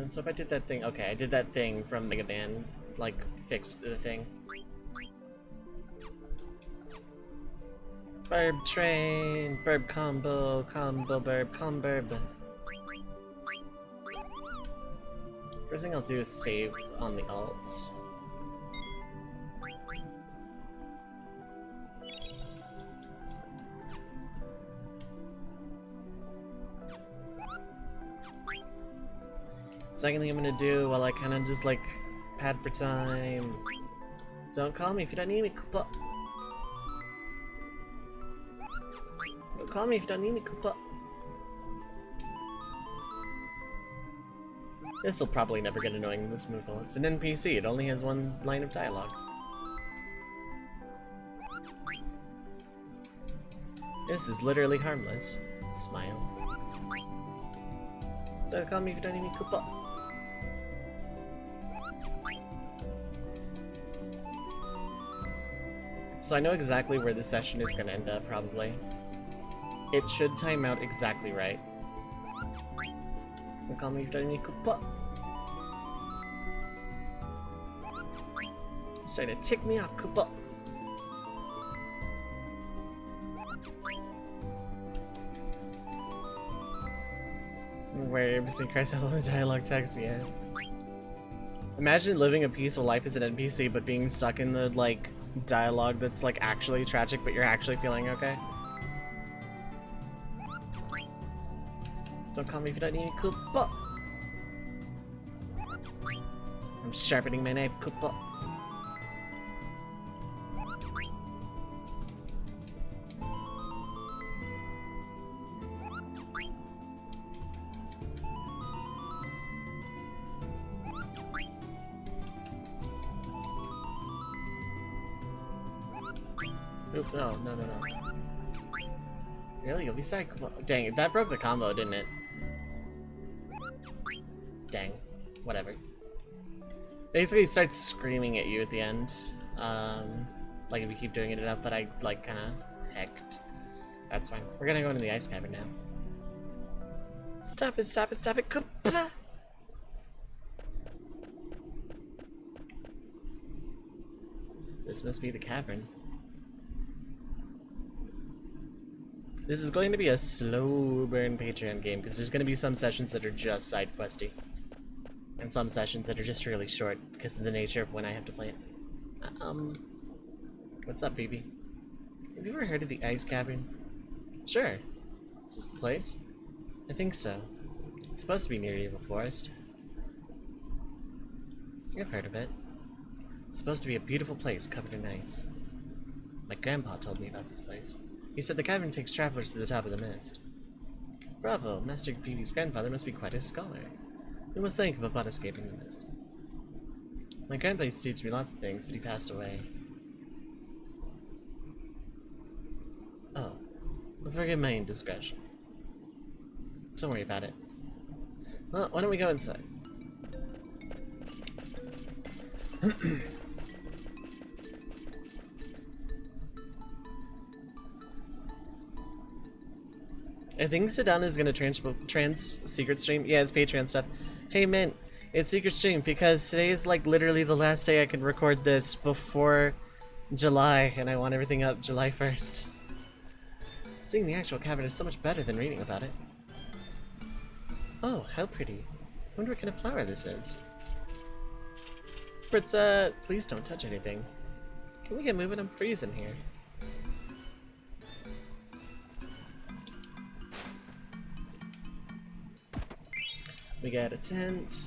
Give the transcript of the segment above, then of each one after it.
And so if I did that thing, okay, I did that thing from Mega Man, like, fixed the thing. Burb train, burb combo, combo burb, burb. First thing I'll do is save on the alts. Second thing I'm gonna do while I kind of just like pad for time. Don't call me if you don't need me, Koopa. Don't call me if you don't need me, Koopa. This will probably never get annoying, this Moogle. It's an NPC, it only has one line of dialogue. This is literally harmless. Smile. Don't call me if you don't need me, Koopa. So I know exactly where the session is gonna end up, probably. It should time out exactly right. Don't call me if you don't need me, Koopa. Starting to tick me off, Koopa. Where NPC cries out all the dialogue text, yeah. Imagine living a peaceful life as an NPC, but being stuck in the, like, dialogue that's, like, actually tragic, but you're actually feeling okay. Don't call me if you don't need me, Koopa. I'm sharpening my knife, Koopa. Oop, no. Really? You'll be sad? Dang it, that broke the combo, didn't it? Dang. Whatever. Basically, he starts screaming at you at the end. Like if you keep doing it enough that I, like, kinda hecked. That's fine. We're gonna go into the ice cavern now. Stop it, Koopa! This must be the cavern. This is going to be a slow burn Patreon game, because there's going to be some sessions that are just side questy. And some sessions that are just really short, because of the nature of when I have to play it. What's up, BB? Have you ever heard of the Ice Cavern? Sure. Is this the place? I think so. It's supposed to be near Evil Forest. I've heard of it. It's supposed to be a beautiful place covered in ice. My grandpa told me about this place. He said the cavern takes travelers to the top of the mist. Bravo, Master BB's grandfather must be quite a scholar. We must thank him about escaping the mist. My grandpa used to teach me lots of things, but he passed away. Oh, forgive my indiscretion. Don't worry about it. Well, why don't we go inside? I think Sedana is gonna trans secret stream. Yeah, it's Patreon stuff. Hey Mint, it's secret stream because today is like literally the last day I can record this before July, and I want everything up July 1st. Seeing the actual cavern is so much better than reading about it. Oh, how pretty. I wonder what kind of flower this is. But, please don't touch anything. Can we get moving? I'm freezing here. We got a tent.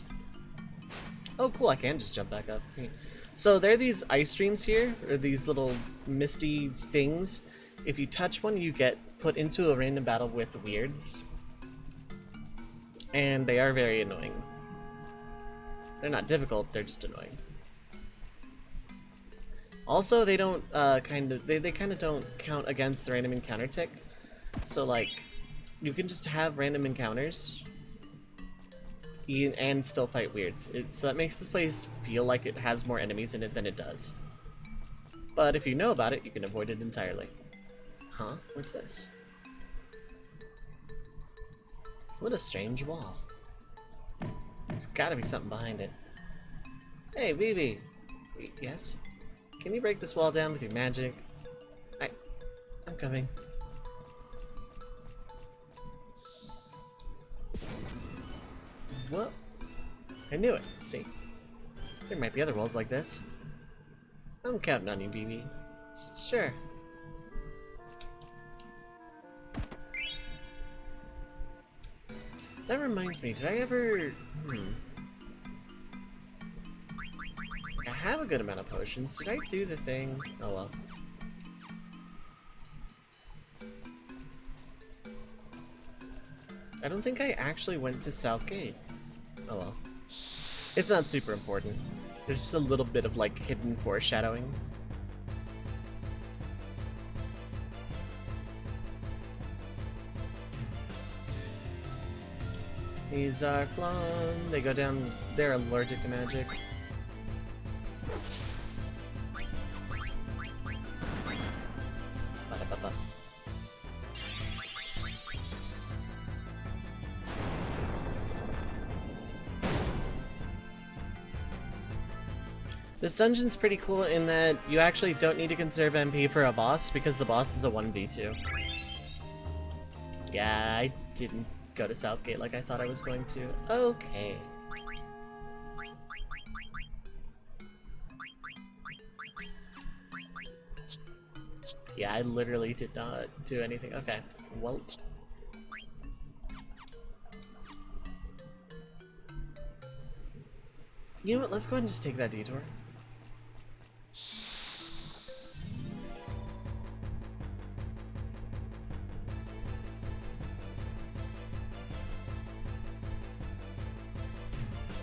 Oh, cool, I can just jump back up. So there are these ice streams here, or these little misty things. If you touch one, you get put into a random battle with weirds. And they are very annoying. They're not difficult, they're just annoying. Also, they don't, they kind of don't count against the random encounter tick. So, like, you can just have random encounters and still fight weirds. So that makes this place feel like it has more enemies in it than it does. But if you know about it, you can avoid it entirely. Huh? What's this? What a strange wall. There's gotta be something behind it. Hey, Vivi! Yes? Can you break this wall down with your magic? I'm coming. Well, I knew it. See? There might be other walls like this. I'm counting on you, Vivi. Sure. That reminds me, did I ever... I have a good amount of potions. Did I do the thing? Oh well. I don't think I actually went to South Gate. Oh well. It's not super important. There's just a little bit of like hidden foreshadowing. These are Flon. They go down. They're allergic to magic. Ba-da-ba-ba. This dungeon's pretty cool in that you actually don't need to conserve MP for a boss because the boss is a 1v2. Yeah, I didn't go to Southgate like I thought I was going to. Okay. Yeah, I literally did not do anything. Okay, well. You know what, let's go ahead and just take that detour.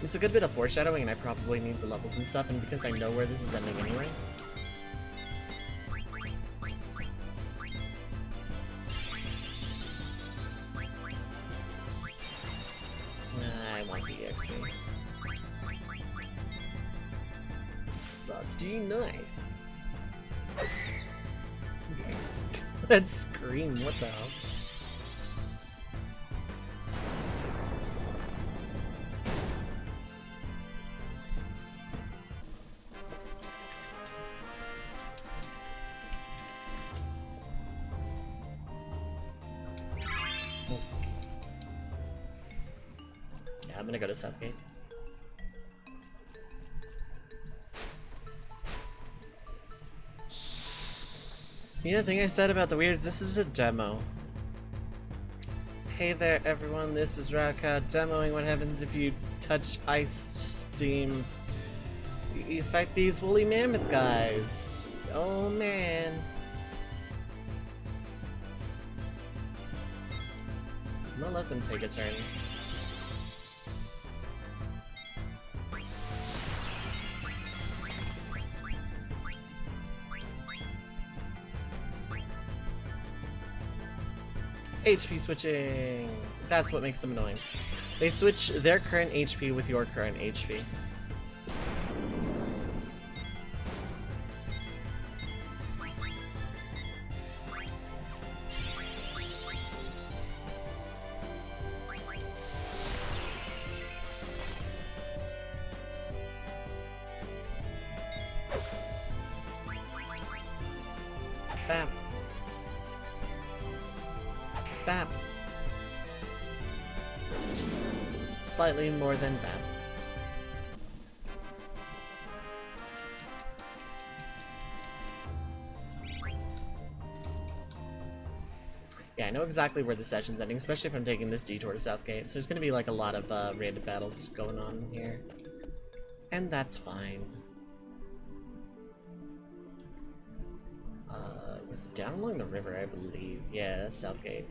It's a good bit of foreshadowing and I probably need the levels and stuff, and because I know where this is ending anyway. I want the XP. Rusty knife. That scream, what the hell? Yeah, I'm gonna go to Southgate. You know the thing I said about the weirds, this is a demo. Hey there everyone, this is Raka demoing what happens if you touch ice steam. You fight these woolly mammoth guys. Oh man. I'm gonna let them take a turn. HP switching! That's what makes them annoying. They switch their current HP with your current HP. Bam. Bam. Slightly more than bam. Yeah, I know exactly where the session's ending, especially if I'm taking this detour to Southgate, so there's gonna be like a lot of random battles going on here. And that's fine. It's down along the river, I believe. Yeah, that's Southgate.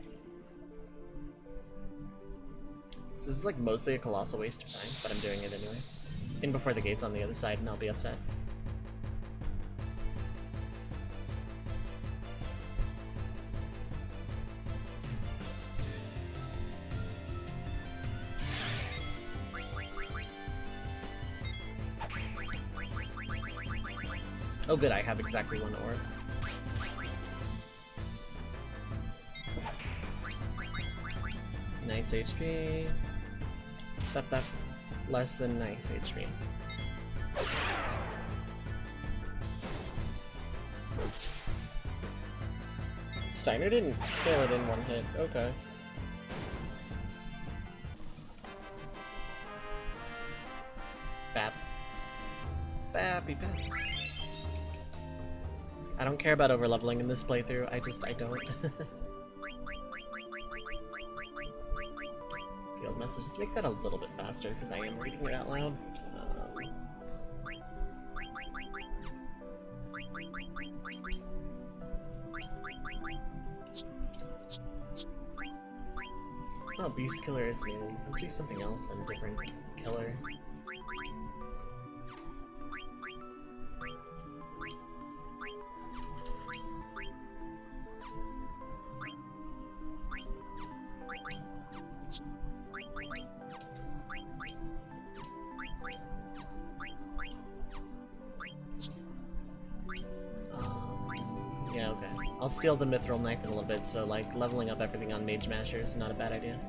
So this is like mostly a colossal waste of time, but I'm doing it anyway. In before the gate's on the other side and I'll be upset. Oh good, I have exactly one orb. Nice HP. Tap tap. less than nice HP. Steiner didn't kill it in one hit. Okay. Bap. Bappy baps. I don't care about overleveling in this playthrough. I don't. Field message. Just make that a little bit faster because I am reading it out loud. Oh, Beast Killer is new. Must be something else and a different killer. Yeah, okay. I'll steal the Mithril Knife in a little bit, so like leveling up everything on Mage Masher is not a bad idea.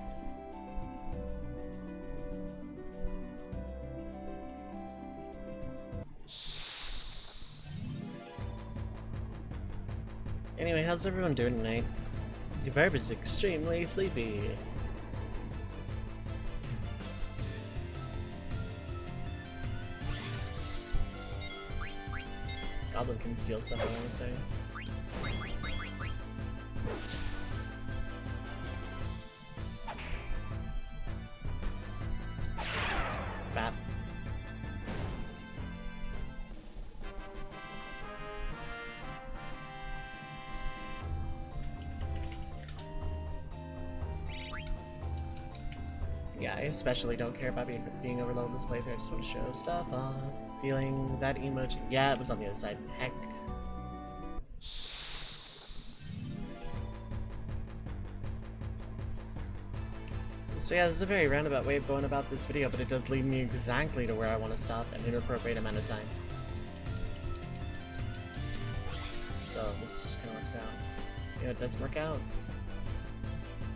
Anyway, how's everyone doing tonight? The vibe is extremely sleepy. Goblin can steal stuff, I want to say. Bap. Yeah, I especially don't care about being overloaded this playthrough. I just want to show stuff off. Feeling that emoji. Yeah, it was on the other side. Heck. So yeah, this is a very roundabout way of going about this video, but it does lead me exactly to where I want to stop at an inappropriate amount of time. So this just kind of works out. You know, it doesn't work out.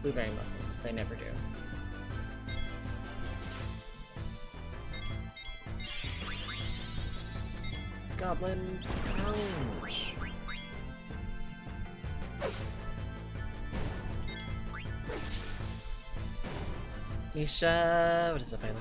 Blueberry muffins, they never do. Goblin Punch. Misha, what is up, Ayla?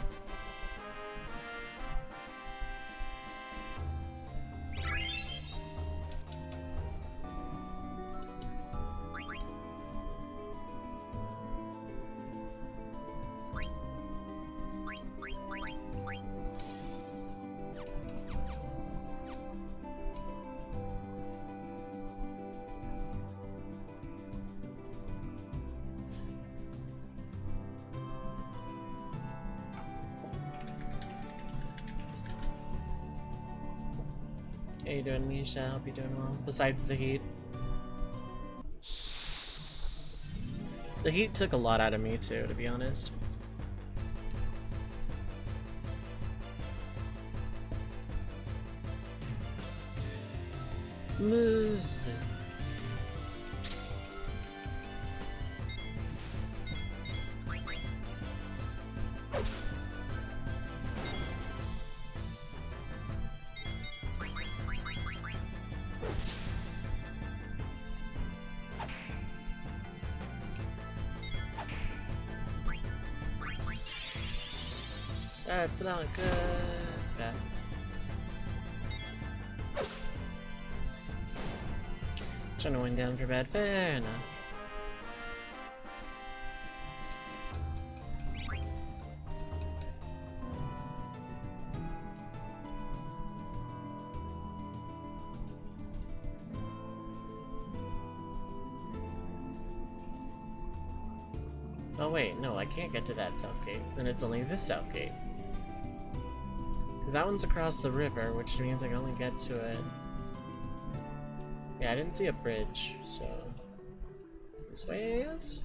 How you doing, Misha? Hope you're doing well. Besides the heat. The heat took a lot out of me too, to be honest. Music. That's not good. Bad. Trying to wind down for bad. Fair enough. Oh wait, no, I can't get to that south gate. Then it's only this south gate. Because that one's across the river, which means I can only get to it. Yeah, I didn't see a bridge, so... This way, I guess?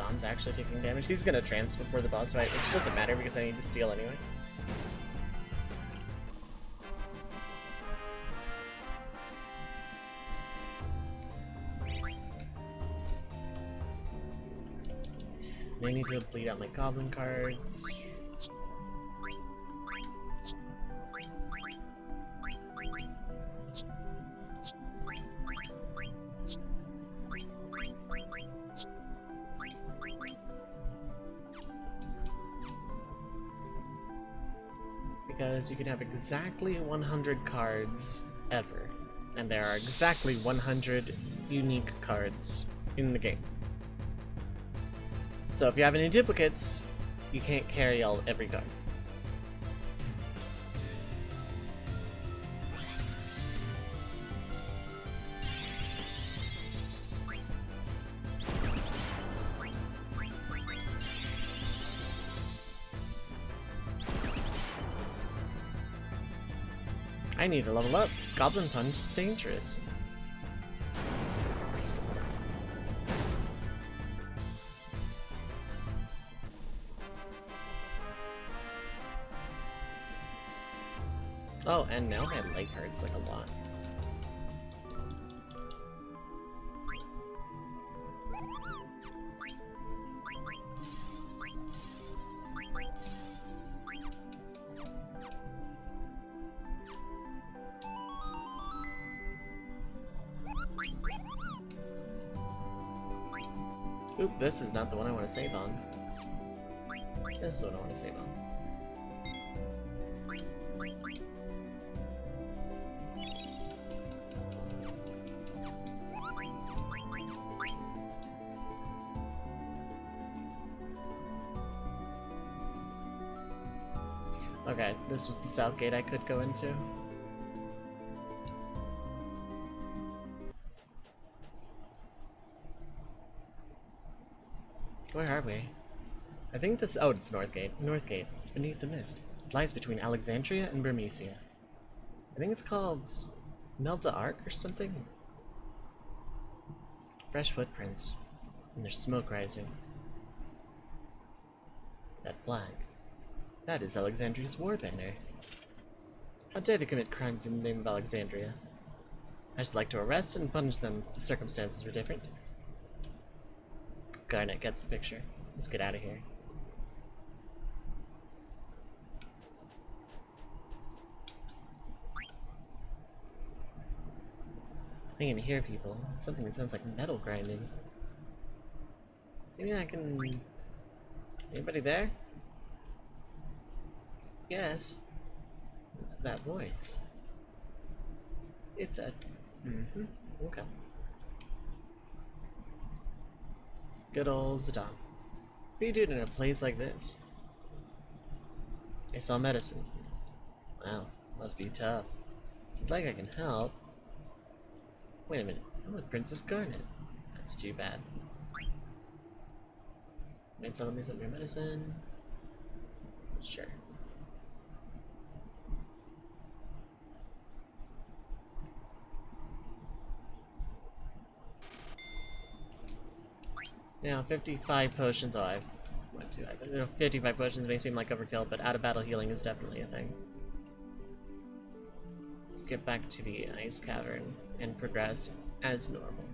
Don's actually taking damage. He's gonna trance before the boss fight, which doesn't matter because I need to steal anyway. I need to bleed out my goblin cards. Because you can have exactly 100 cards ever. And there are exactly 100 unique cards in the game. So if you have any duplicates, you can't carry every card. I need to level up. Goblin Punch is dangerous. Oh, and now my leg hurts like a lot. Oop, this is not the one I want to save on. This is the one I want to save on. Okay, this was the south gate I could go into. Where are we? I think this— oh, it's North Gate. North Gate. It's beneath the mist. It lies between Alexandria and Burmecia. I think it's called Melda Arc or something? Fresh footprints. And there's smoke rising. That flag. That is Alexandria's war banner. How dare they commit crimes in the name of Alexandria? I should like to arrest and punish them if the circumstances were different. Garnet gets the picture. Let's get out of here. I can hear people. It's something that sounds like metal grinding. Maybe I can... Anybody there? Yes. That voice. It's a... Okay. Good old Zidane. What are you doing in a place like this? I saw medicine. Wow, must be tough. If you'd like, I can help. Wait a minute, I'm with Princess Garnet. That's too bad. Mind selling me some of your medicine? Sure. Now, 55 potions. Oh, I went too high. 55 potions may seem like overkill, but out of battle healing is definitely a thing. Let's get back to the ice cavern and progress as normal.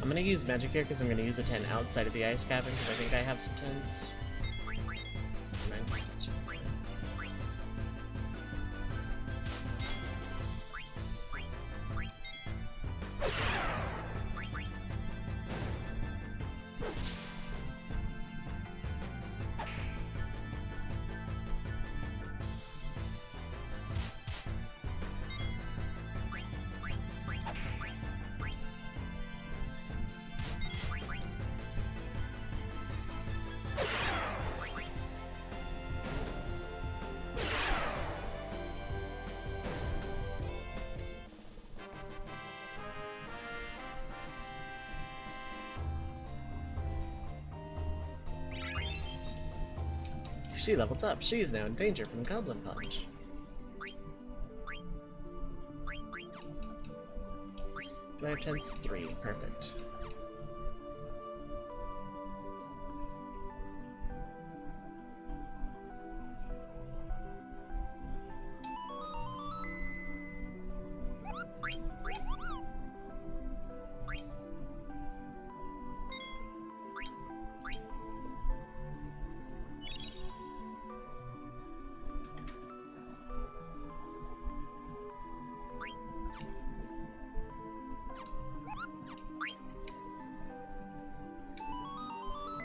I'm gonna use magic here because I'm gonna use a tent outside of the ice cavern because I think I have some tents. She leveled up. She's now in danger from Goblin Punch. Do I have 10s? 3. Perfect.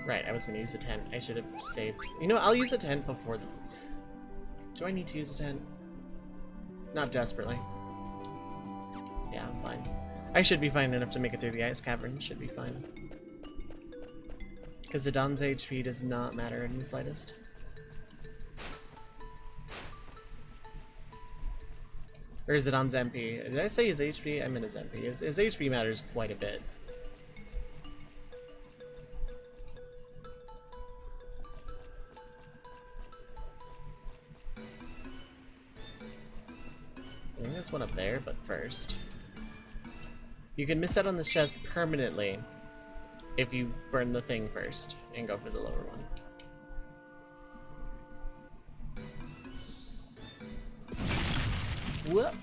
Right, I was gonna use a tent. I should have saved. You know, I'll use a tent before the... Do I need to use a tent? Not desperately. Yeah, I'm fine. I should be fine enough to make it through the ice cavern. Should be fine. Because Zidon's HP does not matter in the slightest. Or Zidon's MP. Did I say his HP? I meant his MP. His HP matters quite a bit. I think that's one up there, but first. You can miss out on this chest permanently if you burn the thing first and go for the lower one. Whoop!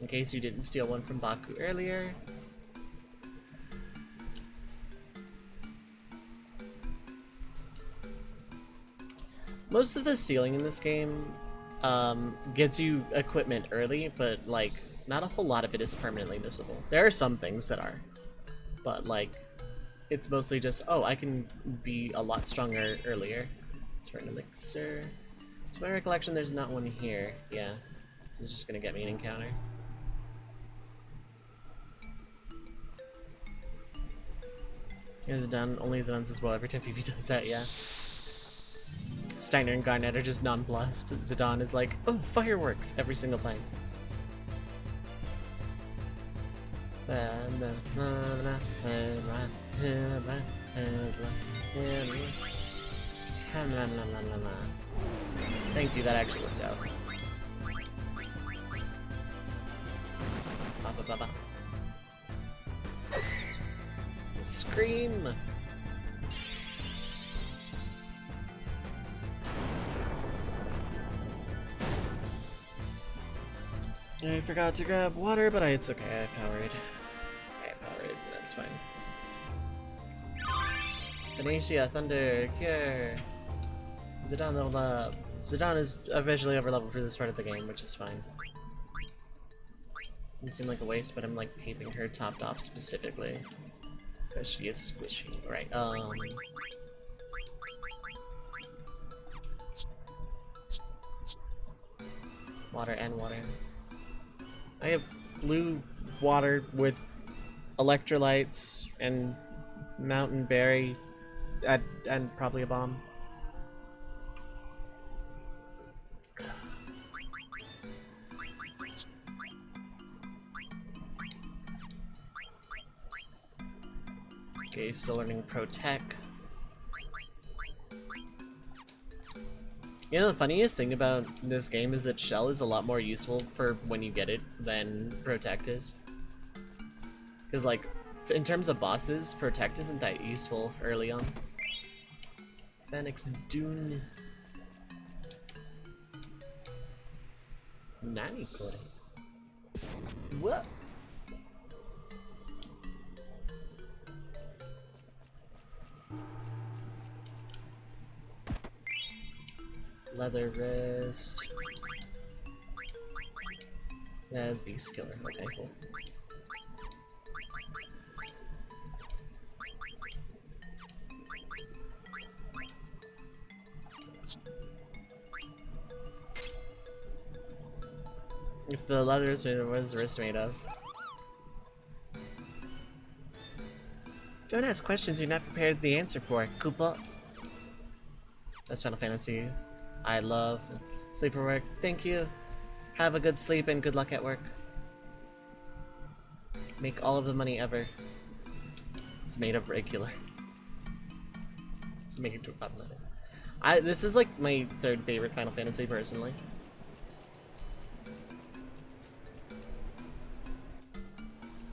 In case you didn't steal one from Baku earlier. Most of the stealing in this game gets you equipment early, but like not a whole lot of it is permanently missable. There are some things that are, but like it's mostly just, oh, I can be a lot stronger earlier. It's for an elixir. To my recollection, there's not one here. Yeah, this is just gonna get me an encounter. Is it done? Only Zidon says, well, every time PvP does that, yeah. Steiner and Garnet are just nonplussed. Zidon is like, oh, fireworks, every single time. Thank you, that actually worked out. Scream! I forgot to grab water, but it's okay, I powered. That's fine. Venetia, Thunder, Cure. Zidon leveled up. Zidon is officially overleveled for this part of the game, which is fine. It seemed like a waste, but I'm like keeping her topped off specifically. Because she is squishy. Right, water and water. I have blue water with electrolytes and mountain berry and probably a bomb. Okay, still learning Pro Tech. You know, the funniest thing about this game is that Shell is a lot more useful for when you get it than Protect is. Because, like, in terms of bosses, Protect isn't that useful early on. Phoenix Dune. Nani kore? What? Leather wrist. That's beast killer. Okay, cool. If the leather is made of, what is the wrist made of? Don't ask questions you're not prepared the answer for, Koopa. That's Final Fantasy. I love sleep for work. Thank you. Have a good sleep and good luck at work. Make all of the money ever. It's made of regular. It's made of unlimited. This is like my third favorite Final Fantasy personally.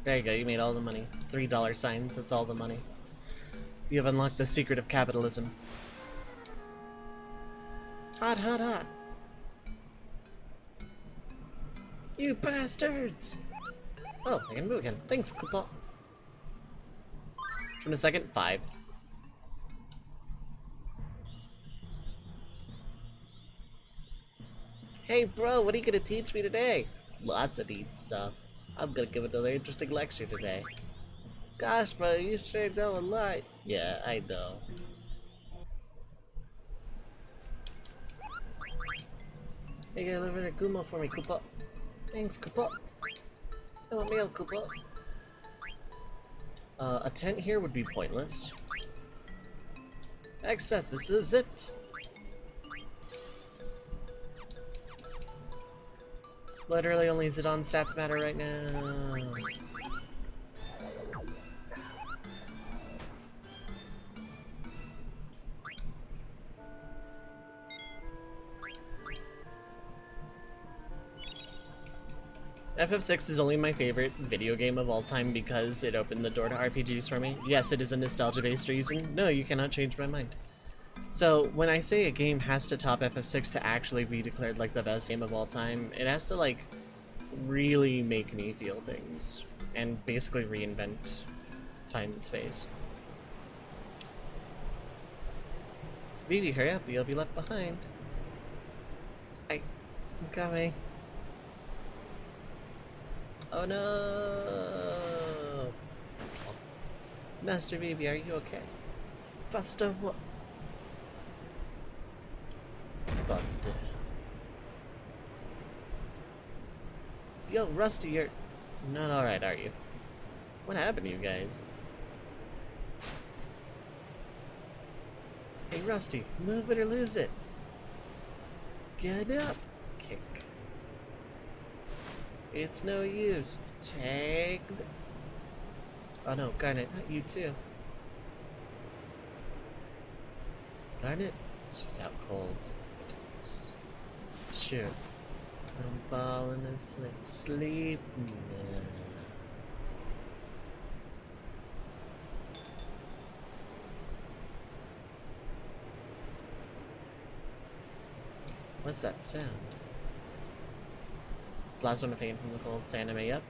There you go, you made all the money. $3 signs, that's all the money. You have unlocked the secret of capitalism. Hot, hot, hot. You bastards! Oh, I can move again. Thanks, Koopa. In a second, 5. Hey bro, what are you gonna teach me today? Lots of neat stuff. I'm gonna give another interesting lecture today. Gosh bro, you sure know a lot. Yeah, I know. Hey, you gotta deliver a Gumo for me, Koopa. Thanks, Koopa. I want mail, Koopa. A tent here would be pointless. Except this is it. Literally only Zidane stats matter right now. FF6 is only my favorite video game of all time because it opened the door to RPGs for me. Yes, it is a nostalgia-based reason. No, you cannot change my mind. So, when I say a game has to top FF6 to actually be declared like the best game of all time, it has to like really make me feel things and basically reinvent time and space. Vivi, hurry up, you'll be left behind. I'm coming. Oh no! Master Vivi, are you okay? Faster, what? Thunder. Yo, Rusty, you're not alright, are you? What happened to you guys? Hey, Rusty, move it or lose it. Get up! Kick. It's no use. Take the... Oh no, Garnet, not you too. Garnet? She's out cold. Sure. I'm falling asleep. Sleep now. What's that sound? It's the last one to fade from the cold anime. Yep.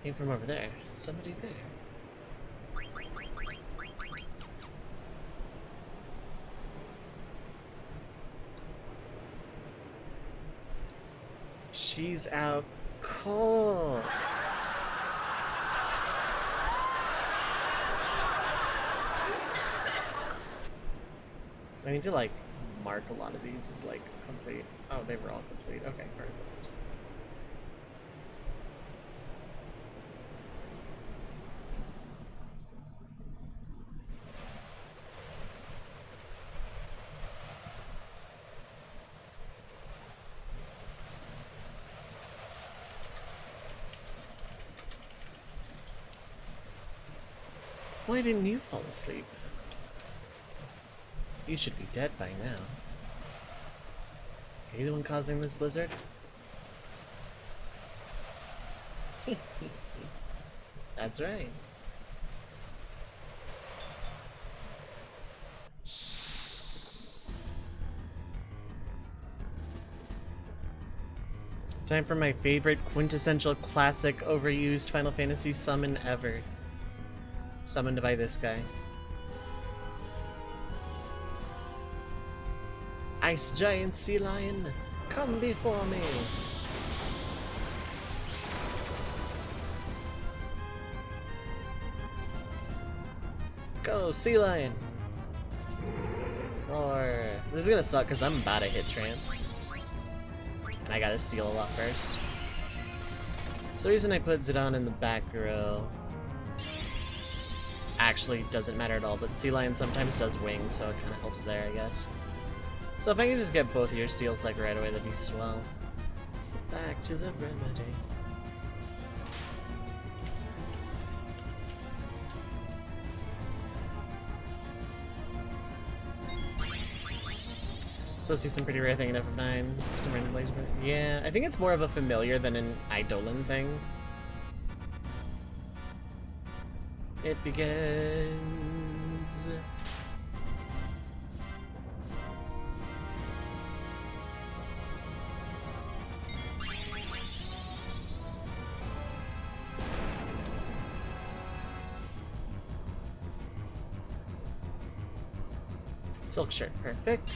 Came from over there. Somebody there. She's out cold. I need to like mark a lot of these as like complete. Oh, they were all complete. Okay, perfect. Why didn't you fall asleep? You should be dead by now. Are you the one causing this blizzard? That's right. Time for my favorite quintessential classic overused Final Fantasy summon ever. Summoned by this guy. Ice Giant Sea Lion, come before me! Go, Sea Lion! Or... This is gonna suck because I'm about to hit trance. And I gotta steal a lot first. So the reason I put Zidane in the back row actually doesn't matter at all, but Sea Lion sometimes does wing, so it kind of helps there, I guess. So if I can just get both of your steals like right away, that'd be swell. Back to the remedy. Supposed to be some pretty rare thing in FF9. Some random placement. Yeah, I think it's more of a familiar than an Eidolon thing. It begins. Silk shirt, perfect.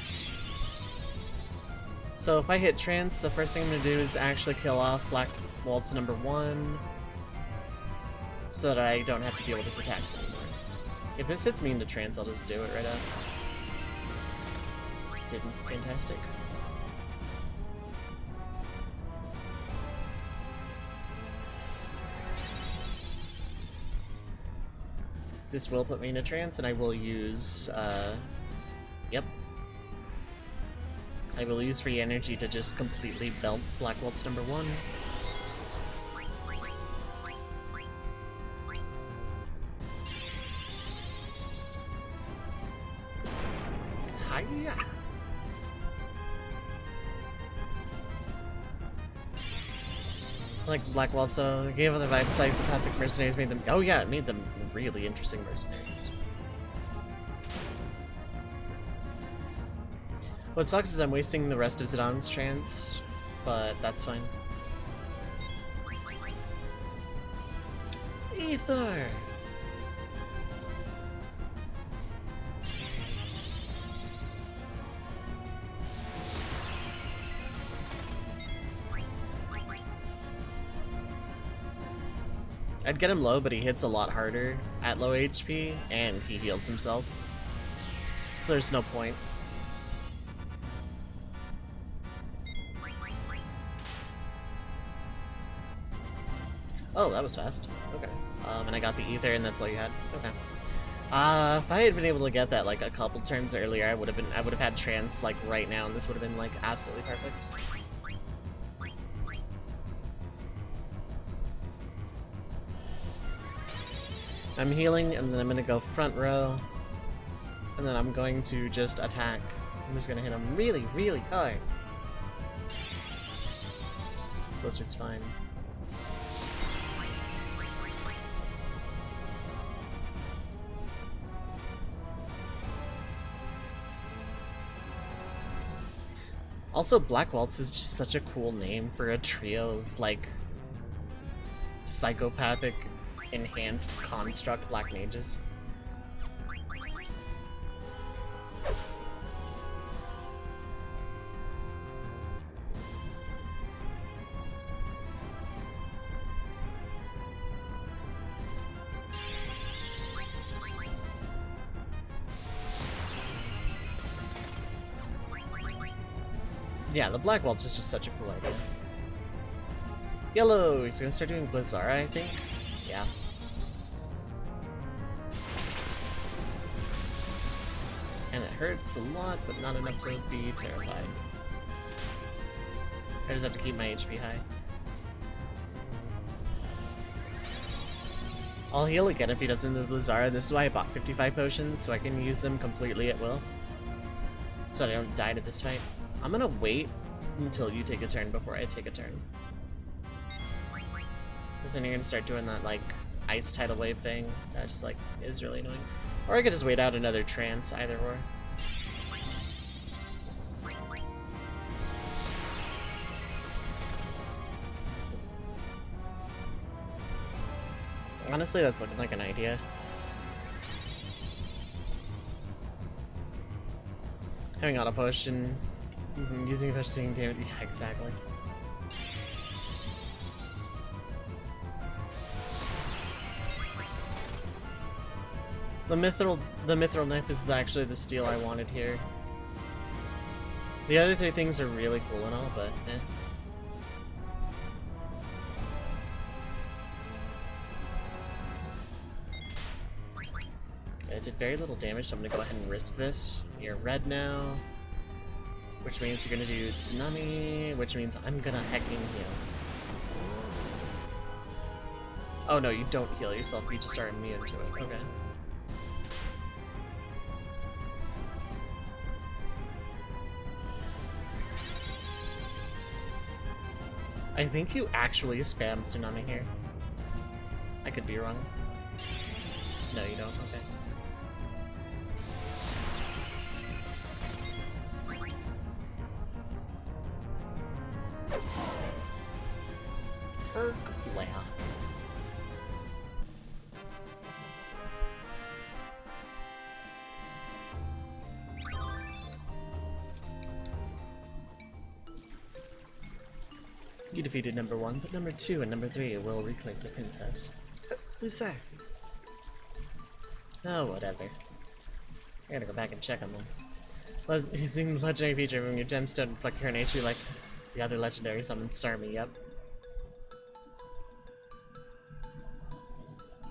So if I hit trance, the first thing I'm gonna do is actually kill off Black Waltz number 1, so that I don't have to deal with his attacks anymore. If this hits me into trance, I'll just do it right up. Didn't. Fantastic. This will put me in a trance, and I will use, yep. I will use free energy to just completely belt Black Waltz number 1. Hiya! Like Black Waltz, so it gave them the vibe psychopathic mercenaries made them. Oh yeah, it made them really interesting mercenaries. What sucks is I'm wasting the rest of Zidon's trance, but that's fine. Ether! I'd get him low, but he hits a lot harder at low HP, and he heals himself. So there's no point. Oh, that was fast. Okay. And I got the ether, and that's all you had. Okay. If I had been able to get that like a couple turns earlier, I would have had trance like right now, and this would have been like absolutely perfect. I'm healing, and then I'm gonna go front row, and then I'm going to just attack. I'm just gonna hit him really, really hard. Blizzard's fine. Also, Black Waltz is just such a cool name for a trio of, like, psychopathic, enhanced construct Black Mages. Yeah, the Black Waltz is just such a cool idea. Yellow! He's gonna start doing Blizzara, I think? Yeah. And it hurts a lot, but not enough to be terrified. I just have to keep my HP high. I'll heal again if he doesn't do Blizzara. This is why I bought 55 potions, so I can use them completely at will. So I don't die to this fight. I'm gonna wait until you take a turn before I take a turn. Because then you're gonna start doing that, like, ice tidal wave thing. That just, like, is really annoying. Or I could just wait out another trance, either or. Honestly, that's looking like an idea. Having auto potion, using a potion taking damage. Yeah, exactly. The mithril knife is actually the steal I wanted here. The other three things are really cool and all, but eh. Okay, it did very little damage, so I'm gonna go ahead and risk this. You're red now, which means you're gonna do Tsunami, which means I'm gonna hecking heal. Oh no, you don't heal yourself, you just are immune to it. Okay. I think you actually spam Tsunami here. I could be wrong. No, you don't? Okay. Erglair. You defeated number 1, but number 2 and number 3 will reclaim the princess. Who's there? Oh, whatever. I gotta go back and check on them. Using the legendary feature from your gemstone reflect current HP like the other legendary summon Starmie, yep.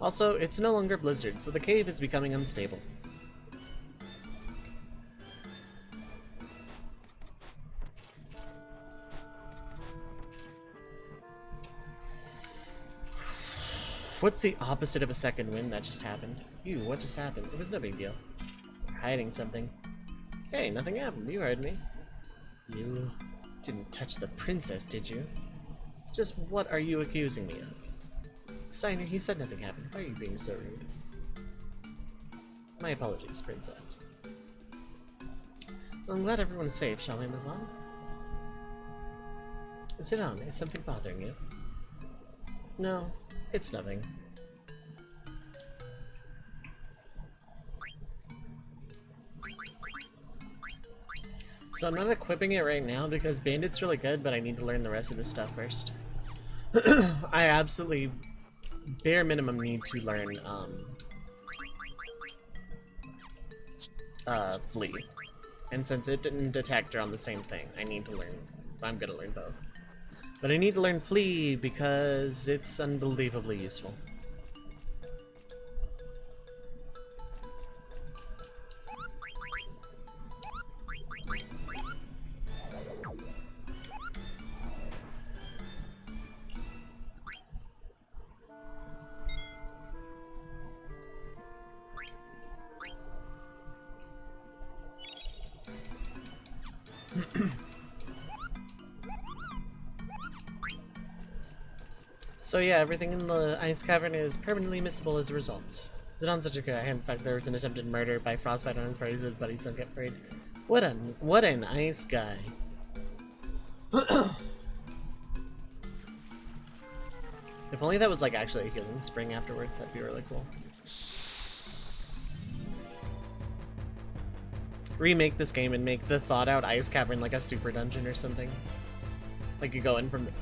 Also, it's no longer Blizzard, so the cave is becoming unstable. What's the opposite of a second wind that just happened? Ew, what just happened? It was no big deal. You're hiding something. Hey, nothing happened. You heard me. You didn't touch the princess, did you? Just what are you accusing me of? Steiner, he said nothing happened. Why are you being so rude? My apologies, princess. Well, I'm glad everyone's safe. Shall we move on? Sit down. Is something bothering you? No, it's nothing. So I'm not equipping it right now because Bandit's really good, but I need to learn the rest of this stuff first. I absolutely, bare minimum, need to learn, Flee. And since it didn't detect her on the same thing, I need to learn, I'm gonna learn both. But I need to learn Flee because it's unbelievably useful. So yeah, everything in the ice cavern is permanently missable as a result. Zidon's such a good guy. In fact, there was an attempted murder by Frostbite on his party, so his buddies don't get afraid. What a nice guy. If only that was like actually a healing spring afterwards, that'd be really cool. Remake this game and make the thawed out ice cavern like a super dungeon or something. Like you go in from the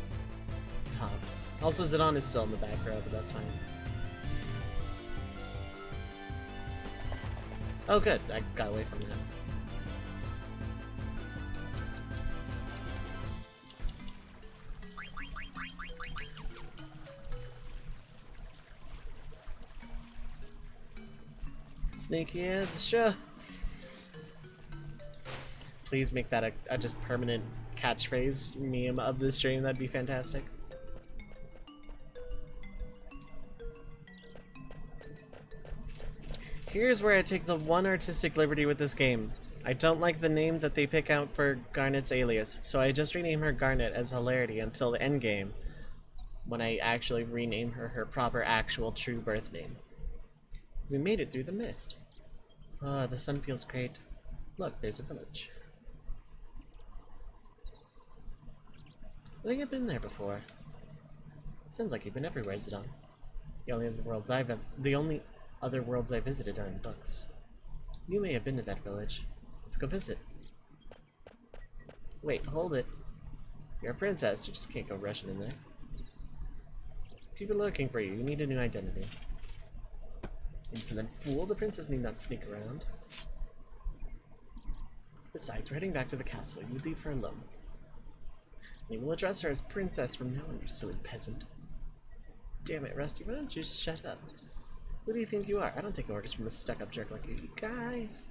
top. Also, Zidon is still in the back row, but that's fine. Oh good, I got away from that. Sneaky as a show. Please make that a just permanent catchphrase meme of the stream, that'd be fantastic. Here's where I take the one artistic liberty with this game. I don't like the name that they pick out for Garnet's alias, so I just rename her Garnet as Hilarity until the end game, when I actually rename her her proper actual true birth name. We made it through the mist. Ah, the sun feels great. Look, there's a village. I think I've been there before. Sounds like you've been everywhere, Zidon. The only other worlds I visited are in books. You may have been to that village. Let's go visit. Wait, hold it. You're a princess, you just can't go rushing in there. People are looking for you, you need a new identity. Insolent fool, the princess need not sneak around. Besides, we're heading back to the castle, you leave her alone. You will address her as princess from now on, you silly peasant. Damn it, Rusty, why don't you just shut up? Who do you think you are? I don't take orders from a stuck-up jerk like you guys.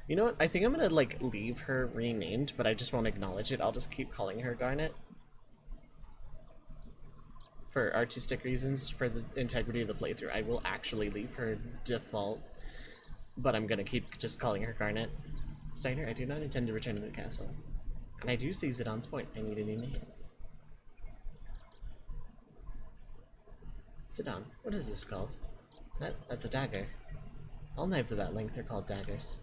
You know what? I think I'm gonna, like, leave her renamed, but I just won't acknowledge it. I'll just keep calling her Garnet. For artistic reasons, for the integrity of the playthrough. I will actually leave her default, but I'm gonna keep just calling her Garnet. Steiner, I do not intend to return to the castle. And I do see Zidon's point. I need a new name. Sit down. What is this called? That's a dagger. All knives of that length are called daggers.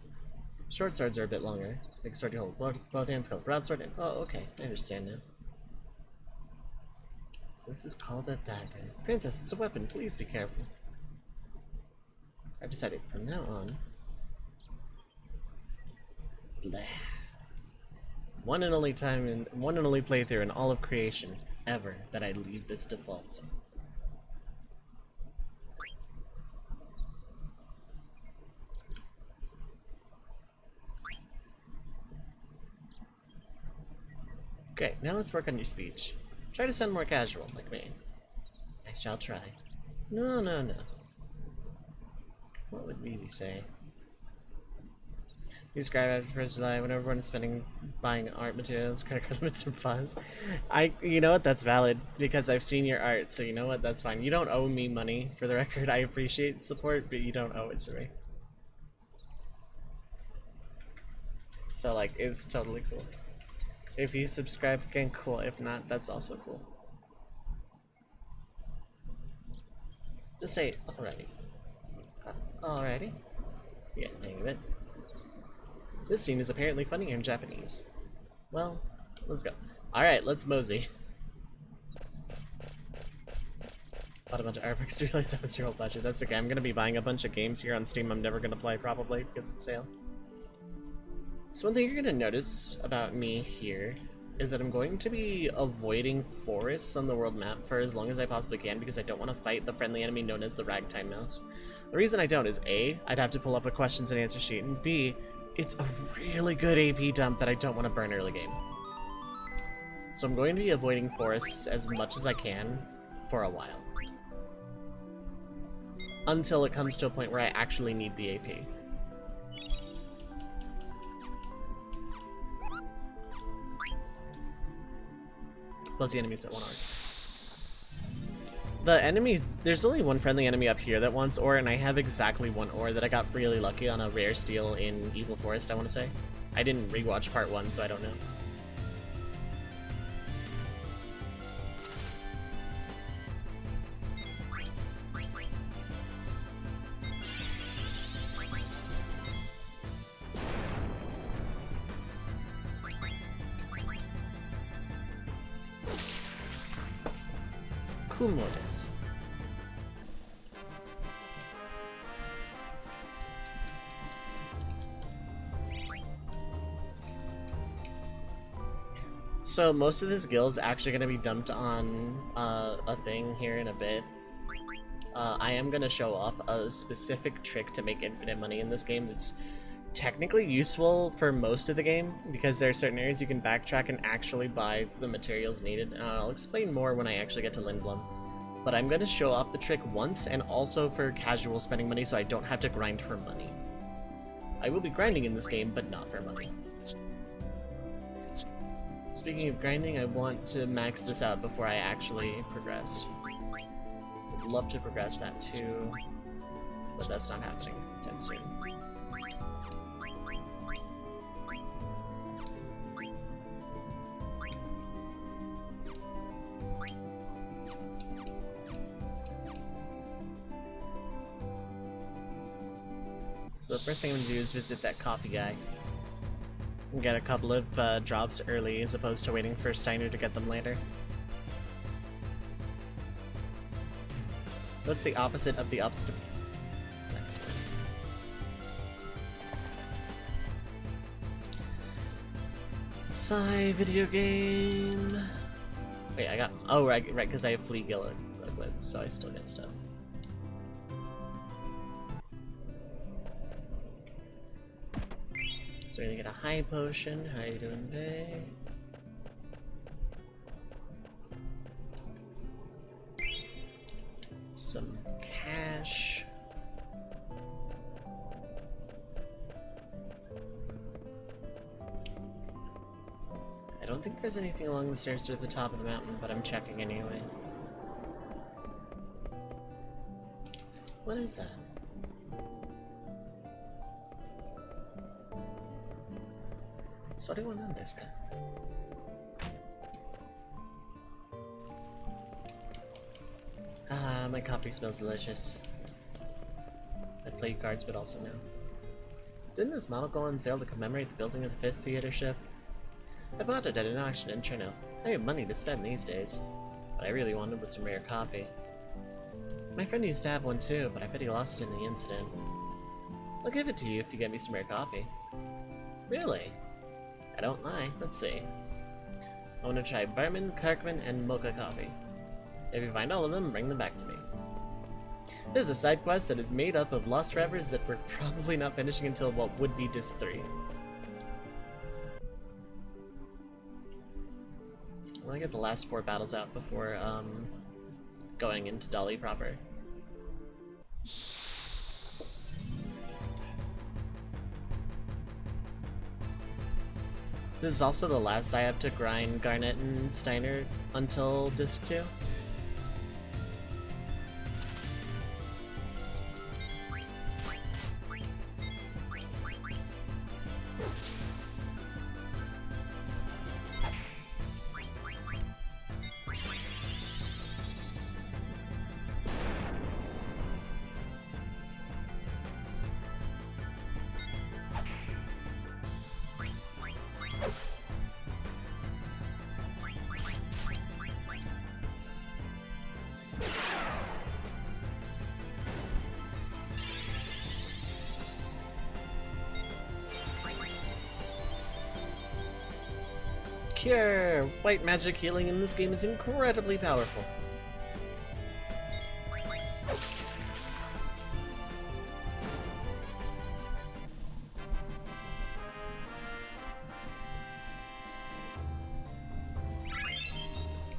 Short swords are a bit longer. Big sword you hold. Both hands called broadsword. Oh, okay. I understand now. So this is called a dagger. Princess, it's a weapon. Please be careful. I've decided from now on. Blah. One and only playthrough in all of creation ever that I leave this default. Great, now let's work on your speech. Try to sound more casual, like me. I shall try. No. What would Vivi say? You describe it as first July when everyone is buying art materials, credit cards, with some fuzz. You know what, that's valid, because I've seen your art, so you know what, that's fine. You don't owe me money, for the record. I appreciate support, but you don't owe it to me. So, like, it's totally cool. If you subscribe, again, cool. If not, that's also cool. Just say, alrighty. Alrighty. Yeah, hang of it. This scene is apparently funnier in Japanese. Well, let's go. Alright, let's mosey. Bought a bunch of artworks to realize that was your whole budget. That's okay. I'm gonna be buying a bunch of games here on Steam I'm never gonna play, probably, because it's sale. So one thing you're gonna notice about me here is that I'm going to be avoiding forests on the world map for as long as I possibly can because I don't want to fight the friendly enemy known as the Ragtime Mouse. The reason I don't is A, I'd have to pull up a questions and answer sheet, and B, it's a really good AP dump that I don't want to burn early game. So I'm going to be avoiding forests as much as I can for a while. Until it comes to a point where I actually need the AP. Plus the enemies that want art. The enemies, there's only one friendly enemy up here that wants ore, and I have exactly one ore that I got really lucky on a rare steal in Evil Forest, I want to say. I didn't rewatch part 1, so I don't know. Kumodes. So most of this guild is actually going to be dumped on a thing here in a bit. I am going to show off a specific trick to make infinite money in this game that's technically useful for most of the game, because there are certain areas you can backtrack and actually buy the materials needed. I'll explain more when I actually get to Lindblum. But I'm going to show off the trick once, and also for casual spending money so I don't have to grind for money. I will be grinding in this game, but not for money. Speaking of grinding, I want to max this out before I actually progress. Would love to progress that too, but that's not happening anytime soon. So the first thing I'm going to do is visit that coffee guy. And get a couple of drops early as opposed to waiting for Steiner to get them later. What's the opposite of the opposite of... Sigh, video game... Wait, I got... Oh, right, because I have Flea Gillet equipped, so I still get stuff. So we're gonna get a high potion. How you doing today? Some cash. I don't think there's anything along the stairs to the top of the mountain, but I'm checking anyway. What is that? Sorry, what is this guy? my coffee smells delicious. I play cards, but also no. Didn't this model go on sale to commemorate the building of the 5th theater ship? I bought it at an auction in Trino. I have money to spend these days. What I really wanted was some rare coffee. My friend used to have one too, but I bet he lost it in the incident. I'll give it to you if you get me some rare coffee. Really? I don't lie. Let's see. I want to try Barman, Kirkman, and Mocha coffee. If you find all of them, bring them back to me. This is a side quest that is made up of lost drivers that we're probably not finishing until what would be Disc 3. I want to get the last 4 battles out before going into Dali proper. This is also the last I have to grind Garnet and Steiner until Disc 2. Cure! White magic healing in this game is incredibly powerful.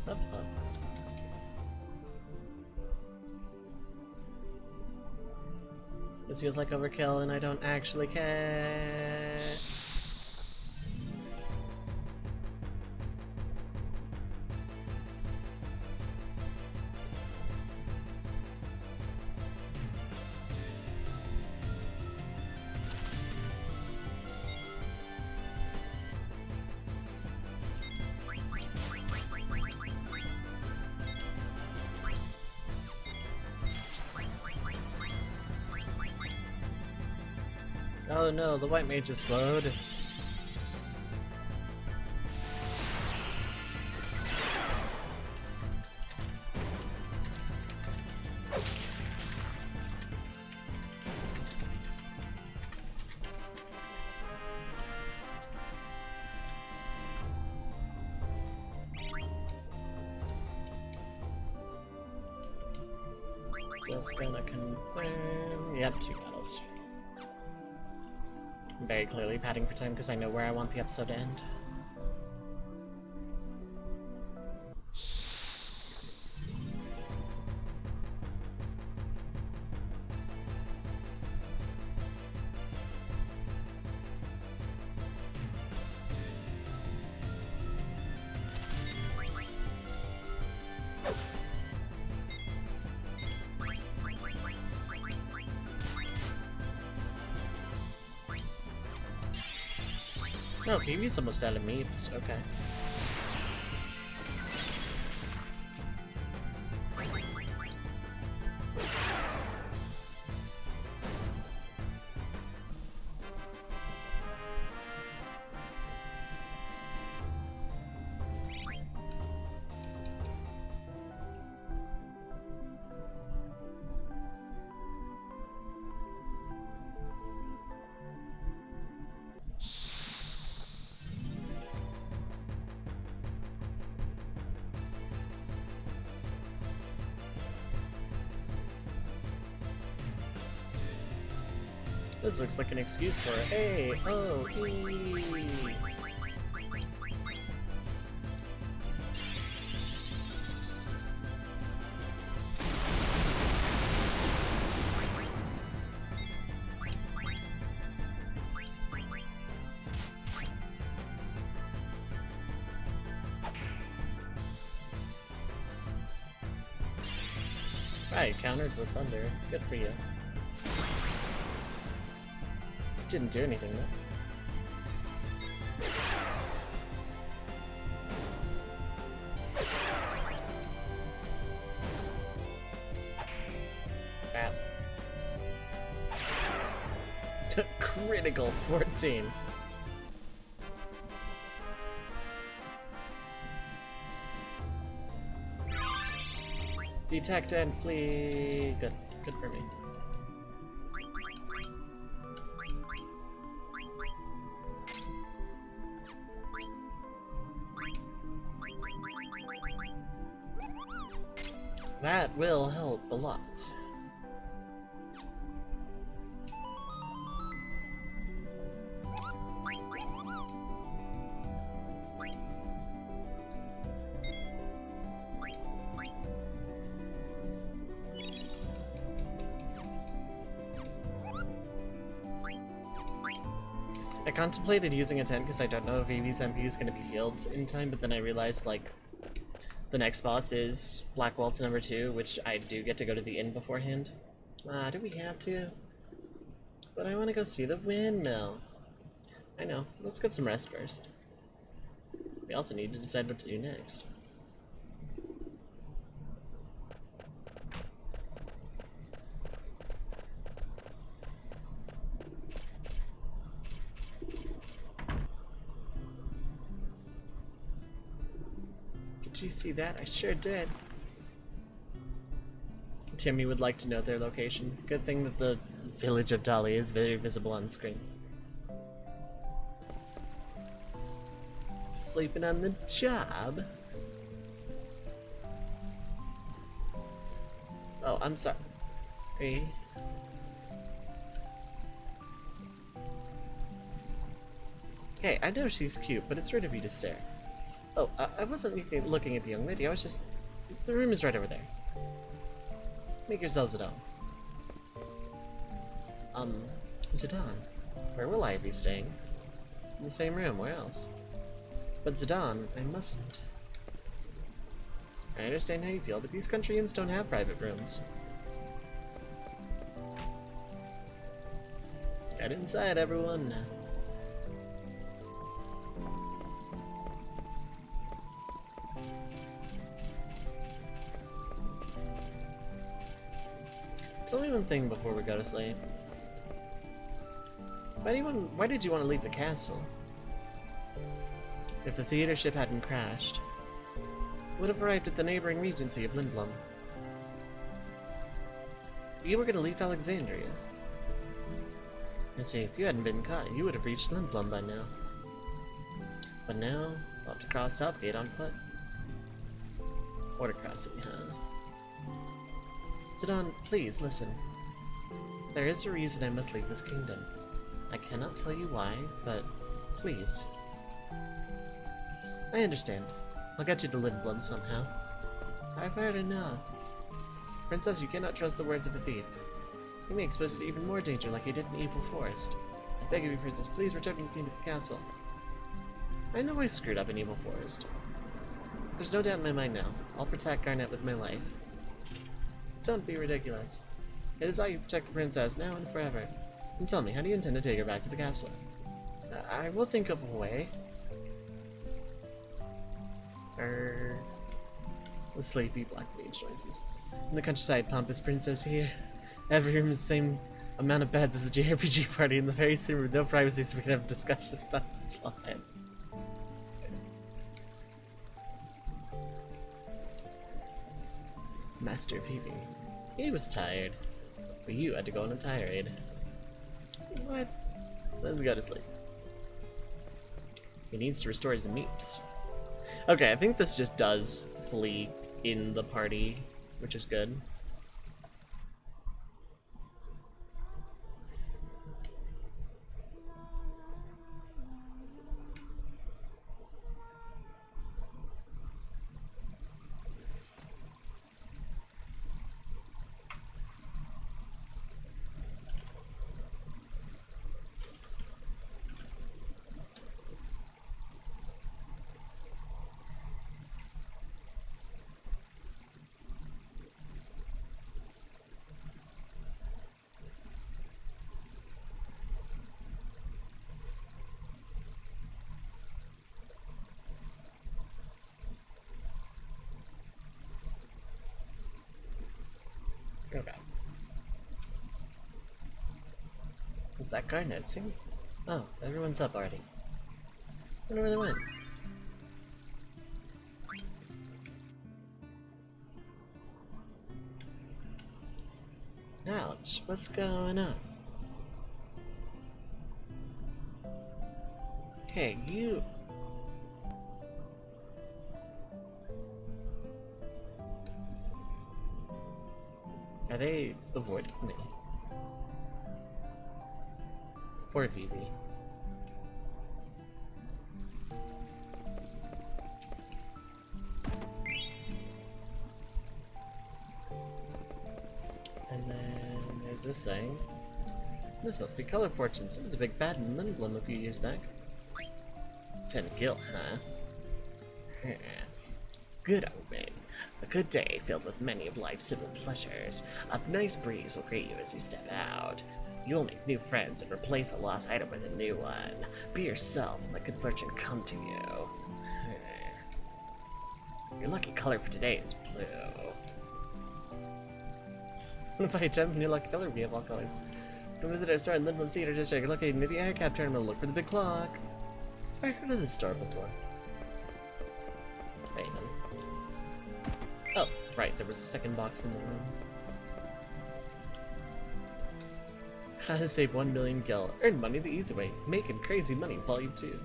Up, up. This feels like overkill and I don't actually care. Oh no, the white mage is slowed. Just gonna confirm. Yep, 2 battles. I'm very clearly padding for time because I know where I want the episode to end. No, Kiwi's almost out of meeps. Okay. This looks like an excuse for a hey, oh, ee. Right, countered with thunder. Good for you. Didn't do anything though. Critical 14. Detect and flee. Good. Good for me. That will help a lot. I contemplated using a 10 because I don't know if Vivi's MP is going to be healed in time, but then I realized, like, the next boss is Black Waltz number 2, which I do get to go to the inn beforehand. Do we have to? But I want to go see the windmill. I know. Let's get some rest first. We also need to decide what to do next. Did you see that? I sure did. Timmy would like to know their location. Good thing that the village of Dali is very visible on screen. Sleeping on the job? Oh, I'm sorry. Hey, I know she's cute, but it's rude of you to stare. Oh, I wasn't looking at the young lady, I was just... The room is right over there. Make yourselves at home. Zidane, where will I be staying? In the same room, where else? But Zidane, I mustn't. I understand how you feel, but these country inns don't have private rooms. Get inside, everyone. Tell me one thing before we go to sleep. Why did you want to leave the castle? If the theater ship hadn't crashed, would have arrived at the neighboring regency of Lindblum. You were going to leave Alexandria. I see, if you hadn't been caught, you would have reached Lindblum by now. But now, we'll have to cross Southgate on foot. Border crossing, huh? Zidane, please listen. There is a reason I must leave this kingdom. I cannot tell you why, but please. I understand. I'll get you to Lindblum somehow. I've heard enough. Princess, you cannot trust the words of a thief. He may expose you to even more danger like he did in Evil Forest. I beg of you, Princess, please return with me to the castle. I know I screwed up in Evil Forest. There's no doubt in my mind now. I'll protect Garnet with my life. Don't be ridiculous. It is I who protect the princess now and forever. And tell me, how do you intend to take her back to the castle? I will think of a way. The sleepy black mage noises. In the countryside, pompous princess here. Every room is the same amount of beds as a JRPG party in the very same room. No privacy, so we can have discussions about the plot. Master Vivi. He was tired, but you had to go on a tirade. What? Let's go to sleep. He needs to restore his meeps. Okay, I think this just does flee in the party, which is good. Okay. Is that Garnet? See? Oh, everyone's up already. Wonder where they went. Ouch, what's going on? Hey, you... Are they avoiding me? Poor Vivi. And then there's this thing. This must be Color Fortunes. It was a big fad in Lindblom a few years back. 10 gil, huh? Good old man. A good day filled with many of life's simple pleasures. A nice breeze will greet you as you step out. You'll make new friends and replace a lost item with a new one. Be yourself and let good fortune come to you. Your lucky color for today is blue. If I jump in your lucky color, we have all colors. Come visit our store in Lindblom Theater District located near the Aircap Tournament. Look for the big clock. I've heard of this store before. Wait, oh, right, there was a second box in the room. How to save 1 million gil. Earn money the easy way. Making crazy money, volume 2.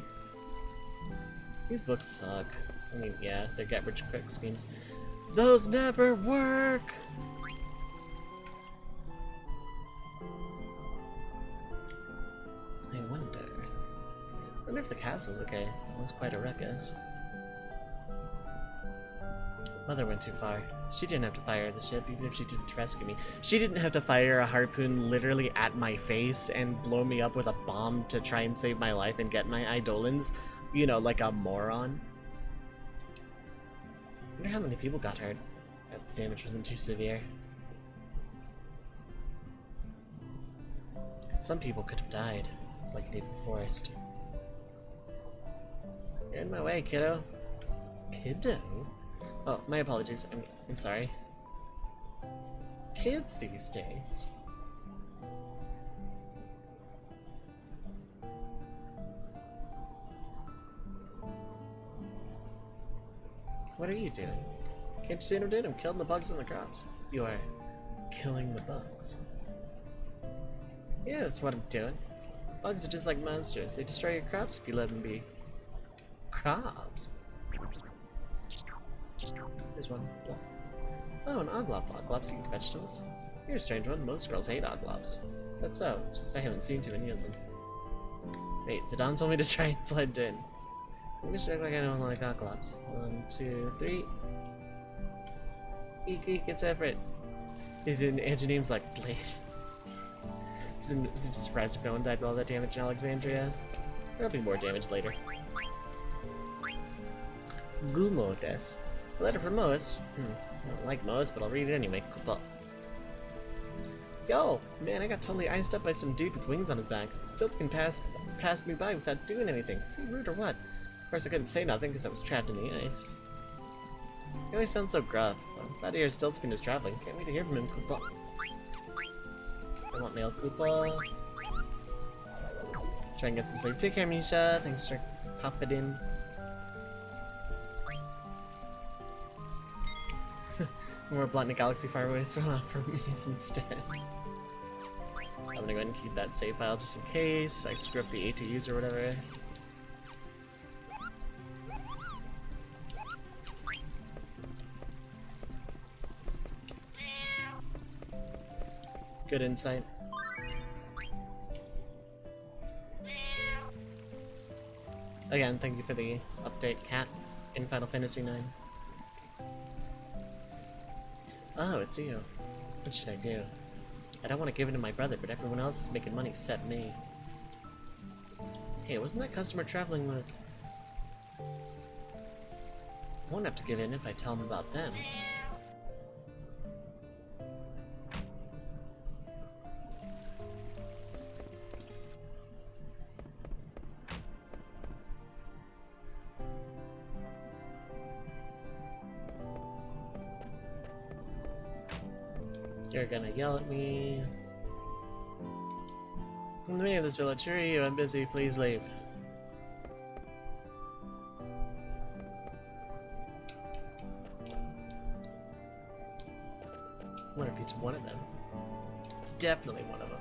These books suck. I mean, yeah, they're get rich quick schemes. Those never work! I wonder if the castle's okay. It was quite a ruckus. Mother went too far. She didn't have to fire the ship, even if she did it to rescue me. She didn't have to fire a harpoon literally at my face and blow me up with a bomb to try and save my life and get my Eidolons, you know, like a moron. I wonder how many people got hurt. If the damage wasn't too severe. Some people could have died, like David Forrest. You're in my way, kiddo. Kiddo? Oh, my apologies. I'm sorry. Kids these days. What are you doing? Can't you see what I'm doing? I'm killing the bugs in the crops. You are killing the bugs. Yeah, that's what I'm doing. Bugs are just like monsters. They destroy your crops if you let them be. Crops? There's one block. Oh, an oglop. Oglops eat vegetables. You're a strange one. Most girls hate oglops. Is that so? Just I haven't seen too many of them. Wait, Zidane told me to try and blend in. Let me check like I don't like oglops. 1, 2, 3. Eek, eek, it's Everett. His name's like Blade. I'm surprised if no one died with all that damage in Alexandria. There'll be more damage later. Gumodes. A letter from Moas. I don't like Moas, but I'll read it anyway. Cool. Yo, man, I got totally iced up by some dude with wings on his back. Stiltskin passed me by without doing anything. Is he rude or what? Of course, I couldn't say nothing because I was trapped in the ice. He always sounds so gruff. Well, glad to hear Stiltskin is traveling. Can't wait to hear from him. Koopa. I want mail, Koopa. Try and get some sleep. Take care, Misha. Thanks for popping in. More Blotnik Galaxy far away, so I'll for me instead. I'm gonna go ahead and keep that save file just in case I screw up the ATUs or whatever. Good insight. Again, thank you for the update, Cat, in Final Fantasy IX. Oh, it's you. What should I do? I don't want to give it to my brother, but everyone else is making money except me. Hey, wasn't that customer traveling with... I won't have to give in if I tell him about them. You're gonna yell at me. In the meaning of this village, who are you? I'm busy, please leave. I wonder if he's one of them. It's definitely one of them.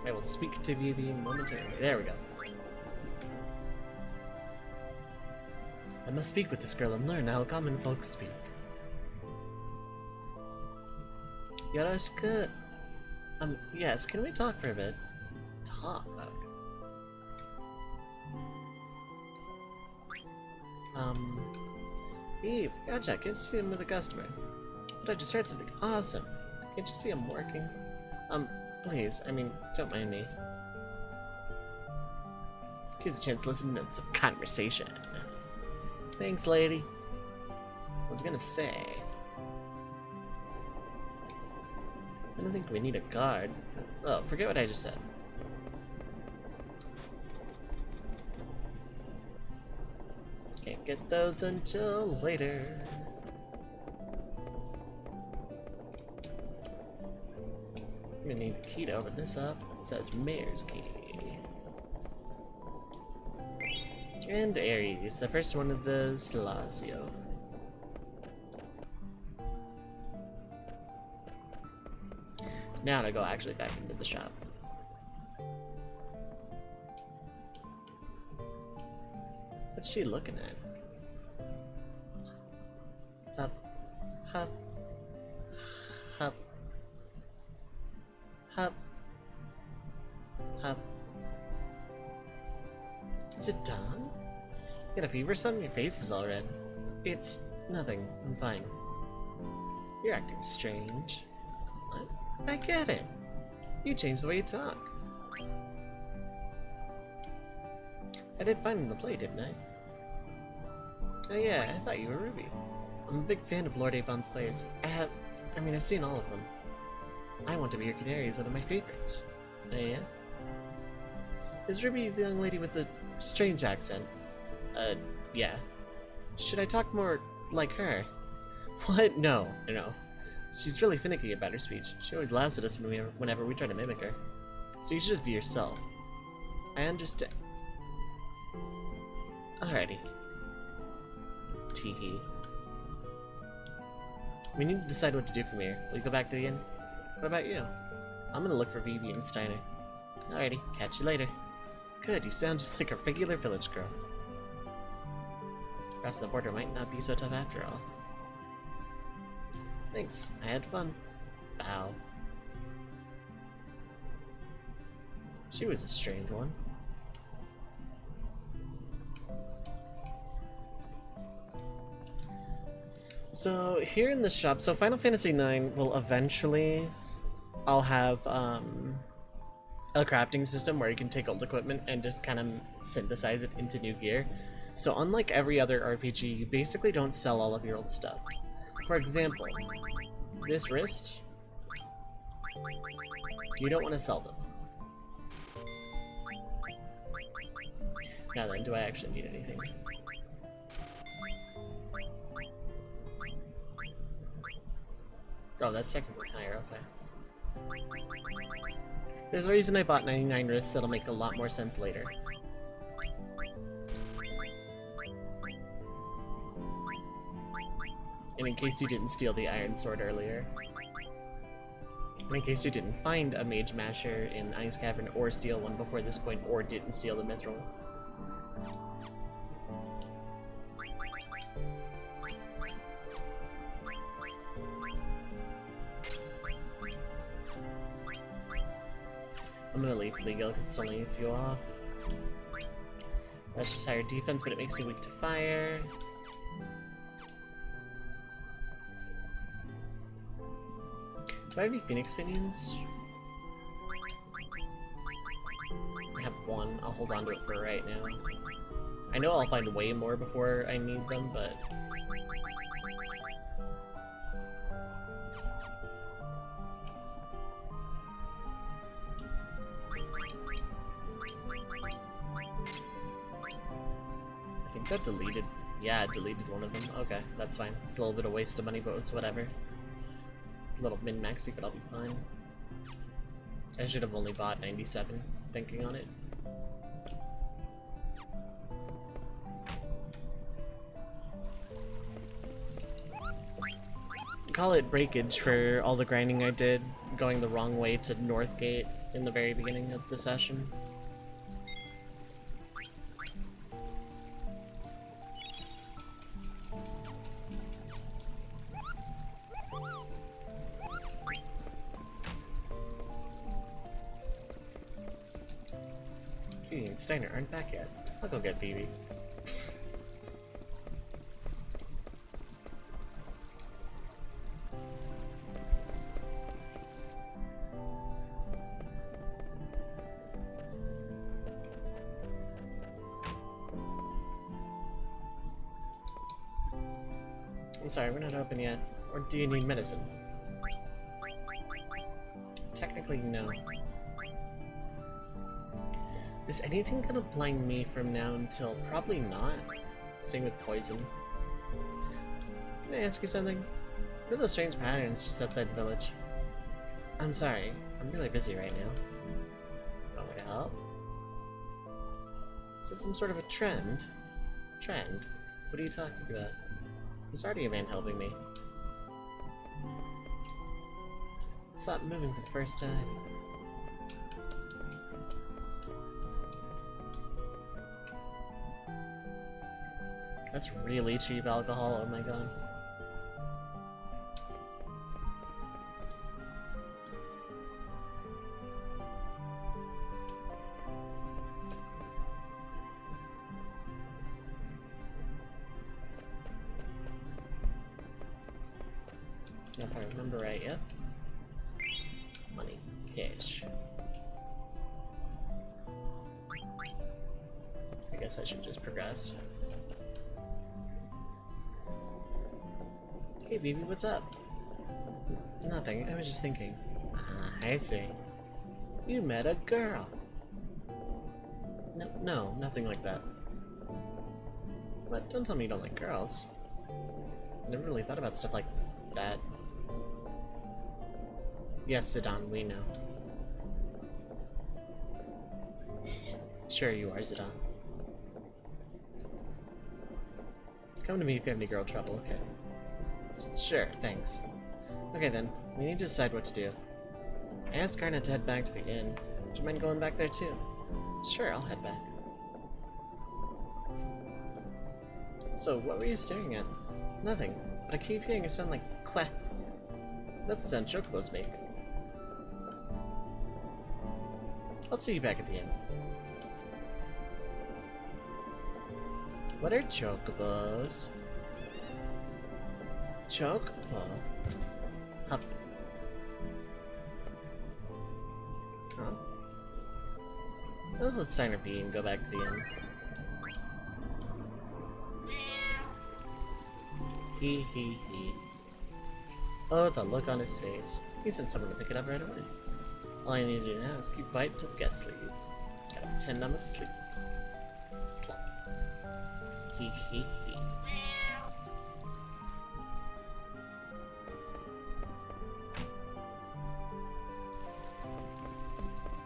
I will speak to Vivi momentarily. There we go. I must speak with this girl and learn how common folk speak. Yoroshiku. Yes, can we talk for a bit? Talk? Eve, gotcha, can't you see him with a customer? But I just heard something awesome. Can't you see him working? Please, I mean, don't mind me. Gives a chance to listen to some conversation. Thanks, lady. I was gonna say... I don't think we need a guard. Oh, forget what I just said. Can't get those until later. I'm gonna need a key to open this up. It says Mayor's Key. And Ares, the first one of the Slasio. Now to go actually back into the shop. What's she looking at? Hop, hop, hop, hop, hop. Is it dawn? You got a fever or something? Your face is all red. It's nothing. I'm fine. You're acting strange. What? I get it. You changed the way you talk. I did fine in the play, didn't I? Oh yeah, I thought you were Ruby. I'm a big fan of Lord Avon's plays. I've seen all of them. I Want to Be Your Canary is one of my favorites. Oh yeah? Is Ruby the young lady with the strange accent? Yeah. Should I talk more like her? What? No. She's really finicky about her speech. She always laughs at us whenever we try to mimic her. So you should just be yourself. I understand. Alrighty. Teehee. We need to decide what to do from here. Will you go back to the inn? What about you? I'm gonna look for Vivi and Steiner. Alrighty, catch you later. Good, you sound just like a regular village girl. Crossing the border might not be so tough after all. Thanks, I had fun. Bow. She was a strange one. So here in the shop, so Final Fantasy IX will eventually, I'll have a crafting system where you can take old equipment and just kind of synthesize it into new gear. So unlike every other RPG, you basically don't sell all of your old stuff. For example, this wrist, you don't want to sell them. Now then, do I actually need anything? Oh, that's technically higher, okay. There's a reason I bought 99 wrists that'll make a lot more sense later. And in case you didn't steal the iron sword earlier. And in case you didn't find a mage masher in Ice Cavern or steal one before this point, or didn't steal the mithril. I'm gonna leave legal because it's only a few off. That's just higher defense, but it makes me weak to fire. Do I have any Phoenix Minions? I have one. I'll hold on to it for right now. I know I'll find way more before I need them, but... I think that deleted... Yeah, it deleted one of them. Okay, that's fine. It's a little bit of waste of money, but it's whatever. A little min-maxy, but I'll be fine. I should have only bought 97, thinking on it. Call it breakage for all the grinding I did, going the wrong way to Northgate in the very beginning of the session. Phoebe and Steiner aren't back yet. I'll go get Phoebe. I'm sorry, we're not open yet. Or do you need medicine? Technically, no. Is anything gonna blind me from now until? Probably not. Same with poison. Can I ask you something? What are those strange patterns just outside the village? I'm sorry, I'm really busy right now. Want me to help? Is that some sort of a trend? Trend? What are you talking about? There's already a man helping me. I saw it moving for the first time. That's really cheap alcohol, oh my god. If I remember right, yeah? Money. Cash. I guess I should just progress. Hey, Bibi, what's up? Nothing, I was just thinking. Ah, I see. You met a girl. No, nothing like that. But don't tell me you don't like girls. I never really thought about stuff like that. Yes, Zidane, we know. Sure you are, Zidane. Come to me if you have any girl trouble, okay? Sure, thanks. Okay then, we need to decide what to do. I asked Garnet to head back to the inn. Would you mind going back there too? Sure, I'll head back. So, what were you staring at? Nothing, but I keep hearing a sound like quack. That's the sound chocobos make. I'll see you back at the inn. What are chocobos? Chocobo? Hop. Huh? Let's let Steiner be and go back to the inn. He. Oh, the look on his face. He sent someone to pick it up right away. All I need to do now is keep quiet till the guests leave. Gotta pretend I'm asleep. Plop. He.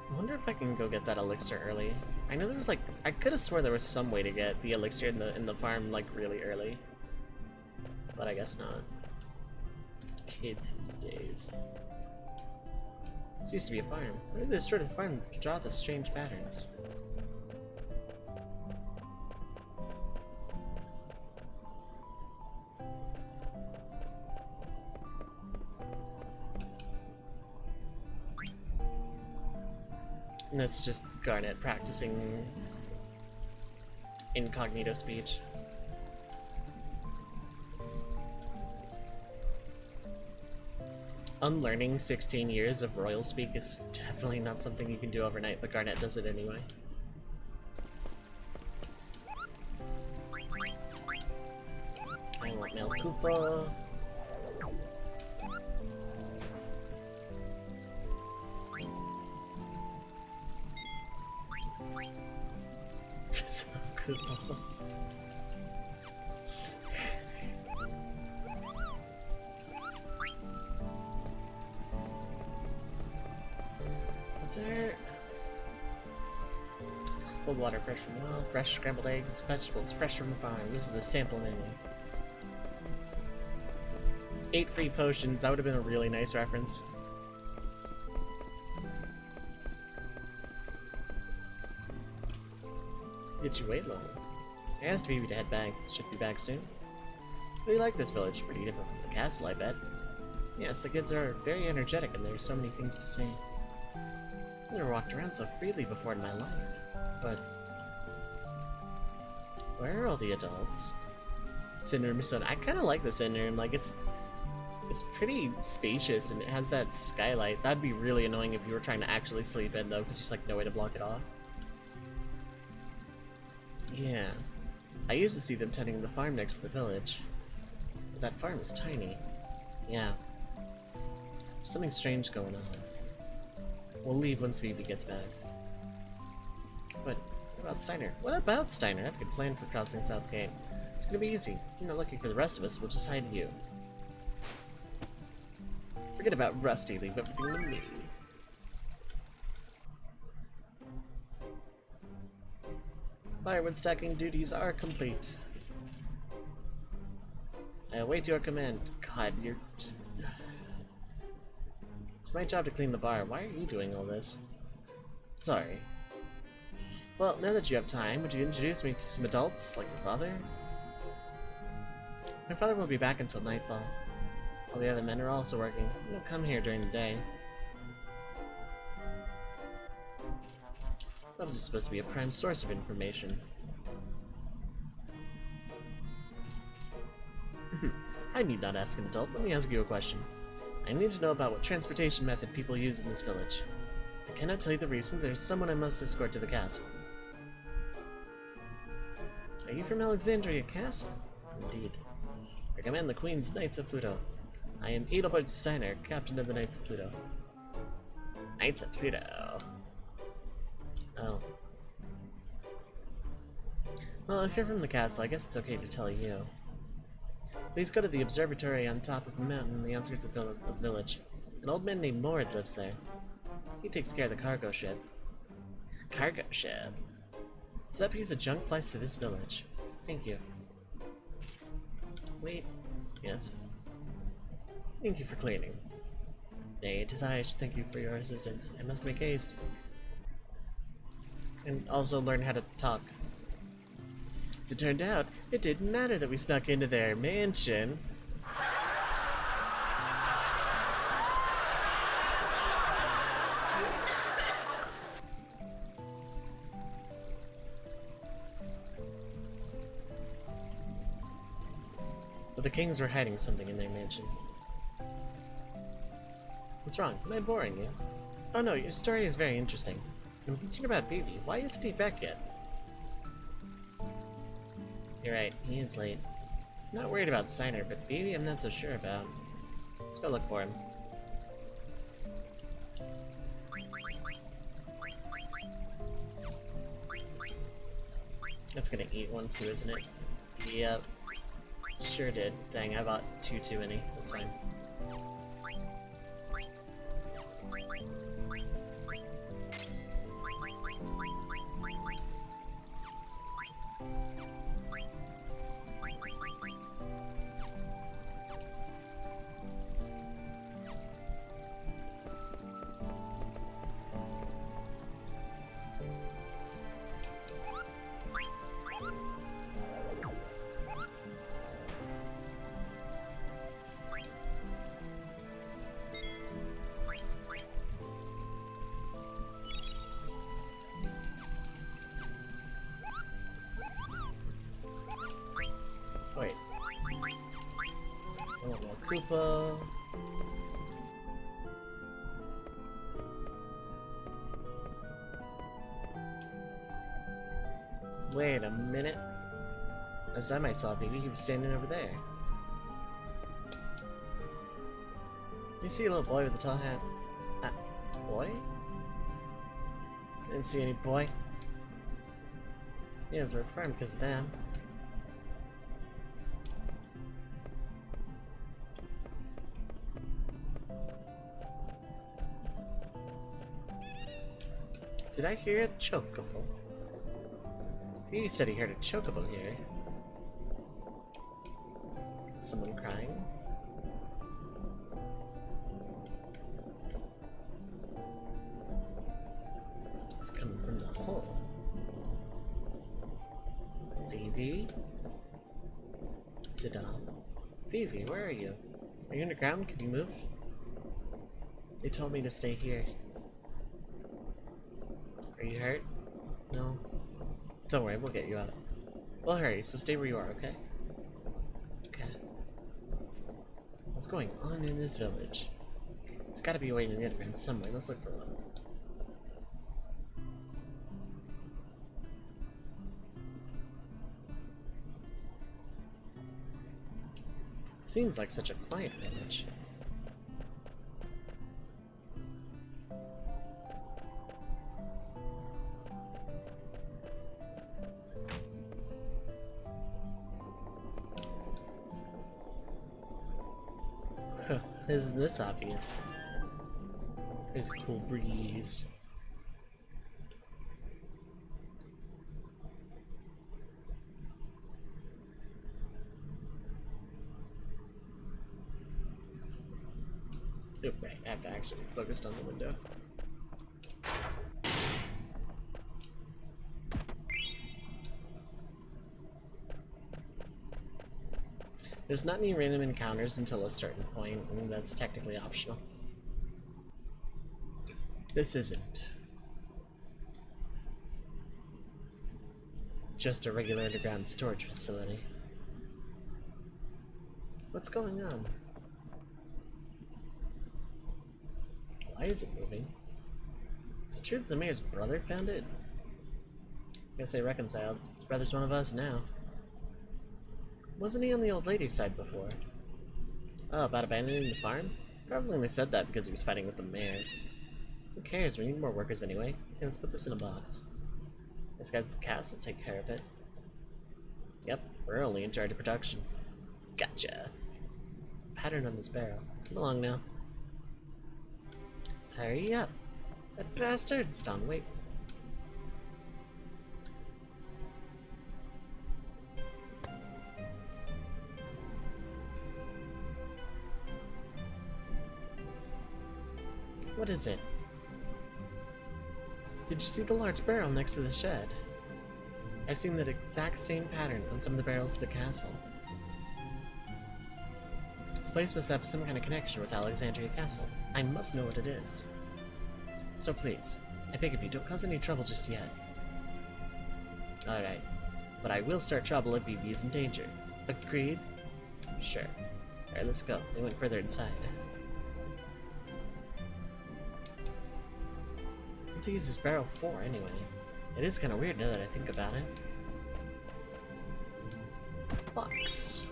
I wonder if I can go get that elixir early. I know there was like, I could have swore there was some way to get the elixir in the farm like really early. But I guess not. Kids these days. This used to be a farm. Where did they destroy the farm to draw the strange patterns? And that's just Garnet practicing incognito speech. Unlearning 16 years of royal speak is definitely not something you can do overnight, but Garnet does it anyway. I want Melkupa. Melkupa. Is there... Cold water fresh from the well, fresh scrambled eggs, vegetables fresh from the farm. This is a sample menu. 8 free potions, that would have been a really nice reference. Get your weight level. I asked Vivi to head back. Should be back soon. We like this village. Pretty different from the castle, I bet. Yes, the kids are very energetic and there are so many things to see. I've never walked around so freely before in my life. But where are all the adults? Sitting room is so I kinda like this in room, like it's pretty spacious and it has that skylight. That'd be really annoying if you were trying to actually sleep in though, because there's like no way to block it off. Yeah. I used to see them tending the farm next to the village. But that farm is tiny. Yeah. There's something strange going on. We'll leave once Vivi gets back. But what about Steiner? What about Steiner? I have a good plan for crossing South Gate. It's gonna be easy. You're not looking for the rest of us, we'll just hide you. Forget about Rusty, leave everything to me. Firewood stacking duties are complete. I await your command. God, you're just... It's my job to clean the bar. Why are you doing all this? Sorry. Well, now that you have time, would you introduce me to some adults, like your father? My father won't be back until nightfall. All the other men are also working. They don't come here during the day. That was supposed to be a prime source of information. I need not ask an adult. Let me ask you a question. I need to know about what transportation method people use in this village. I cannot tell you the reason, but there's someone I must escort to the castle. Are you from Alexandria Castle? Indeed. I command the Queen's Knights of Pluto. I am Edelbert Steiner, captain of the Knights of Pluto. Knights of Pluto. Oh. Well, if you're from the castle, I guess it's okay to tell you. Please go to the observatory on top of a mountain in the outskirts of the village. An old man named Mord lives there. He takes care of the cargo ship. Cargo ship? So that piece of junk flies to this village. Thank you. Wait. Yes. Thank you for cleaning. Nay, it is I should thank you for your assistance. I must make haste. And also learn how to talk. As it turned out, it didn't matter that we snuck into their mansion. But the kings were hiding something in their mansion. What's wrong? Am I boring you? Oh no, your story is very interesting. I'm concerned about Vivi. Why isn't he back yet? You're right, he is late. I'm not worried about Steiner, but Vivi I'm not so sure about. Let's go look for him. That's gonna eat one too, isn't it? Yep. Sure did. Dang, I bought two too many. That's fine. Wait. Oh, more Koopa. Wait a minute. Last time I saw Vivi, he was standing over there. You see a little boy with a tall hat? Boy? I didn't see any boy. Yeah, it was a farm because of them. Did I hear a chocobo? He said he heard a chocobo here. Someone crying? It's coming from the hole. Vivi? Zidane? Vivi, where are you? Are you underground? Can you move? They told me to stay here. Are you hurt? No. Don't worry, we'll get you out. Well, hurry, so stay where you are, okay? Okay. What's going on in this village? There's gotta be a way to the underground somewhere. Let's look for one. Seems like such a quiet village. Isn't this obvious? There's a cool breeze. Oh, right, I have to actually focus on the window. There's not any random encounters until a certain point, and that's technically optional. This isn't. Just a regular underground storage facility. What's going on? Why is it moving? Is it true that the mayor's brother found it? Guess they reconciled. His brother's one of us now. Wasn't he on the old lady's side before? Oh, about abandoning the farm? Probably only said that because he was fighting with the mayor. Who cares? We need more workers anyway. Okay, let's put this in a box. This guy's the castle. Take care of it. Yep, we're only in charge of production. Gotcha. Pattern on this barrel. Come along now. Hurry up. That bastard's done. Wait. What is it? Did you see the large barrel next to the shed? I've seen that exact same pattern on some of the barrels at the castle. This place must have some kind of connection with Alexandria Castle. I must know what it is. So please, I beg of you, don't cause any trouble just yet. Alright, but I will start trouble if Vivi is in danger. Agreed? Sure. Alright, let's go. They went further inside. What to use this barrel for, anyway? It is kind of weird now that I think about it. Box.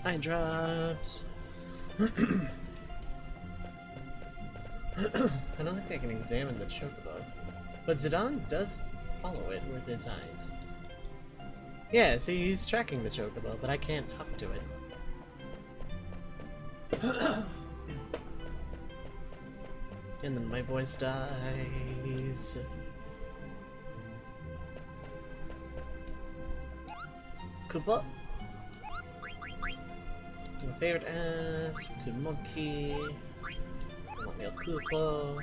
Eye drops. I don't think I can examine the chocobo, but Zidane does follow it with his eyes. Yeah, see, he's tracking the chocobo, but I can't talk to it. And then my voice dies. Koopa. My favorite ass to monkey. I want me a Koopa.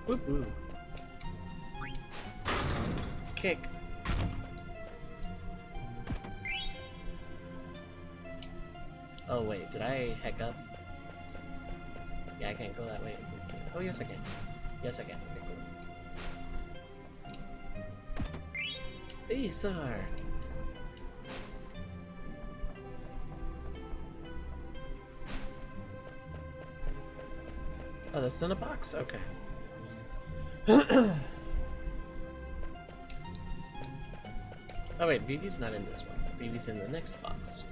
Whoop whoop. Kick. Oh wait, did I heck up? Yeah, I can't go that way. Oh yes I can. Yes I can. Okay, cool. Ether! Oh, that's in a box? Okay. Oh wait, Vivi's not in this one. Vivi's in the next box.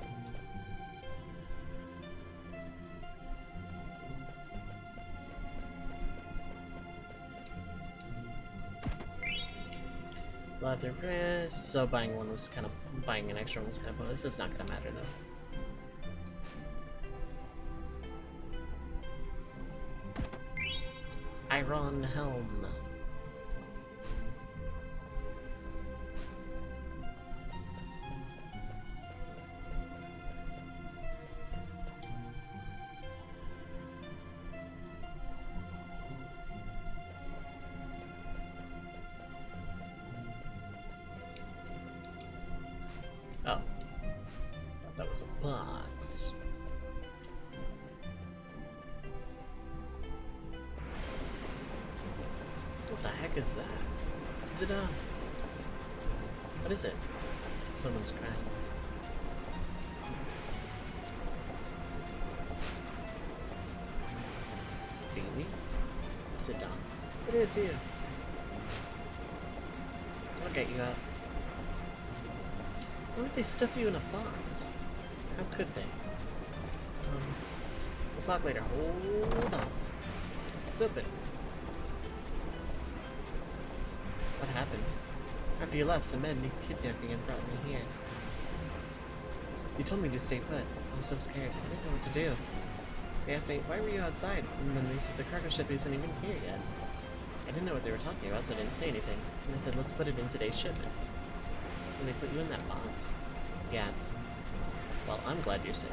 Leather wrist, so buying an extra one was kind of pointless. This is not gonna matter though. Iron helm. Oh. Thought that was a box. What the heck is that? Is it what is it? Someone's crying. Baby? Sit down. It is you. I'll get you out. Why would they stuff you in a box? How could they? We'll talk later. Hold on. It's open. What happened? After you left, some men kidnapped me and brought me here. You told me to stay put. I was so scared. I didn't know what to do. They asked me, why were you outside? And then they said the cargo ship isn't even here yet. I didn't know what they were talking about, so I didn't say anything. And they said, let's put it in today's shipment. And they put you in that box? Yeah. Well, I'm glad you're safe.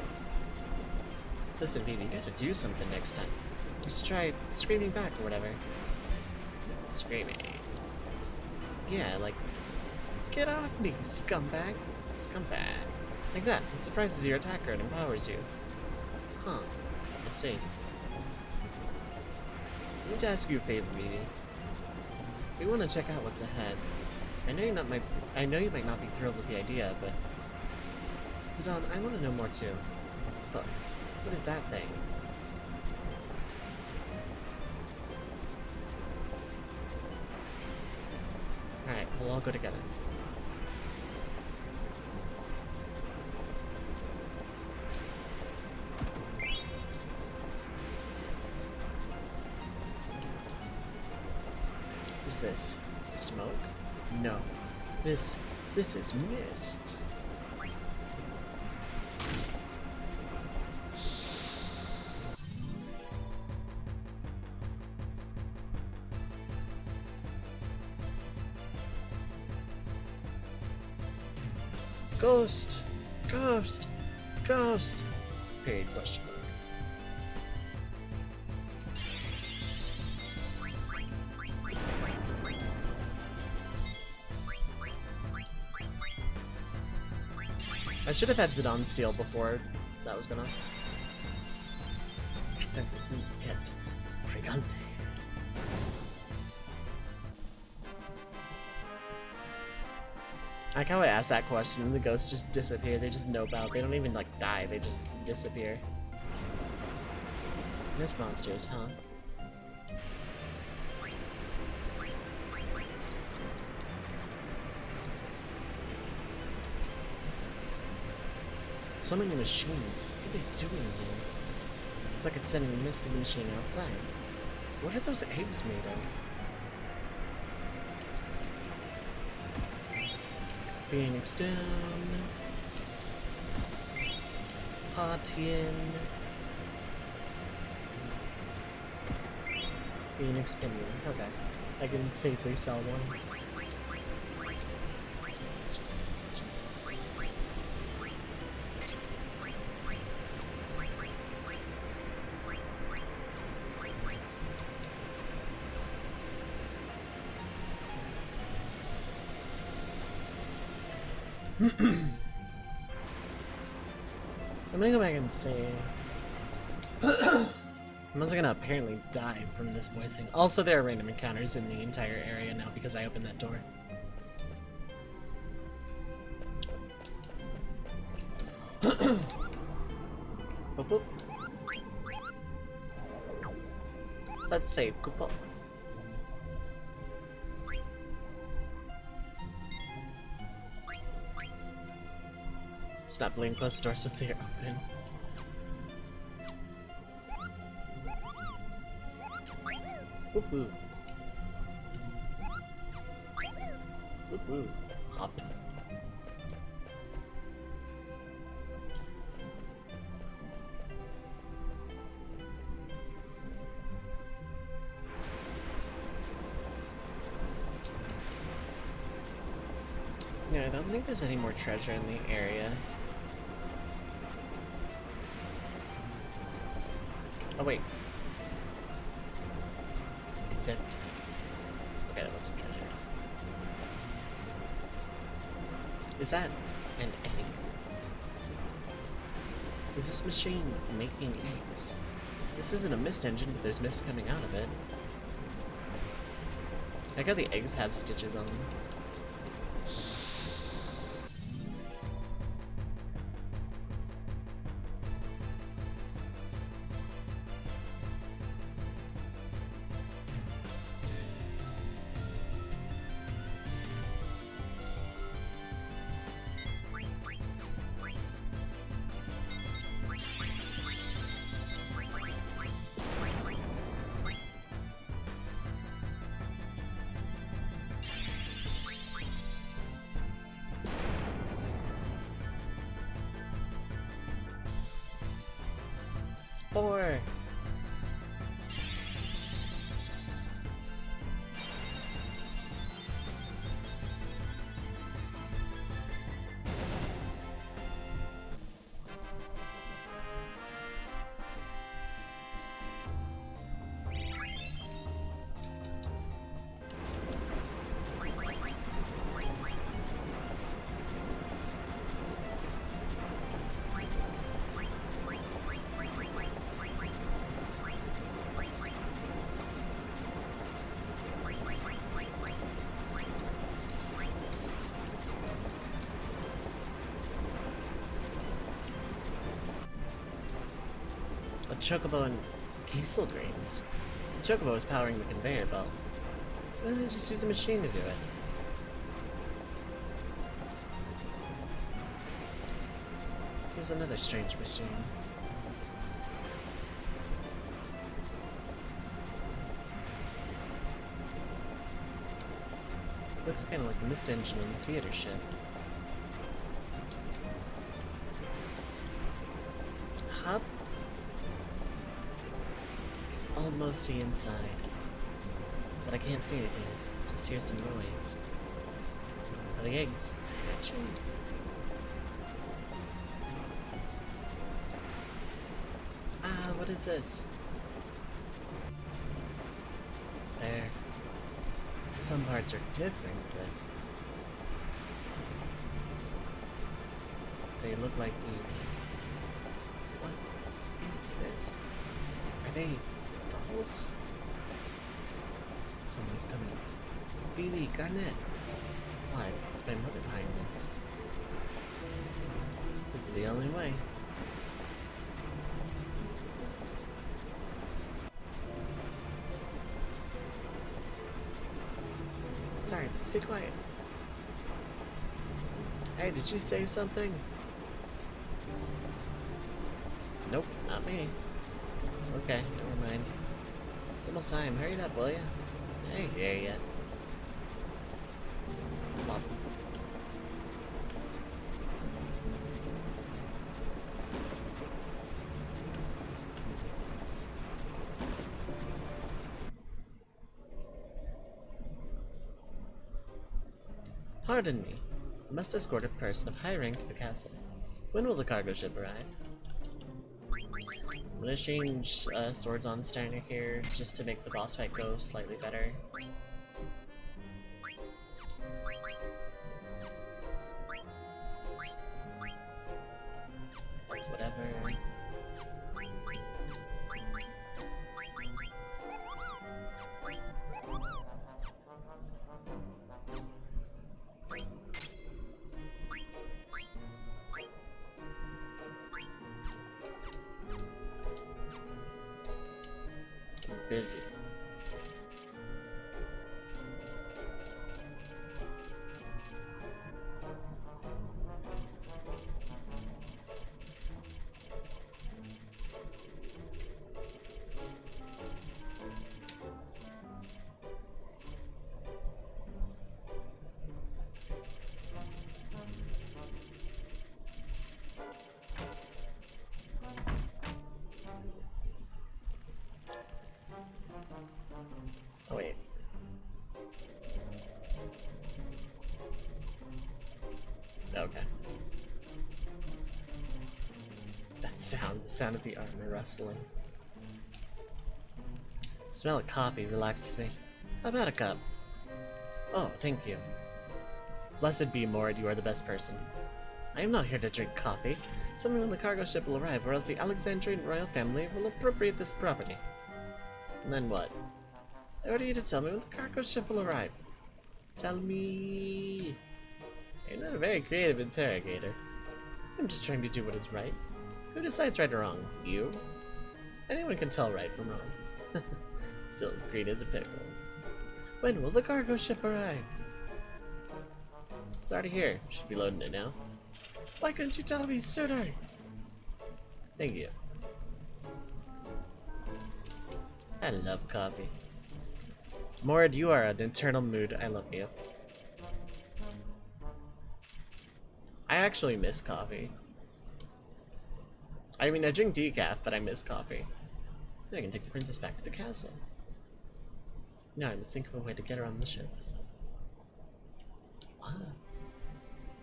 Listen, Vivi, you gotta do something next time. Just try screaming back or whatever. Screaming. Yeah, like, get off me, scumbag. Scumbag. Like that. It surprises your attacker and empowers you. Huh. I see. I need to ask you a favor, Vivi. We want to check out what's ahead. I know you might not be thrilled with the idea, but Zidane, I want to know more too. Look, what is that thing? Alright, we'll all go together. Is this smoke? No. This is mist. Ghost! Ghost! Ghost! Period, question mark. I should have had Zidane steal before that was gonna. Get Frigante. I like how I asked that question and the ghosts just disappear. They just nope out. They don't even like die. They just disappear. Mist monsters, huh? So many machines. What are they doing here? It's like it's sending mist to the machine outside. What are those eggs made of? Phoenix down. Hotien. Phoenix Pinion. Okay. I can safely sell one. I'm gonna go back and see. I'm also gonna apparently die from this voice thing. Also, there are random encounters in the entire area now because I opened that door. Boop, boop. Let's save Koopa. Stop playing close doors with the open. Whoop woo. Whoop woo. Hop. Yeah, I don't think there's any more treasure in the area. Oh wait. It's empty. Okay, that wasn't treasure. Is that an egg? Is this machine making eggs? This isn't a mist engine, but there's mist coming out of it. I got the eggs have stitches on them. Four. A chocobo and Kiesel greens. The chocobo is powering the conveyor belt. Why don't they just use a machine to do it? Here's another strange machine. Looks kind of like a mist engine on the theater ship. Hop. Almost see inside, but I can't see anything. Just hear some noise. Are the eggs hatching? Ah, what is this? There. Some parts are different, but they look like the... What is this? Are they dolls? Someone's coming. Vivi, Garnet! Why? It's my mother behind this. This is the only way. Sorry, but stay quiet. Hey, did you say something? Nope, not me. Okay, never mind. It's almost time. Hurry it up, will ya? I ain't here yet. Plop. Pardon me. I must escort a person of high rank to the castle. When will the cargo ship arrive? I'm gonna change Swords on Steiner here just to make the boss fight go slightly better. That's whatever. Busy. sound of the armor rustling. The smell of coffee relaxes me. How about a cup? Oh, thank you. Blessed be Mord, you are the best person. I am not here to drink coffee. Tell me when the cargo ship will arrive, or else the Alexandrian royal family will appropriate this property. And then what? I order you to tell me when the cargo ship will arrive. Tell me. You're not a very creative interrogator. I'm just trying to do what is right. Who decides right or wrong? You? Anyone can tell right from wrong. Still as green as a pickle. When will the cargo ship arrive? It's already here. Should be loading it now. Why couldn't you tell me sooner? Thank you. I love coffee. Mord, you are an eternal mood. I love you. I actually miss coffee. I mean, I drink decaf, but I miss coffee. Then I can take the princess back to the castle. Now I must think of a way to get her on the ship. Wow.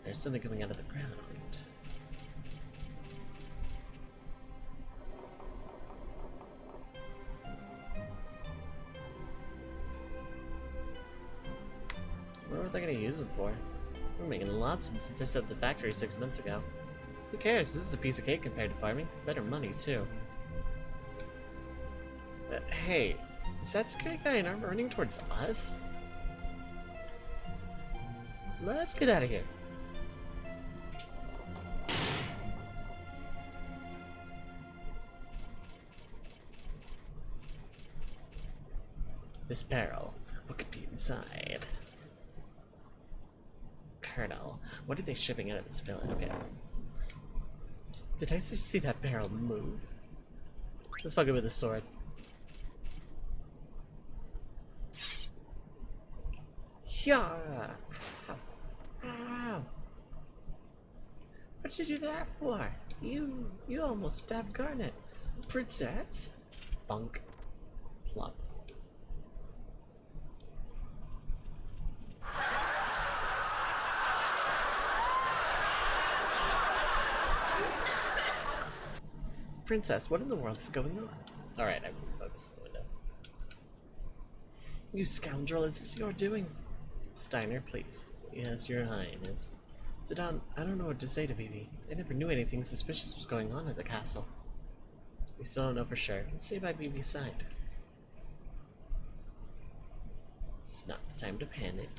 There's something coming out of the ground. What were they gonna use them for? We're making lots of them since I set up the factory 6 months ago. Who cares? This is a piece of cake compared to farming. Better money, too. Hey, is that scary guy in armor running towards us? Let's get out of here. This barrel, what could be inside? Colonel, what are they shipping out of this village? Okay. Did I just see that barrel move? Let's bug it with a sword. Yeah. Ow. What'd you do that for? You almost stabbed Garnet. Princess? Bunk. Plop. Princess, what in the world is going on? Alright, I'm focused on the window. You scoundrel, is this your doing? Steiner, please. Yes, your highness. Zidane, I don't know what to say to Vivi. I never knew anything suspicious was going on at the castle. We still don't know for sure. Let's stay by Vivi's side. It's not the time to panic.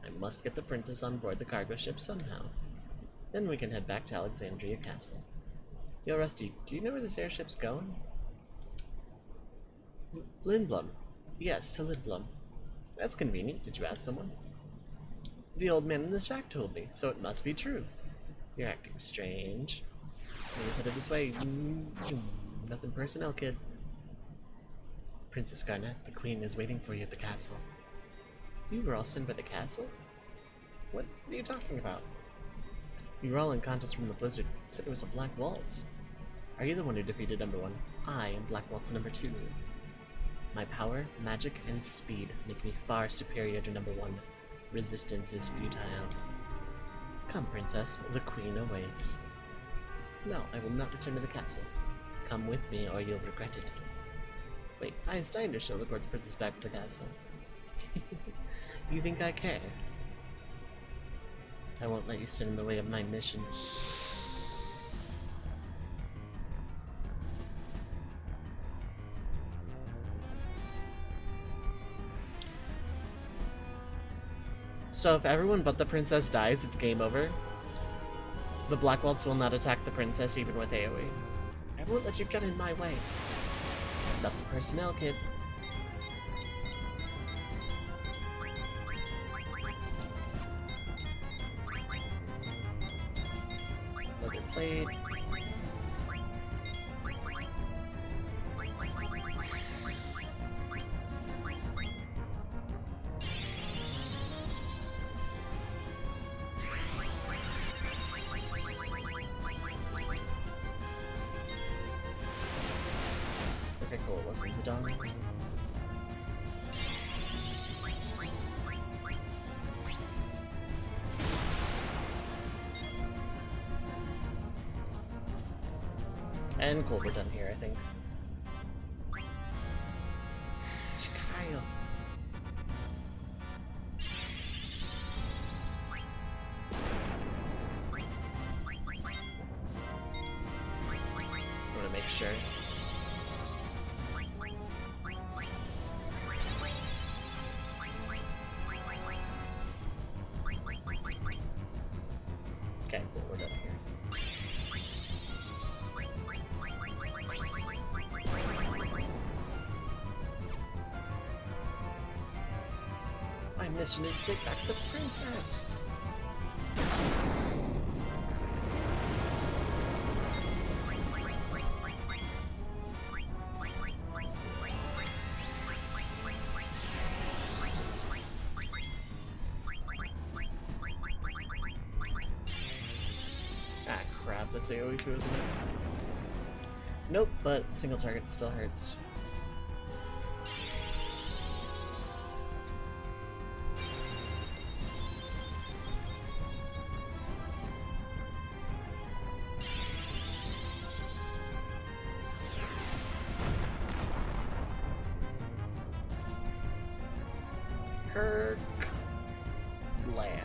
I must get the princess on board the cargo ship somehow. Then we can head back to Alexandria Castle. Yo, Rusty, do you know where this airship's going? Lindblum. Yes, to Lindblum. That's convenient. Did you ask someone? The old man in the shack told me, so it must be true. You're acting strange. Let's head this way. Nothing personnel, kid. Princess Garnet, the queen is waiting for you at the castle. You were all sent by the castle? What are you talking about? We were all in contest from the blizzard. It said it was a Black Waltz. Are you the one who defeated number 1? I am Black Waltz number 2. My power, magic, and speed make me far superior to number 1. Resistance is futile. Come, princess, the queen awaits. No, I will not return to the castle. Come with me or you'll regret it. Wait, Steiner shall report the princess back to the castle. You think I care? I won't let you stand in the way of my mission. So if everyone but the princess dies, it's game over. The Black Waltz will not attack the princess even with AoE. I won't let you get in my way. Nothing personnel, kid. Leather plate. Okay, cool. Wasn't Zidane? And cool, we're done here, I think. Kyle. I want to make sure. Okay, cool, we're done here. My mission is to take back the princess. Ah, crap, that's AoE too, isn't it? Nope, but single target still hurts. Kirk Lad.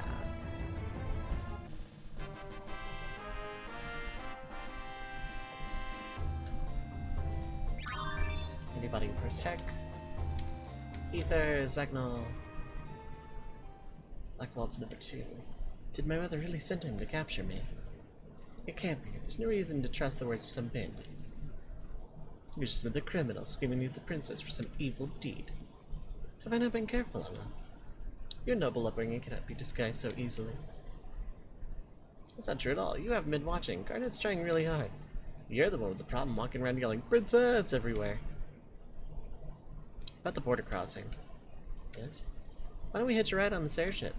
Anybody protect? Ether, Zagnol. Black Waltz number 2. Did my mother really send him to capture me? It can't be. There's no reason to trust the words of some bandit. You're just another criminal screaming to use the princess for some evil deed. Have I not been careful enough? Your noble upbringing cannot be disguised so easily. That's not true at all. You haven't been watching. Garnet's trying really hard. You're the one with the problem walking around yelling, "Princess!" everywhere. About the border crossing. Yes? Why don't we hitch a ride on this airship?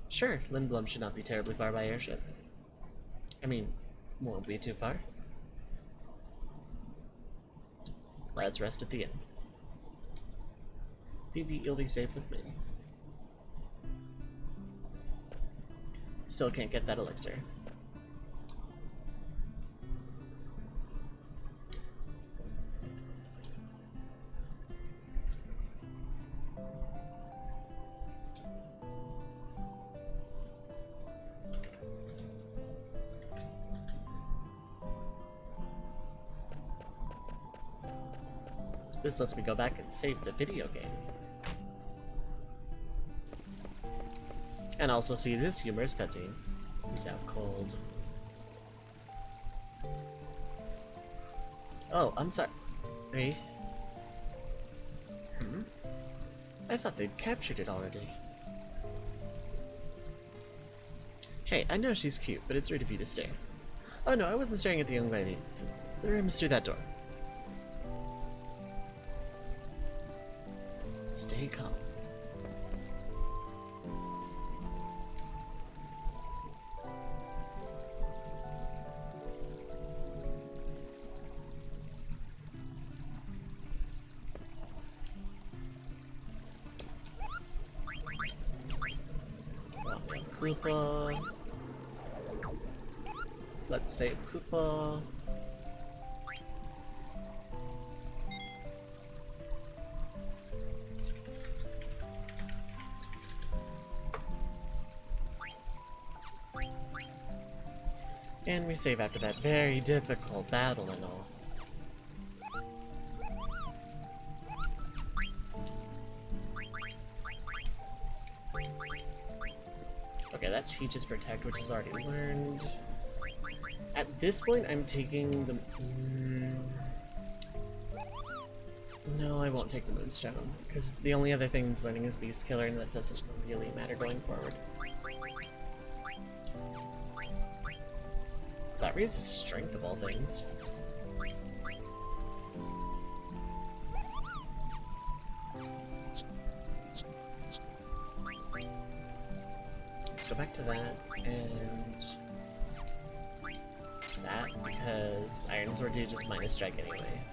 Sure, Lindblum should not be terribly far by airship. I mean, won't be too far. Let's rest at the inn. Maybe you'll be safe with me. Still can't get that elixir. This lets me go back and save the video game. And also see this humorous cutscene. He's out cold. Oh, I'm sorry. I thought they'd captured it already. Hey, I know she's cute, but it's rude of you to stare. Oh no, I wasn't staring at the young lady. The room's through that door. Stay calm. Koopa. Let's save Koopa. And we save after that very difficult battle and all. Okay, that teaches Protect, which is already learned. At this point, I'm taking the... No, I won't take the Moonstone, because the only other thing it's learning is Beast Killer, and that doesn't really matter going forward. That raises strength of all things. Let's go back to that, and that, because Iron Sword do just minus strike anyway.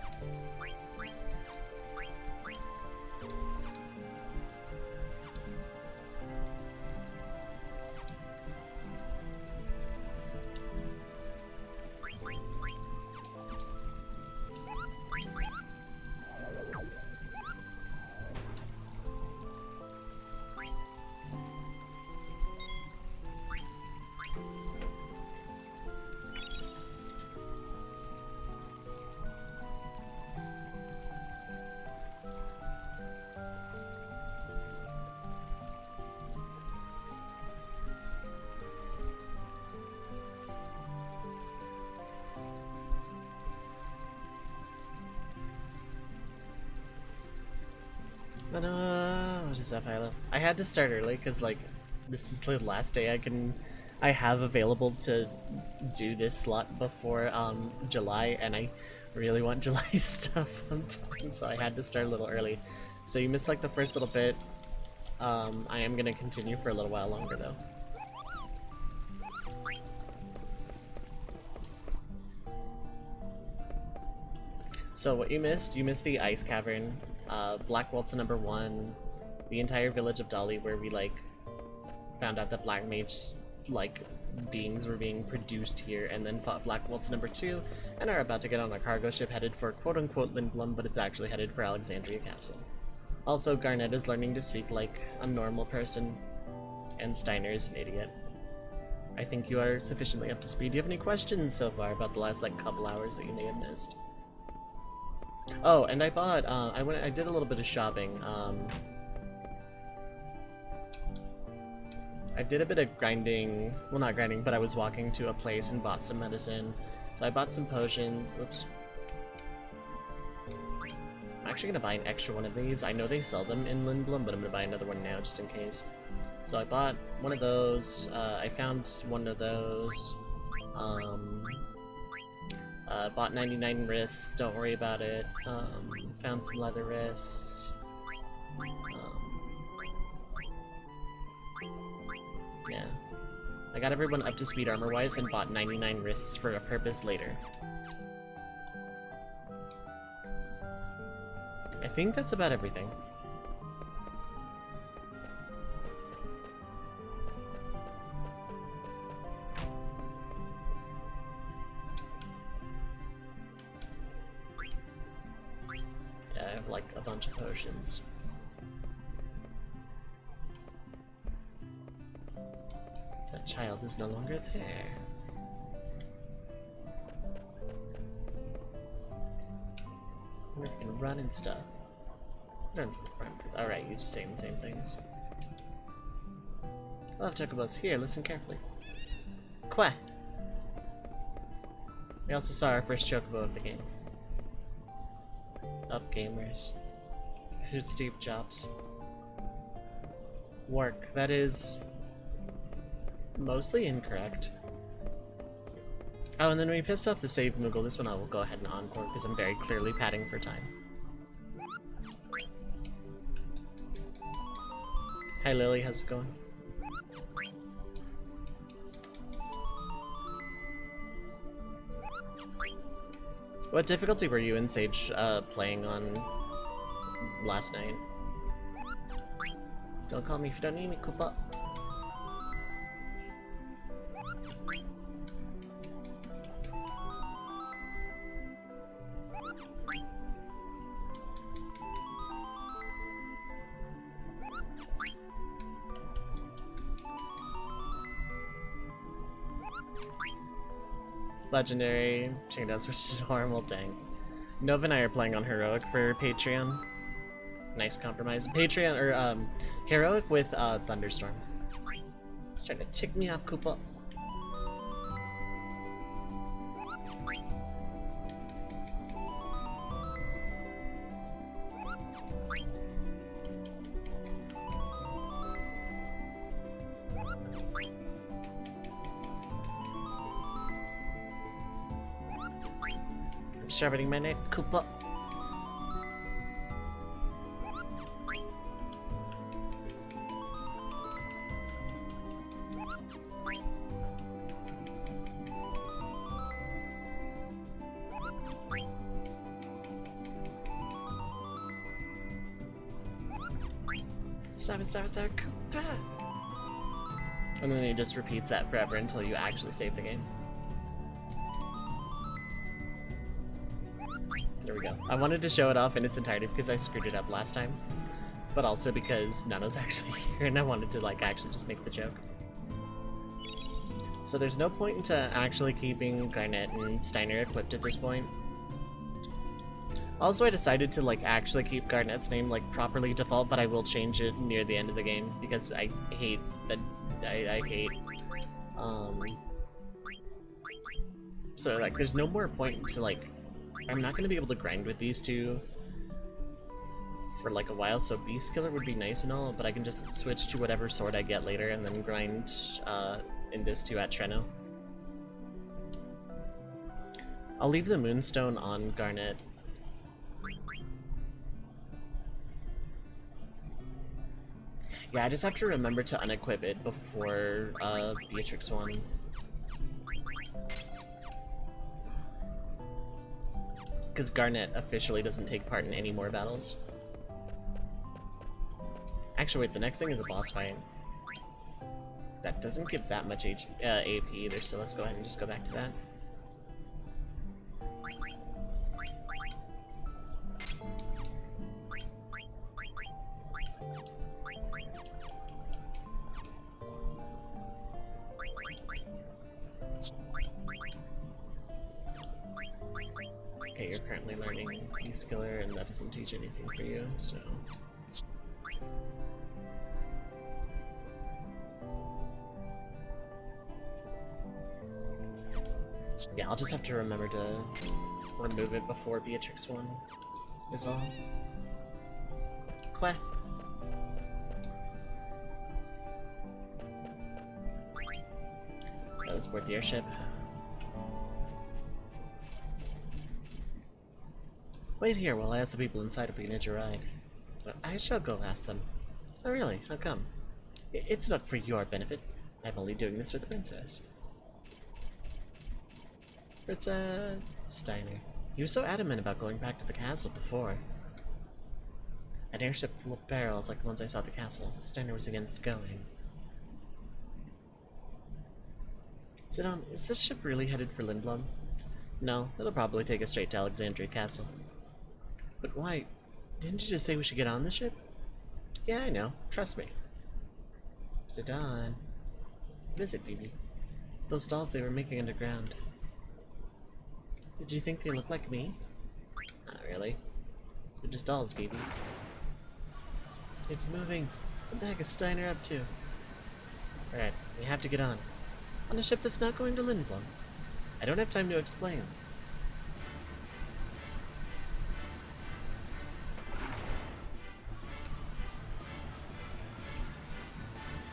No, no, what is up, Hilo? I had to start early because, like, this is the last day I have available to do this slot before July, and I really want July stuff on time, so I had to start a little early. So you missed like the first little bit. I am gonna continue for a little while longer though. So what you missed the Ice Cavern, Black Waltz number 1, the entire village of Dolly, where we like found out that Black Mage like beings were being produced here, and then fought Black Waltz number 2, and are about to get on a cargo ship headed for quote-unquote Lindblum, but it's actually headed for Alexandria Castle. Also, Garnet is learning to speak like a normal person, and Steiner is an idiot. I think you are sufficiently up to speed. Do you have any questions so far about the last like couple hours that you may have missed? Oh, and I bought, I did a little bit of shopping. I did a bit of grinding, well not grinding, but I was walking to a place and bought some medicine. So I bought some potions, oops. I'm actually gonna buy an extra one of these. I know they sell them in Lindblum, but I'm gonna buy another one now just in case. So I bought one of those, I found one of those, bought 99 wrists, don't worry about it, found some leather wrists, yeah. I got everyone up to speed armor-wise and bought 99 wrists for a purpose later. I think that's about everything. Yeah, I have like a bunch of potions. That child is no longer there. I wonder if you can run and stuff. Run from the front, because alright, you're just saying the same things. I'll have chocobos here, listen carefully. Quah! We also saw our first chocobo of the game. Up gamers. Who's Steve Jobs? Work, that is mostly incorrect. Oh, and then we pissed off the save Moogle. This one I will go ahead and encore because I'm very clearly padding for time. Hi Lily, how's it going? What difficulty were you and Sage playing on last night? Don't call me if you don't need me, Koopa. Legendary, checking out switch to normal, dang. Nova and I are playing on Heroic for Patreon. Nice compromise. Patreon, or Heroic with Thunderstorm. Starting to tick me off, Koopa. Sharpening my knife, Koopa. Stop it, Koopa. And then it just repeats that forever until you actually save the game. There we go. I wanted to show it off in its entirety because I screwed it up last time, but also because Nano's actually here and I wanted to like actually just make the joke. So there's no point into actually keeping Garnet and Steiner equipped at this point. Also, I decided to like actually keep Garnet's name like properly default, but I will change it near the end of the game because I hate that. I hate. So like, there's no more point to like. I'm not gonna be able to grind with these two for like a while, so Beast Killer would be nice and all, but I can just switch to whatever sword I get later and then grind Indus 2 at Treno. I'll leave the Moonstone on Garnet. Yeah, I just have to remember to unequip it before Beatrix 1. Because Garnet officially doesn't take part in any more battles. Actually, wait, the next thing is a boss fight. That doesn't give that much AP either, so let's go ahead and just go back to that. Okay, you're currently learning Beast Killer, and that doesn't teach anything for you, so... Yeah, I'll just have to remember to remove it before Beatrix 1 is all. Queh. Let's board the airship. Wait here while I ask the people inside if we can hitch a ride. I shall go ask them. Oh really? How come? It's not for your benefit. I'm only doing this for the princess. Princess Steiner. He was so adamant about going back to the castle before. An airship full of barrels like the ones I saw at the castle. Steiner was against going. Sidon, is this ship really headed for Lindblom? No, it'll probably take us straight to Alexandria Castle. But why? Didn't you just say we should get on the ship? Yeah, I know. Trust me. Sidon. What is it, Phoebe? Those dolls they were making underground. Did you think they look like me? Not really. They're just dolls, Phoebe. It's moving. What the heck is Steiner up to? Alright, we have to get on. On a ship that's not going to Lindblom. I don't have time to explain.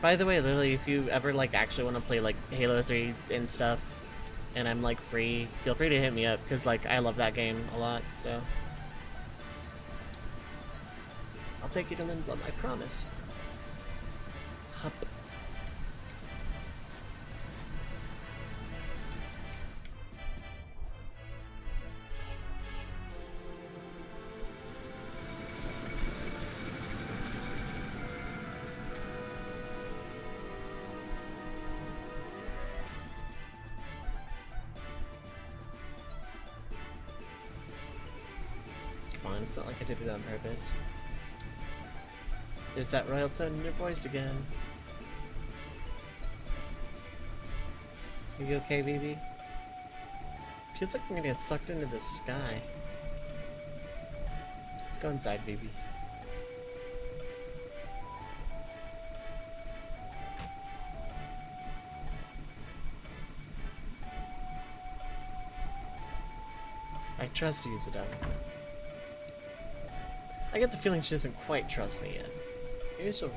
By the way, Lily, if you ever like actually want to play like Halo 3 and stuff, and I'm like free, feel free to hit me up, because like I love that game a lot, so I'll take you to Lindblom, I promise. Hup. It's not like I did it on purpose. There's that royal tone in your voice again. Are you okay, baby? Feels like I'm gonna get sucked into the sky. Let's go inside, baby. I trust you, Zidane. I get the feeling she doesn't quite trust me yet. Maybe she'll...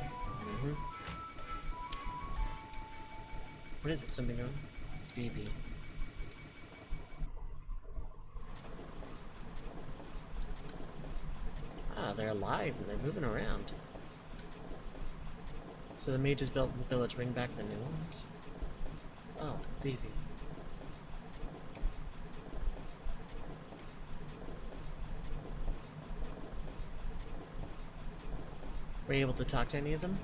What is it? Something wrong? It's Phoebe. Ah, they're alive and they're moving around. So the mages built in the village bring back the new ones? Oh, Phoebe. Were you able to talk to any of them?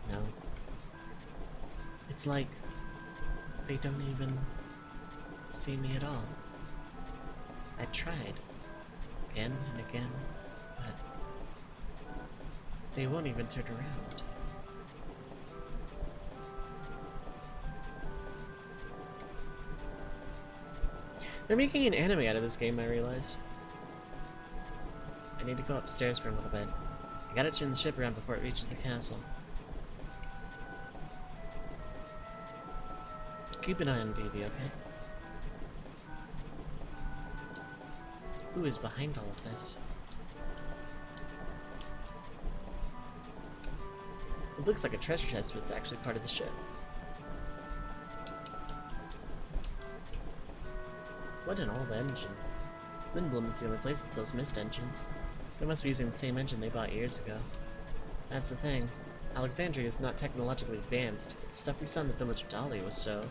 No. It's like they don't even see me at all. I tried again and again, but they won't even turn around. They're making an anime out of this game, I realized. I need to go upstairs for a little bit. I gotta turn the ship around before it reaches the castle. Keep an eye on Baby, okay? Who is behind all of this? It looks like a treasure chest, but it's actually part of the ship. What an old engine. Lindblum is the only place that sells mist engines. They must be using the same engine they bought years ago. That's the thing. Alexandria is not technologically advanced, but the stuff we saw in the village of Dali was so.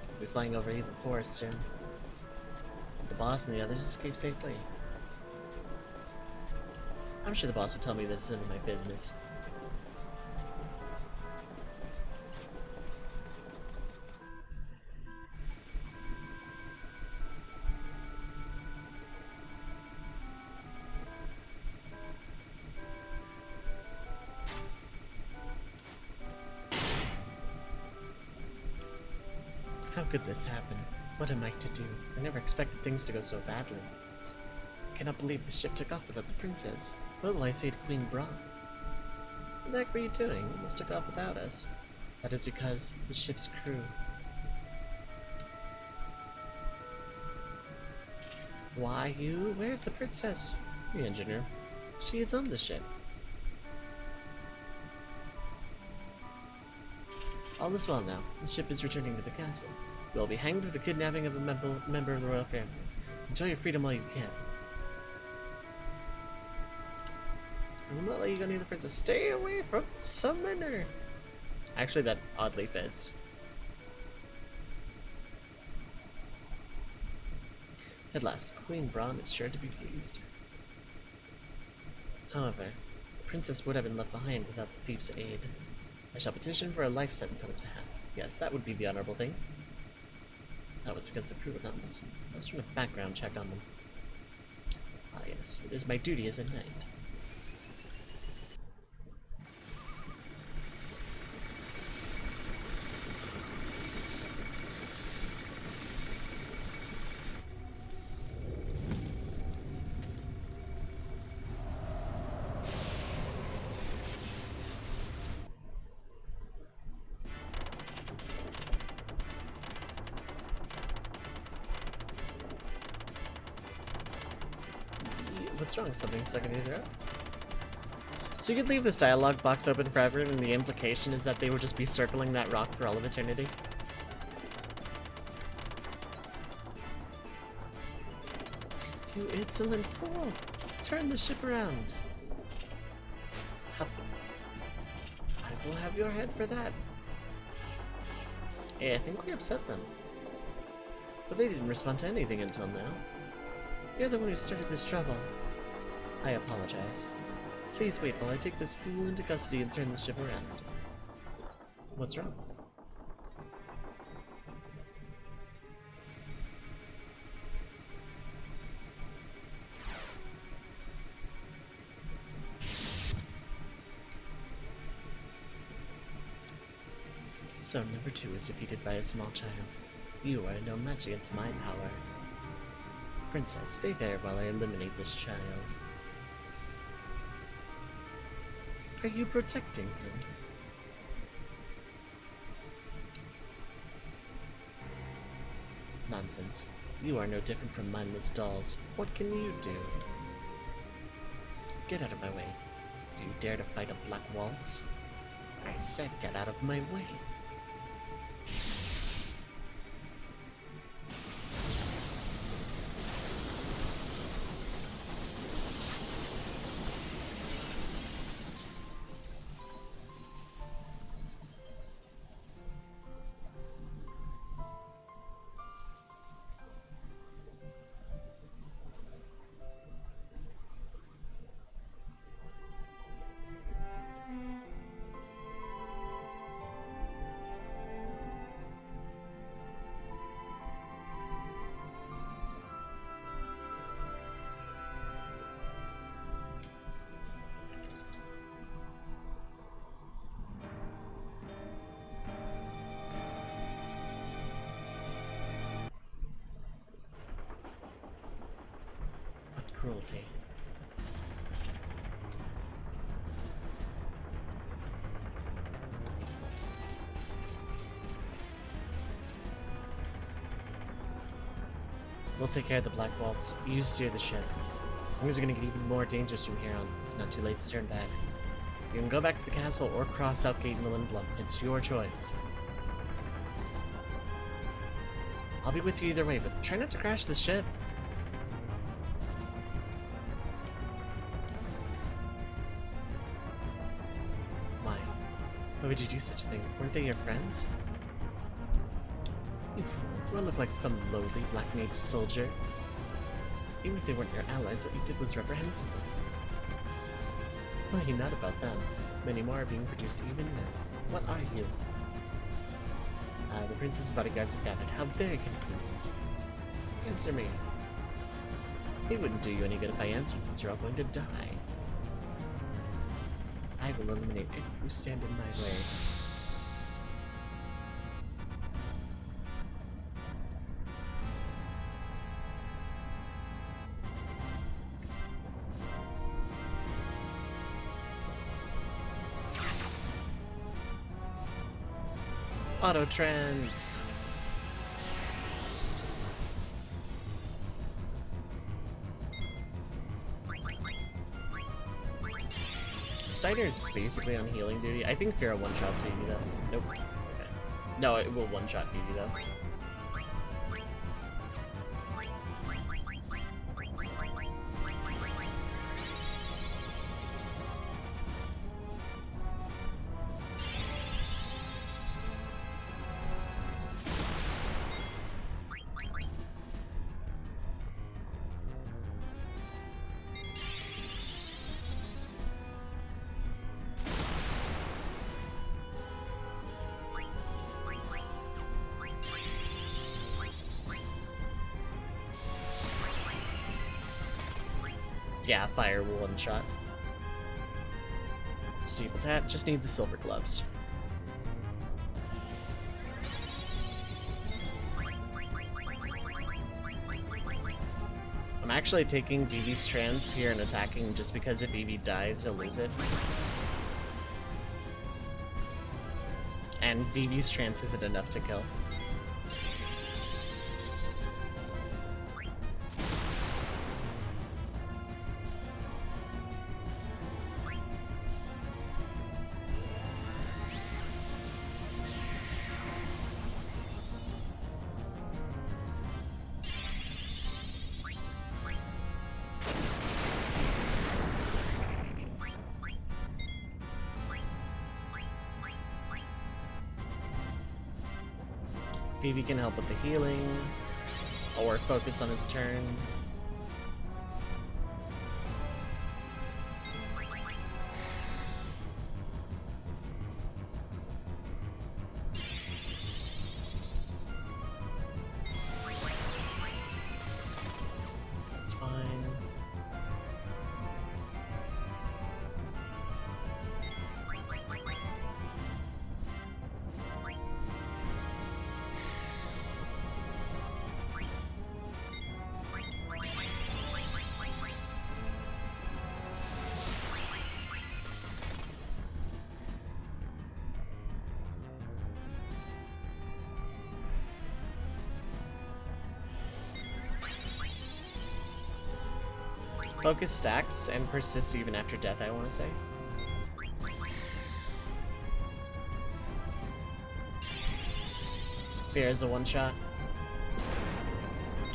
We'll be flying over Evil Forest soon. The boss and the others escape safely. I'm sure the boss would tell me that it's none of my business. How could this happen? What am I to do? I never expected things to go so badly. I cannot believe the ship took off without the princess. What will I say to Queen Braun? What the heck were you doing? You almost took off without us. That is because the ship's crew. Why, you? Where's the princess? The engineer. She is on the ship. All is well now. The ship is returning to the castle. You will be hanged for the kidnapping of a member of the royal family. Enjoy your freedom while you can. I will not let you go near the princess. Stay away from the summoner! Actually, that oddly fits. At last, Queen Braun is sure to be pleased. However, the princess would have been left behind without the thief's aid. I shall petition for a life sentence on his behalf. Yes, that would be the honorable thing. That was because the crew would not listen. Let's run a background check on them. Ah yes, it is my duty as a knight. What's wrong? Something stuck in your throat? So you could leave this dialogue box open forever, and the implication is that they would just be circling that rock for all of eternity? You insolent fool! Turn the ship around! Up. I will have your head for that. Hey, I think we upset them. But they didn't respond to anything until now. You're the one who started this trouble. I apologize. Please wait while I take this fool into custody and turn the ship around. What's wrong? So number 2 is defeated by a small child. You are no match against my power. Princess, stay there while I eliminate this child. Are you protecting him? Nonsense. You are no different from mindless dolls. What can you do? Get out of my way. Do you dare to fight a black waltz? I said get out of my way. Cruelty. We'll take care of the Black Waltz. You steer the ship. Things are gonna get even more dangerous from here on. It's not too late to turn back. You can go back to the castle or cross Southgate in the Lindblum. It's your choice. I'll be with you either way, but try not to crash the ship. Why? Why would you do such a thing? Weren't they your friends? You fool. Do I look like some lowly Black Mage soldier? Even if they weren't your allies, what you did was reprehensible. Why, not about them. Many more are being produced even now. What are you? The prince's bodyguards have gathered. How very convenient. Answer me. It wouldn't do you any good if I answered, since you're all going to die. I will eliminate any who stand in my way. Auto trends. Steiner is basically on healing duty. I think Vera one-shots Vivi though. Nope. Okay. No, it will one-shot Vivi though. Yeah, fire will one-shot. Steeple Tat, just need the silver gloves. I'm actually taking Vivi's trance here and attacking just because if Vivi dies, he'll lose it. And Vivi's trance isn't enough to kill. Vivi can help with the healing, or focus on his turn. That's fine. Focus stacks and persists even after death, I want to say. Fear is a one-shot.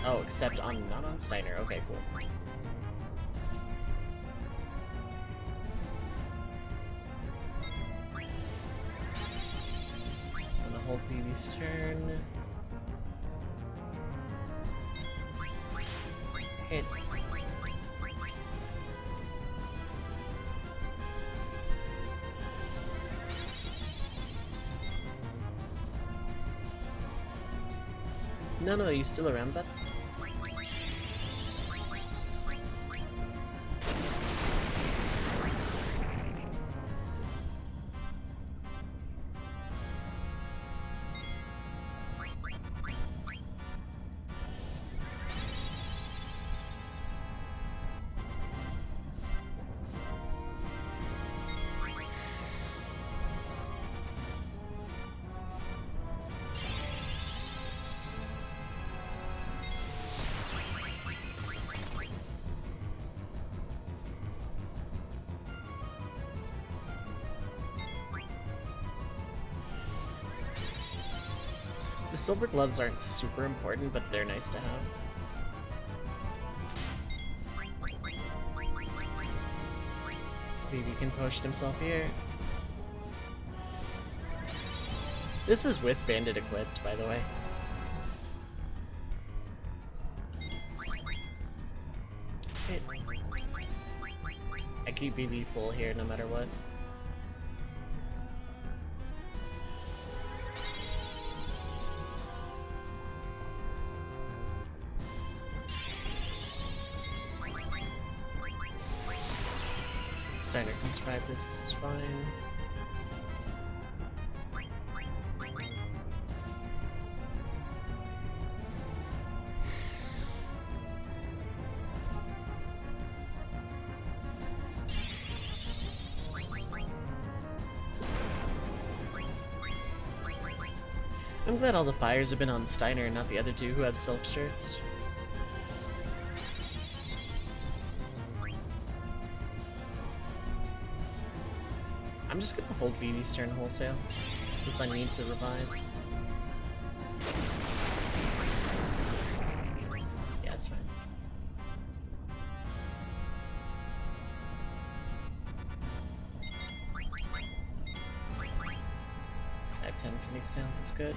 Oh, except on not on Steiner. Okay, cool. I'm gonna hold Vivi's turn. Hit. No, are you still around, bud? silver gloves aren't super important, but they're nice to have. Vivi can potion himself here. This is with Bandit equipped, by the way. Okay. I keep Vivi full here no matter what. Steiner can survive this, this is fine. I'm glad all the fires have been on Steiner and not the other two who have silk shirts. I'm just gonna hold Vivi's turn wholesale, since I need to revive. Yeah, it's fine. I have 10 Phoenix Downs, that's good.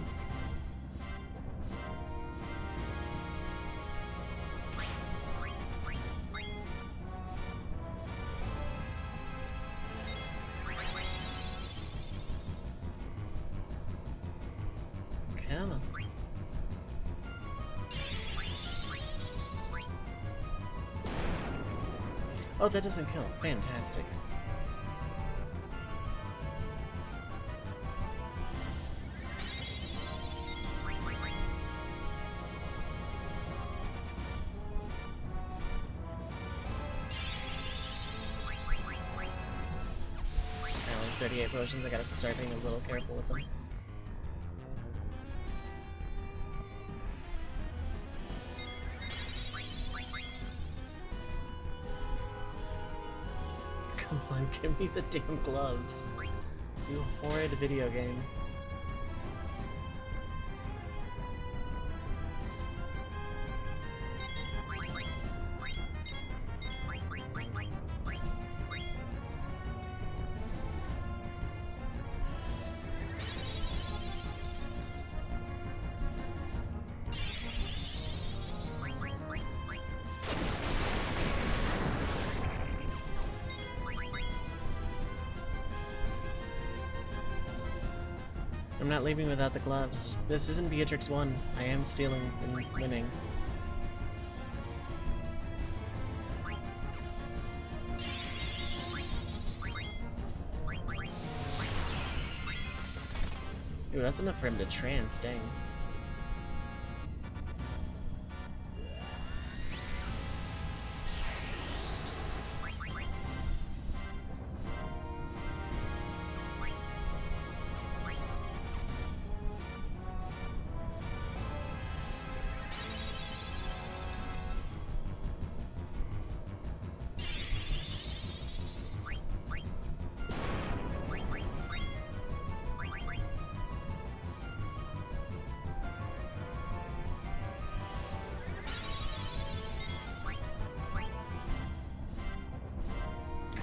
Come on. Oh, that doesn't kill. Fantastic. I only have 38 potions, I gotta start being a little careful with them. Come on, give me the damn gloves. You horrid video game. I'm not leaving without the gloves. This isn't Beatrix 1. I am stealing and winning. Ooh, that's enough for him to trance, dang.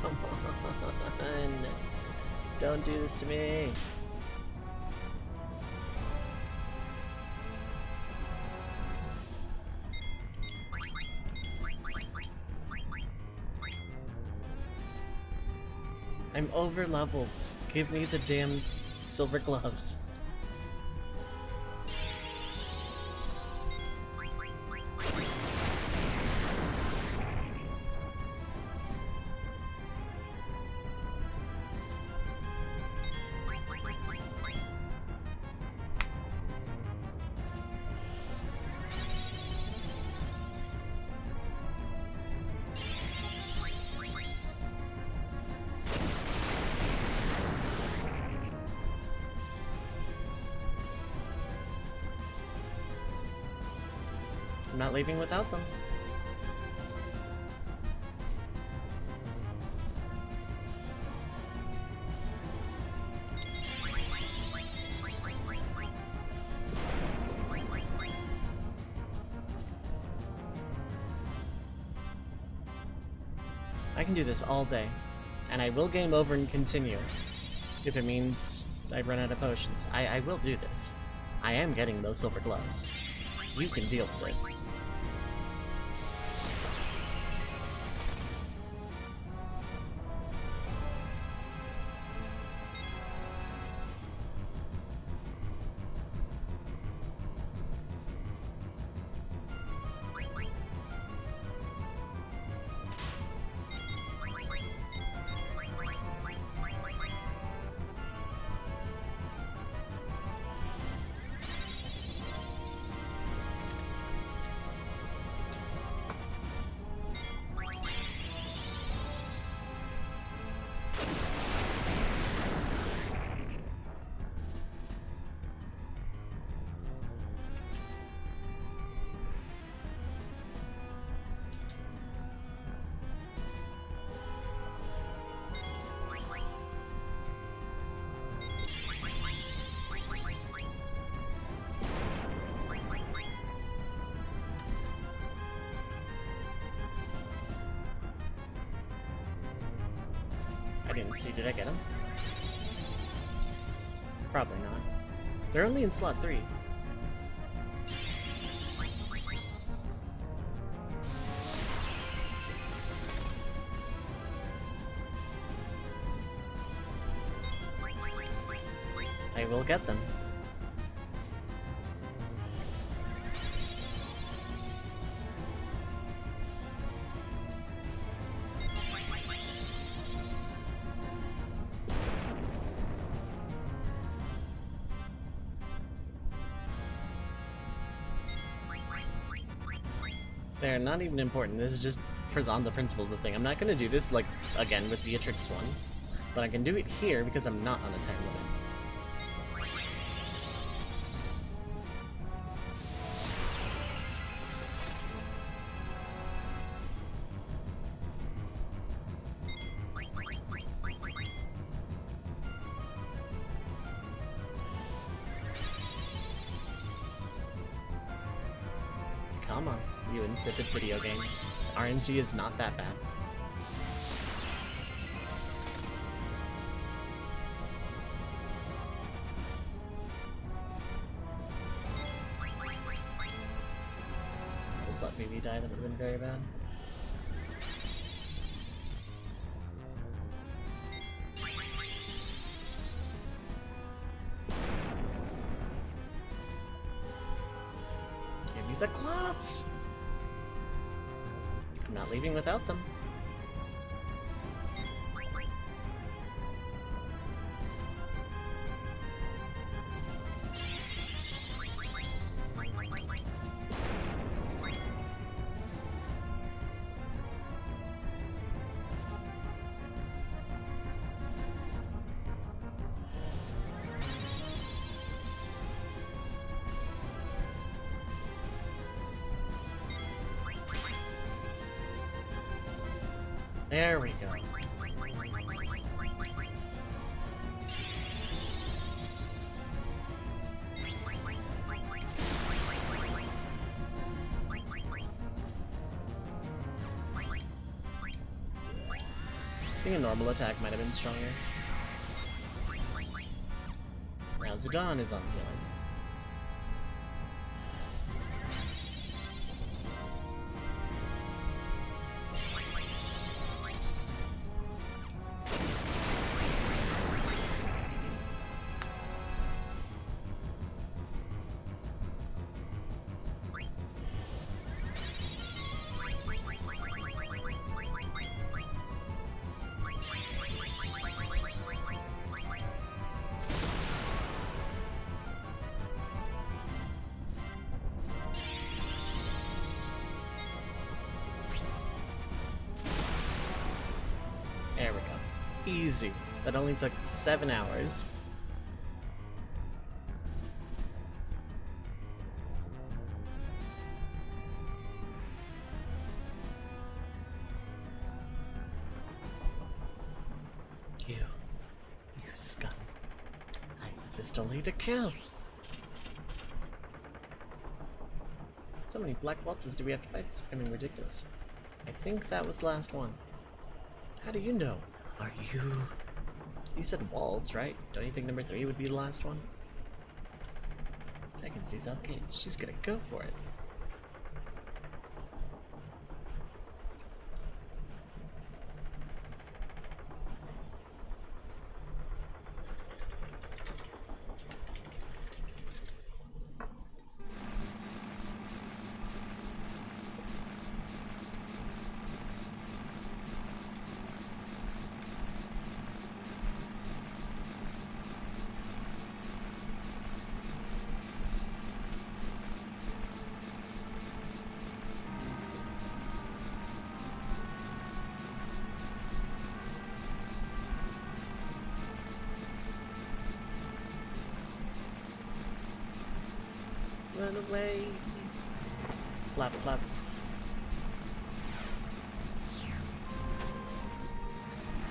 Come on. Don't do this to me. I'm over leveled. Give me the damn silver gloves. I'm not leaving without them. I can do this all day, and I will game over and continue if it means I run out of potions. I will do this. I am getting those silver gloves. You can deal with it. I didn't see. Did I get them? Probably not. They're only in slot 3. I will get them. They're not even important. This is just on the principle of the thing. I'm not going to do this, like, again, with Beatrix 1. But I can do it here because I'm not on a time limit. Come on, you insipid video game. RNG is not that bad. This let BB die, that would have been very bad. Give me the gloves! I'm not leaving without them. There we go. I think a normal attack might have been stronger. Now Zidane is on healing. There we go. Easy. That only took 7 hours. You scum. I exist only to kill. So many black waltzes do we have to fight? This is becoming ridiculous. I think that was the last one. How do you know? Are you... You said Waltz, right? Don't you think number 3 would be the last one? I can see Southgate. She's gonna go for it. Run away! Flap, flap.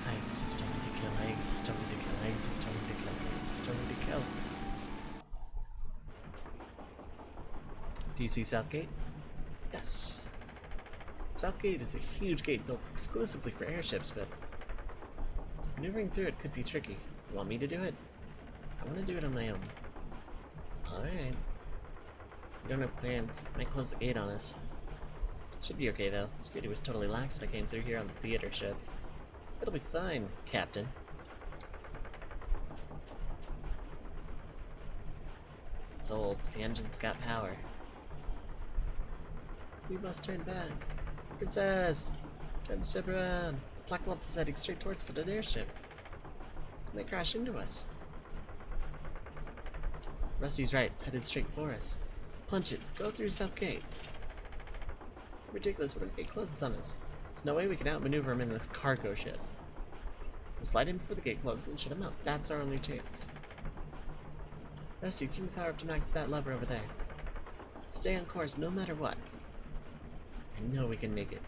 I exist only to kill, I exist only to kill, I exist only to kill, I exist only to kill. Do you see Southgate? Yes. Southgate is a huge gate built exclusively for airships, but maneuvering through it could be tricky. You want me to do it? I want to do it on my own. Alright. We don't have clearance. Might close the gate on us. Should be okay though. Security was totally lax when I came through here on the theater ship. It'll be fine, Captain. It's old. The engine's got power. We must turn back. Princess! Turn the ship around. The Black Waltz is heading straight towards us in an airship. It may crash into us. Rusty's right. It's headed straight for us. Punch it. Go through Southgate. Ridiculous. What if the gate closes on us? There's no way we can outmaneuver him in this cargo ship. We'll slide in before the gate closes and shut him out. That's our only chance. Rusty, turn the power up to max that lever over there. Stay on course no matter what. I know we can make it.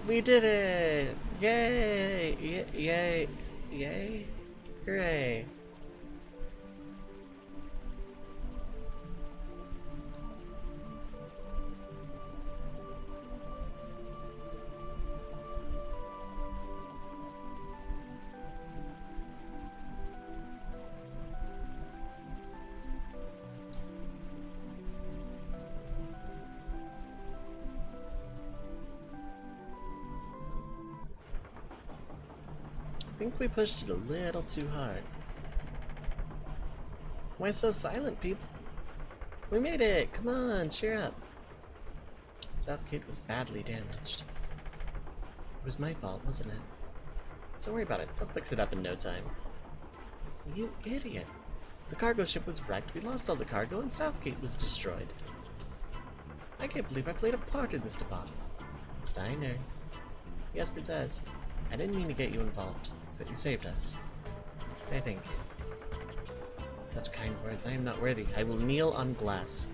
We did it! Yay! Yay! Yay! Hooray! I think we pushed it a little too hard. Why so silent, people? We made it! Come on, cheer up! Southgate was badly damaged. It was my fault, wasn't it? Don't worry about it. They'll fix it up in no time. You idiot! The cargo ship was wrecked, we lost all the cargo, and Southgate was destroyed. I can't believe I played a part in this debacle. Steiner. Yes, Princess. I didn't mean to get you involved, but you saved us. I thank you. Such kind words. I am not worthy. I will kneel on glass.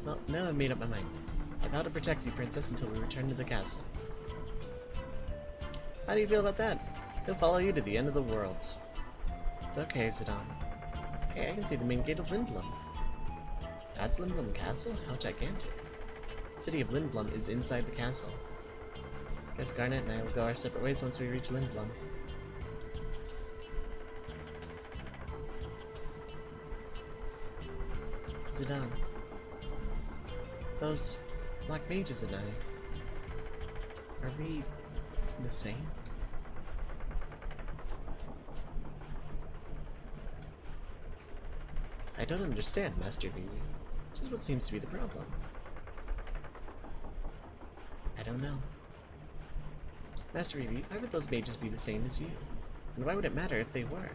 Well, now I've made up my mind. I vow to protect you, Princess, until we return to the castle. How do you feel about that? He'll follow you to the end of the world. It's okay, Zidane. Hey, I can see the main gate of Lindblum. That's Lindblum Castle? How gigantic. The city of Lindblum is inside the castle. Guess Garnet and I will go our separate ways once we reach Lindblum. Zidane. Those black mages and I. Are we the same? I don't understand, Master Vivi. Just what seems to be the problem? I don't know. Master Vivi, why would those mages be the same as you? And why would it matter if they were?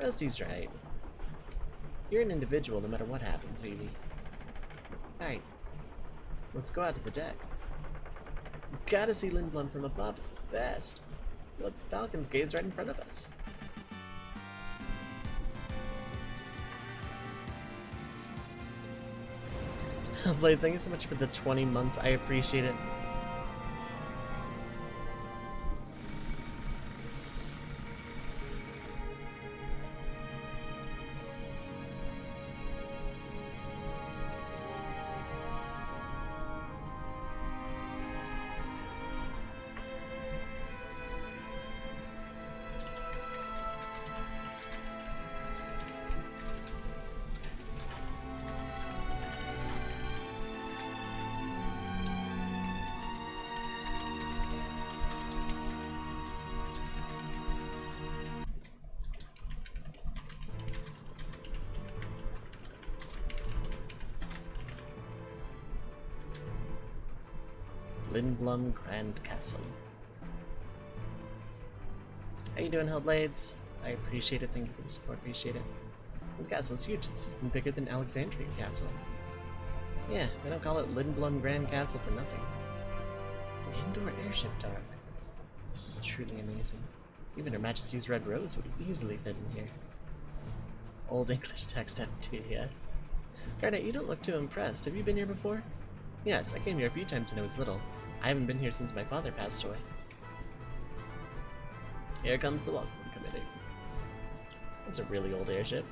Rusty's right. You're an individual no matter what happens, Vivi. Right. Let's go out to the deck. You gotta see Lindblum from above, it's the best. Look, the Falcon's Gate's right in front of us. Blade, thank you so much for the 20 months, I appreciate it. Lindblum Grand Castle. How you doing, Hellblades? I appreciate it, thank you for the support, appreciate it. This castle's huge, it's even bigger than Alexandria Castle. Yeah, they don't call it Lindblum Grand Castle for nothing. An indoor airship dock. This is truly amazing. Even Her Majesty's Red Rose would easily fit in here. Old English text empty, yeah. Garnet, you don't look too impressed. Have you been here before? Yes, I came here a few times when I was little. I haven't been here since my father passed away. Here comes the welcome committee. It's a really old airship.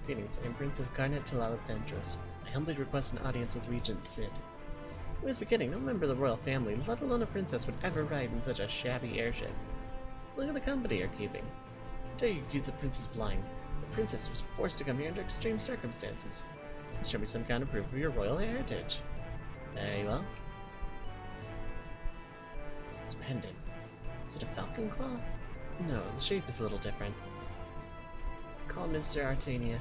Greetings, I am Princess Garnet Till Alexandros. I humbly request an audience with Regent Sid. Who is beginning? No member of the royal family, let alone a princess, would ever ride in such a shabby airship. Look at the company you're keeping. I dare you accuse the princess of lying. The princess was forced to come here under extreme circumstances. Show me some kind of proof of your royal heritage. Very well. This pendant. Is it a falcon claw? No, the shape is a little different. Call Mr. Artania.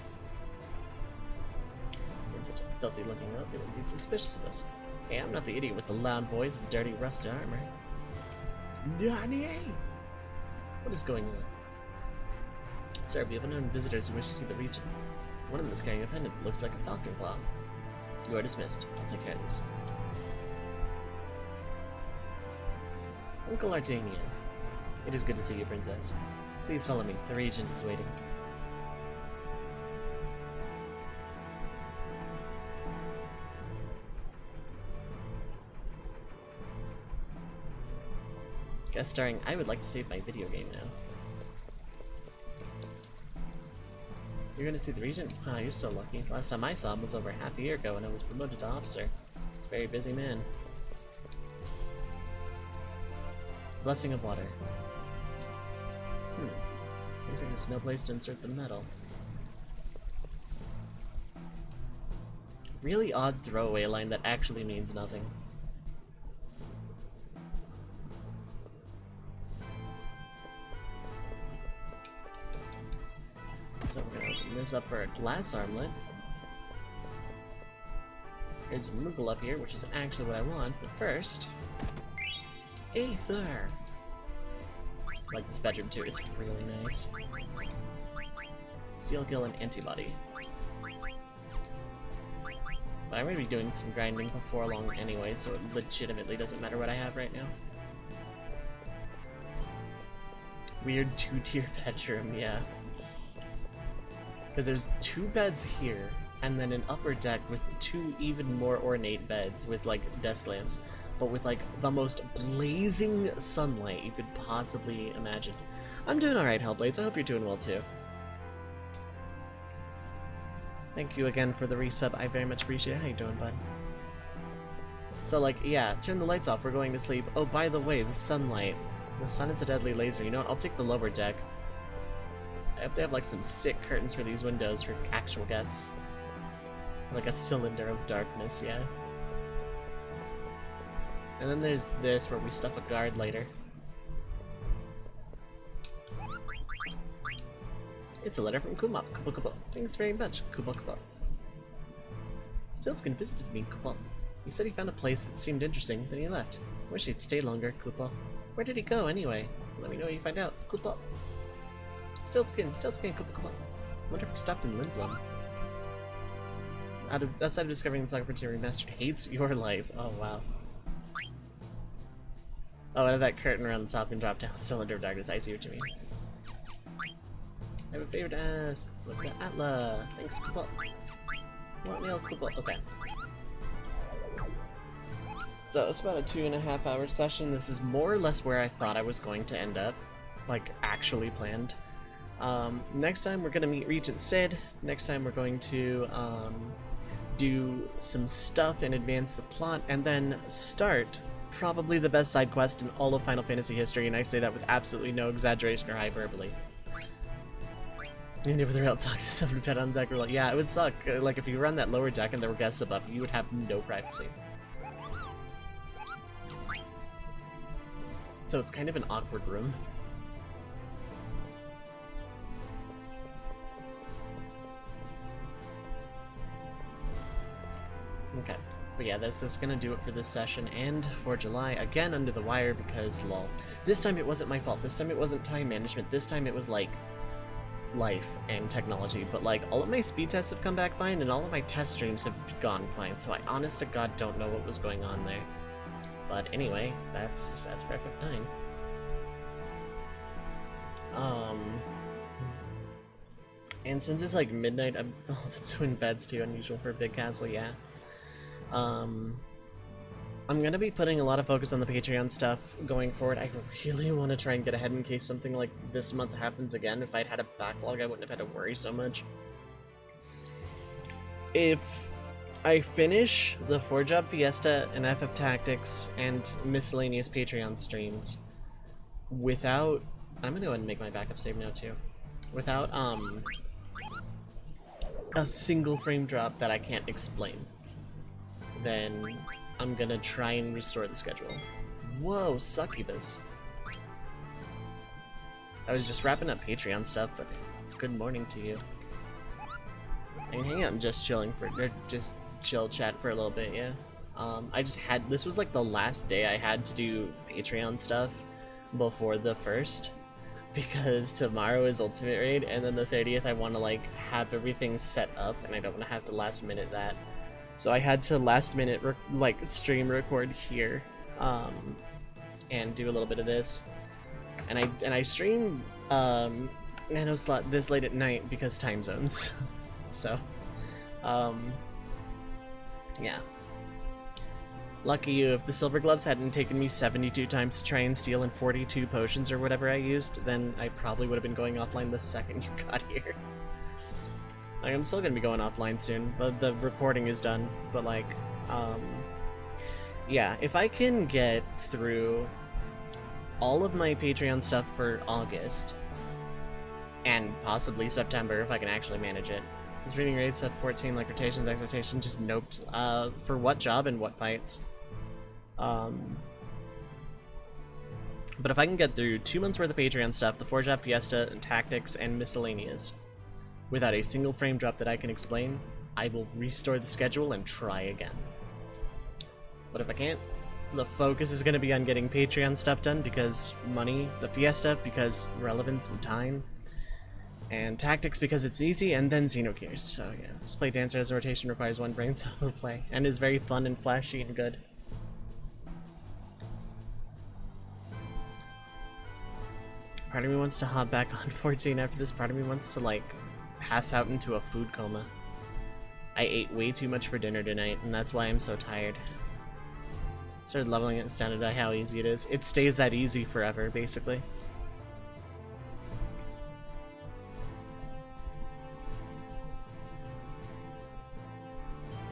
In such a filthy looking outfit, would be suspicious of us. Hey, I'm not the idiot with the loud voice and dirty rusted armor. Nani? What is going on? Sir, we have unknown visitors who wish to see the region. One of them is carrying a pendant that looks like a falcon claw. You are dismissed. I'll take care of this. Uncle Artania. It is good to see you, Princess. Please follow me. The regent is waiting. Guest starring, I would like to save my video game now. You're gonna see the regent? Ah, you're so lucky. Last time I saw him was over half a year ago and I was promoted to officer. He's a very busy man. Blessing of water. Looks like there's no place to insert the metal. Really odd throwaway line that actually means nothing. So we're gonna open this up for a glass armlet. There's Moogle up here, which is actually what I want, but first... Aether! I like this bedroom too, it's really nice. Steel Gill and Antibody. But I'm gonna be doing some grinding before long anyway, so it legitimately doesn't matter what I have right now. Weird two-tier bedroom, yeah. Because there's 2 beds here, and then an upper deck with 2 even more ornate beds with, like, desk lamps, but with, like, the most blazing sunlight you could possibly imagine. I'm doing alright, Hellblades. I hope you're doing well, too. Thank you again for the resub. I very much appreciate it. How you doing, bud? So, like, yeah, turn the lights off. We're going to sleep. Oh, by the way, the sunlight. The sun is a deadly laser. You know what? I'll take the lower deck. I hope they have, like, some sick curtains for these windows for actual guests. Like a cylinder of darkness, yeah. And then there's this, where we stuff a guard later. It's a letter from Kuma. Kubo Kubo. Thanks very much, Kubo Kubo. Stillskin visited me, Kubo. He said he found a place that seemed interesting, then he left. Wish he'd stayed longer, Kubo. Where did he go, anyway? Let me know when you find out, Kubo. Stillskin, Kubo Kubo. Wonder if he stopped in Lindblom. Outside of discovering the Saga Frontier Remastered hates your life. Oh, wow. Oh, and that curtain around the top can drop down. Cylinder of Darkness, I see what you mean. I have a favor to ask. Look at Atla. Thanks, Kubo. Want meal, Kubo. Okay. So it's about a 2.5 hour session. This is more or less where I thought I was going to end up. Like, actually planned. Next time we're gonna meet Regent Sid. Next time we're going to, do some stuff and advance the plot, and then start probably the best side quest in all of Final Fantasy history, and I say that with absolutely no exaggeration or hyperbole. And if the real talk to someone pet on deck, like, yeah, it would suck. Like, if you run that lower deck and there were guests above, you would have no privacy. So it's kind of an awkward room. Okay, but yeah, this is gonna do it for this session and for July. Again, under the wire because lol. This time it wasn't my fault. This time it wasn't time management. This time it was like life and technology. But like all of my speed tests have come back fine and all of my test streams have gone fine. So I honest to God don't know what was going on there. But anyway, that's perfect 9. And since it's like midnight, the twin bed's too unusual for a big castle, yeah. I'm gonna be putting a lot of focus on the Patreon stuff going forward. I really want to try and get ahead in case something like this month happens again. If I'd had a backlog, I wouldn't have had to worry so much. If I finish the 4-Job Fiesta and FF Tactics and miscellaneous Patreon streams without... I'm gonna go ahead and make my backup save now too. Without, a single frame drop that I can't explain, then I'm gonna try and restore the schedule. Whoa, Succubus. I was just wrapping up Patreon stuff, but good morning to you. I can hang out and just chilling for, or just chill chat for a little bit, yeah. I just had, this was like the last day I had to do Patreon stuff before the 1st, because tomorrow is Ultimate Raid, and then the 30th I want to like have everything set up, and I don't want to have to last minute that. So I had to last minute like stream record here, and do a little bit of this, and I stream Nanoslot this late at night because time zones. So, yeah. Lucky you, if the Silver Gloves hadn't taken me 72 times to try and steal in 42 potions or whatever I used, then I probably would have been going offline the second you got here. Like, I'm still gonna be going offline soon. The recording is done, but like, yeah, if I can get through all of my Patreon stuff for August, and possibly September if I can actually manage it. I was reading rates at 14, like rotations, excitation, just noped. For what job and what fights? But if I can get through 2 months worth of Patreon stuff, the 4-Job Fiesta, and Tactics, and miscellaneous, without a single frame drop that I can explain, I will restore the schedule and try again. But if I can't, the focus is going to be on getting Patreon stuff done because money, the Fiesta because relevance and time, and Tactics because it's easy, and then Xenogears. So yeah, just play Dancer as a rotation requires 1 brain cell to play, and is very fun and flashy and good. Part of me wants to hop back on 14 after this, part of me wants to like pass out into a food coma. I ate way too much for dinner tonight, and that's why I'm so tired. Started leveling it and standard by how easy it is. It stays that easy forever, basically.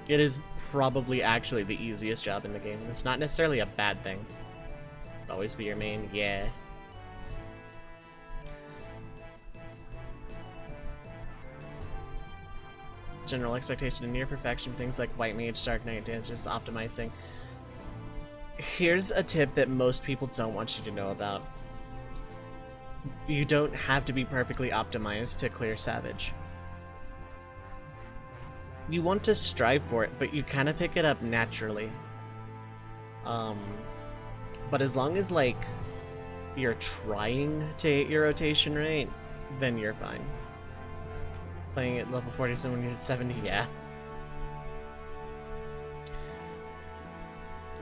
It is probably actually the easiest job in the game, and it's not necessarily a bad thing. Always be your main, yeah. General expectation of near perfection, things like White Mage, Dark Knight, Dancers, optimizing. Here's a tip that most people don't want you to know about. You don't have to be perfectly optimized to clear Savage. You want to strive for it, but you kind of pick it up naturally. But as long as, like, you're trying to hit your rotation rate, then you're fine. Playing at level 47 when you're at 70, yeah.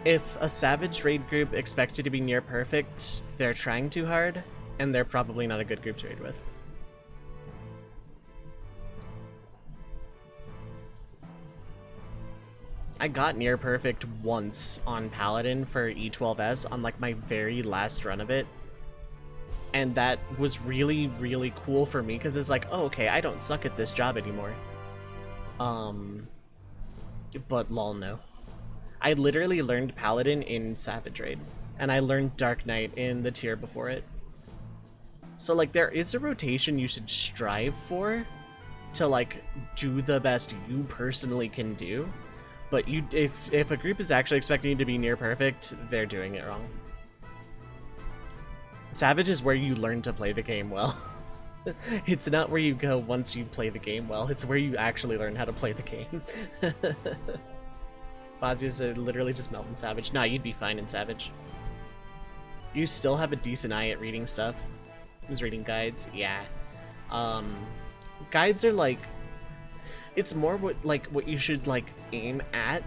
If a Savage raid group expects you to be near perfect, they're trying too hard, and they're probably not a good group to raid with. I got near perfect once on Paladin for E12S on like my very last run of it. And that was really, really cool for me because it's like, oh, okay, I don't suck at this job anymore. But lol, no. I literally learned Paladin in Savage Raid, and I learned Dark Knight in the tier before it. So like there is a rotation you should strive for to like do the best you personally can do. But you, if a group is actually expecting you to be near perfect, they're doing it wrong. Savage is where you learn to play the game well. It's not where you go once you play the game well, it's where you actually learn how to play the game. Bazia's literally just melt in Savage. Nah, you'd be fine in Savage. You still have a decent eye at reading stuff. Is reading guides? Yeah. Guides are like... It's more what you should like aim at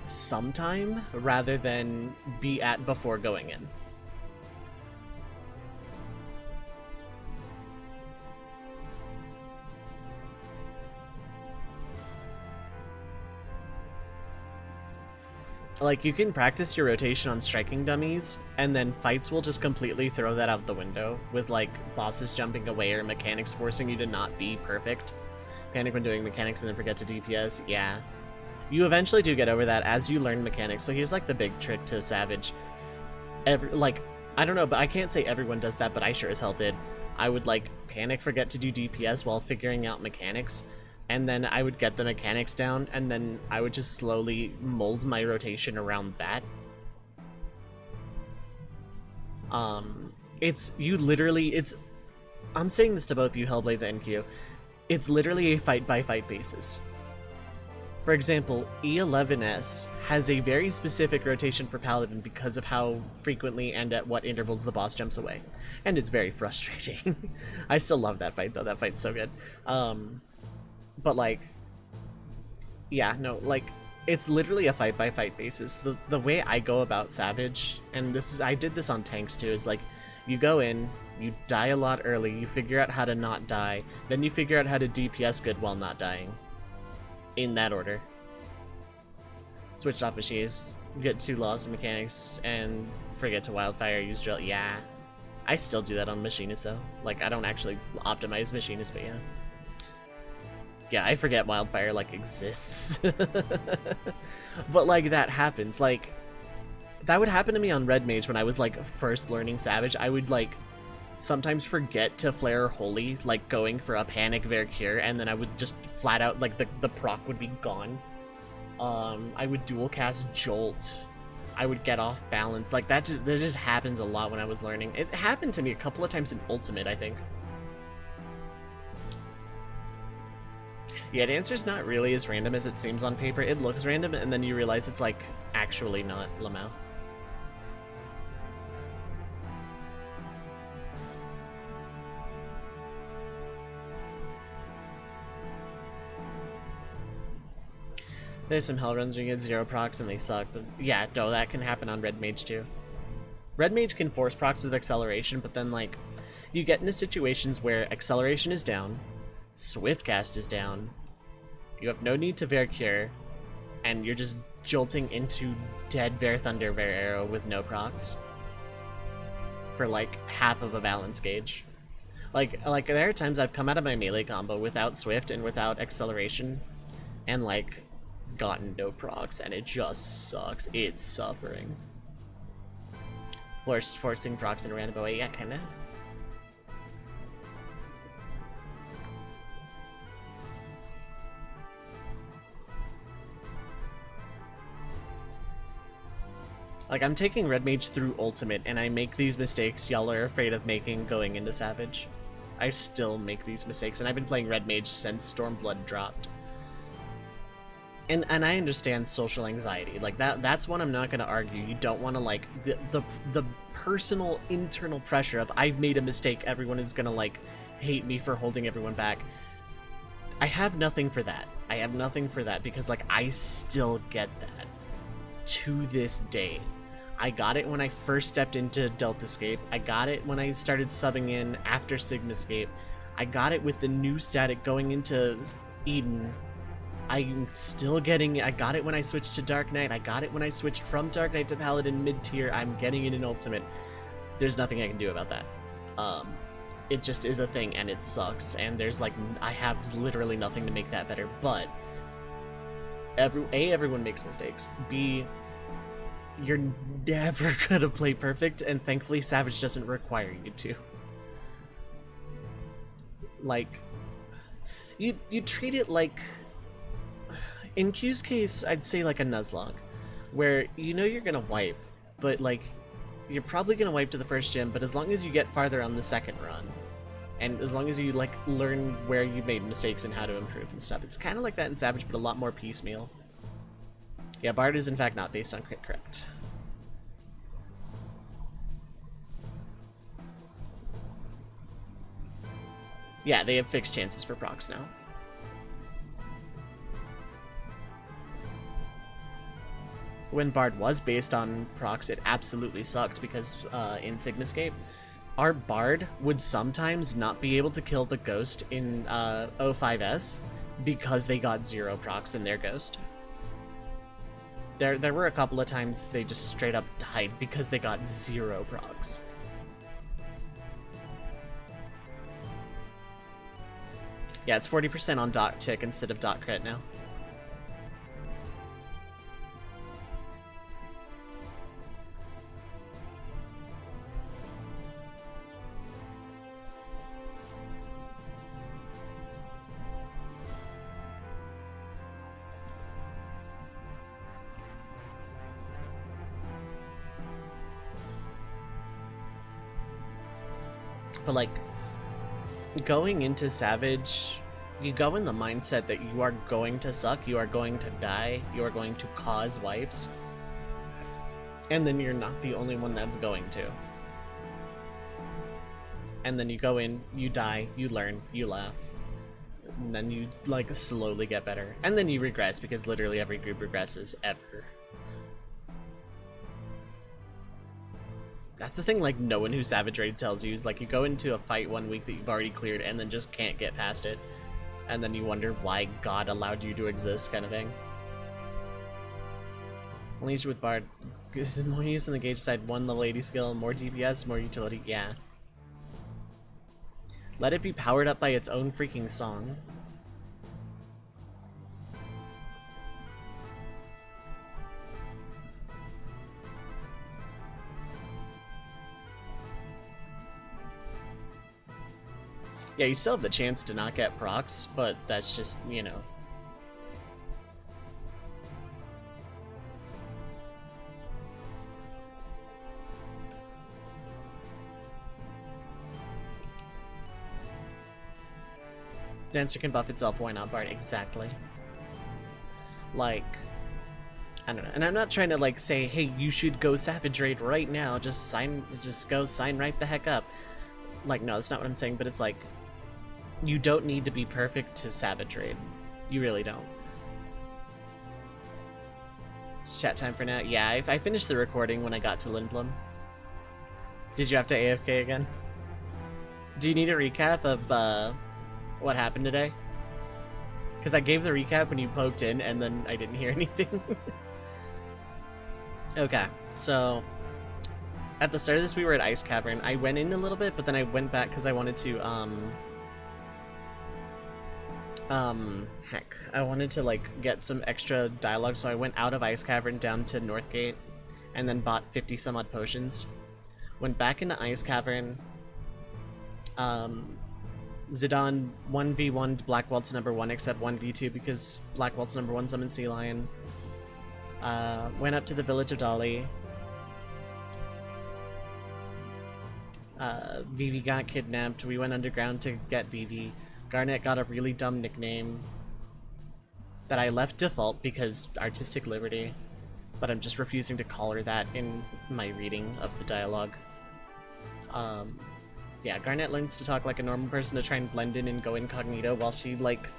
sometime rather than be at before going in. Like, you can practice your rotation on striking dummies, and then fights will just completely throw that out the window, with, like, bosses jumping away or mechanics forcing you to not be perfect. Panic when doing mechanics and then forget to DPS, yeah. You eventually do get over that as you learn mechanics, so here's, like, the big trick to Savage. I don't know, but I can't say everyone does that, but I sure as hell did. I would, like, panic forget to do DPS while figuring out mechanics, and then I would get the mechanics down, and then I would just slowly mold my rotation around that. I'm saying this to both you, Hellblades and Q. It's literally a fight-by-fight basis. For example, E11S has a very specific rotation for Paladin because of how frequently and at what intervals the boss jumps away. And it's very frustrating. I still love that fight, though. That fight's so good. But, like, yeah, no, like, it's literally a fight-by-fight basis. The way I go about Savage, and I did this on tanks too, is like, you go in, you die a lot early, you figure out how to not die, then you figure out how to DPS good while not dying. In that order. Switched off Machines, get 2 laws of mechanics, and forget to Wildfire, use Drill, yeah. I still do that on Machinist though. Like, I don't actually optimize Machinist, but yeah. Yeah, I forget Wildfire, like, exists. But, like, that happens. Like, that would happen to me on Red Mage when I was, like, first learning Savage. I would, like, sometimes forget to flare Holy, like, going for a Panic Vercure, and then I would just flat out, like, the proc would be gone. I would dual cast Jolt. I would get off balance. Like, that just happens a lot when I was learning. It happened to me a couple of times in Ultimate, I think. Yeah, the answer's not really as random as it seems on paper. It looks random, and then you realize it's, like, actually not Lamau. There's some hell runs where you get 0 procs and they suck, but yeah, no, that can happen on Red Mage too. Red Mage can force procs with acceleration, but then, like, you get into situations where acceleration is down, Swiftcast is down, you have no need to Vercure, and you're just jolting into dead Ver Thunder, Ver Arrow with no procs for, like, half of a balance gauge. Like there are times I've come out of my melee combo without Swift and without acceleration, and, like, gotten no procs, and it just sucks. It's suffering. Forcing procs in a random way, yeah, kinda. Like, I'm taking Red Mage through Ultimate, and I make these mistakes y'all are afraid of making going into Savage. I still make these mistakes, and I've been playing Red Mage since Stormblood dropped. And I understand social anxiety. Like, that's one I'm not going to argue. You don't want to, like, the personal internal pressure of, I've made a mistake, everyone is going to, like, hate me for holding everyone back. I have nothing for that. I have nothing for that, because, like, I still get that. To this day. I got it when I first stepped into Deltascape. I got it when I started subbing in after Sigmascape. I got it with the new static going into Eden. I'm still getting it. I got it when I switched to Dark Knight. I got it when I switched from Dark Knight to Paladin mid-tier. I'm getting it in Ultimate. There's nothing I can do about that. It just is a thing, and it sucks. And there's, like, I have literally nothing to make that better. But everyone makes mistakes. B, you're never gonna play perfect, and thankfully Savage doesn't require you to. Like, you treat it like, in Q's case, I'd say like a Nuzlocke, where you know you're gonna wipe, but like, you're probably gonna wipe to the first gym, but as long as you get farther on the second run, and as long as you like learn where you made mistakes and how to improve and stuff, it's kind of like that in Savage, but a lot more piecemeal. Yeah, Bard is in fact not based on crit, correct. Yeah, they have fixed chances for procs now. When Bard was based on procs, it absolutely sucked, because in Sigmascape, our Bard would sometimes not be able to kill the Ghost in O5S because they got 0 procs in their Ghost. There were a couple of times they just straight up died because they got 0 procs. Yeah, it's 40% on dot tick instead of dot crit now. But like, going into Savage, you go in the mindset that you are going to suck, you are going to die, you are going to cause wipes, and then you're not the only one that's going to. And then you go in, you die, you learn, you laugh, and then you like slowly get better. And then you regress, because literally every group regresses ever. That's the thing, like, no one who Savage Raid tells you is, like, you go into a fight one week that you've already cleared and then just can't get past it. And then you wonder why God allowed you to exist, kind of thing. Only issue with Bard. More use on the gauge side, 1 level 80 skill, more DPS, more utility, yeah. Let it be powered up by its own freaking song. Yeah, you still have the chance to not get procs, but that's just, you know. Dancer can buff itself, why not Bard? Exactly. Like, I don't know. And I'm not trying to like say, hey, you should go Savage Raid right now, just go sign right the heck up. Like, no, that's not what I'm saying, but it's like, you don't need to be perfect to Savage Raid. You really don't. Just chat time for now. Yeah, I finished the recording when I got to Lindblom. Did you have to AFK again? Do you need a recap of what happened today? Because I gave the recap when you poked in and then I didn't hear anything. Okay, so at the start of this we were at Ice Cavern. I went in a little bit, but then I went back because I wanted to Heck. I wanted to, like, get some extra dialogue, so I went out of Ice Cavern down to Northgate, and then bought 50 some odd potions. Went back into Ice Cavern, Zidane 1v1'd Black Waltz number 1, except 1v2 because Black Waltz number 1 summoned Sea Lion. Went up to the village of Dolly. Vivi got kidnapped. We went underground to get Vivi. Garnet got a really dumb nickname that I left default because artistic liberty, but I'm just refusing to call her that in my reading of the dialogue. Yeah, Garnet learns to talk like a normal person to try and blend in and go incognito while she, like,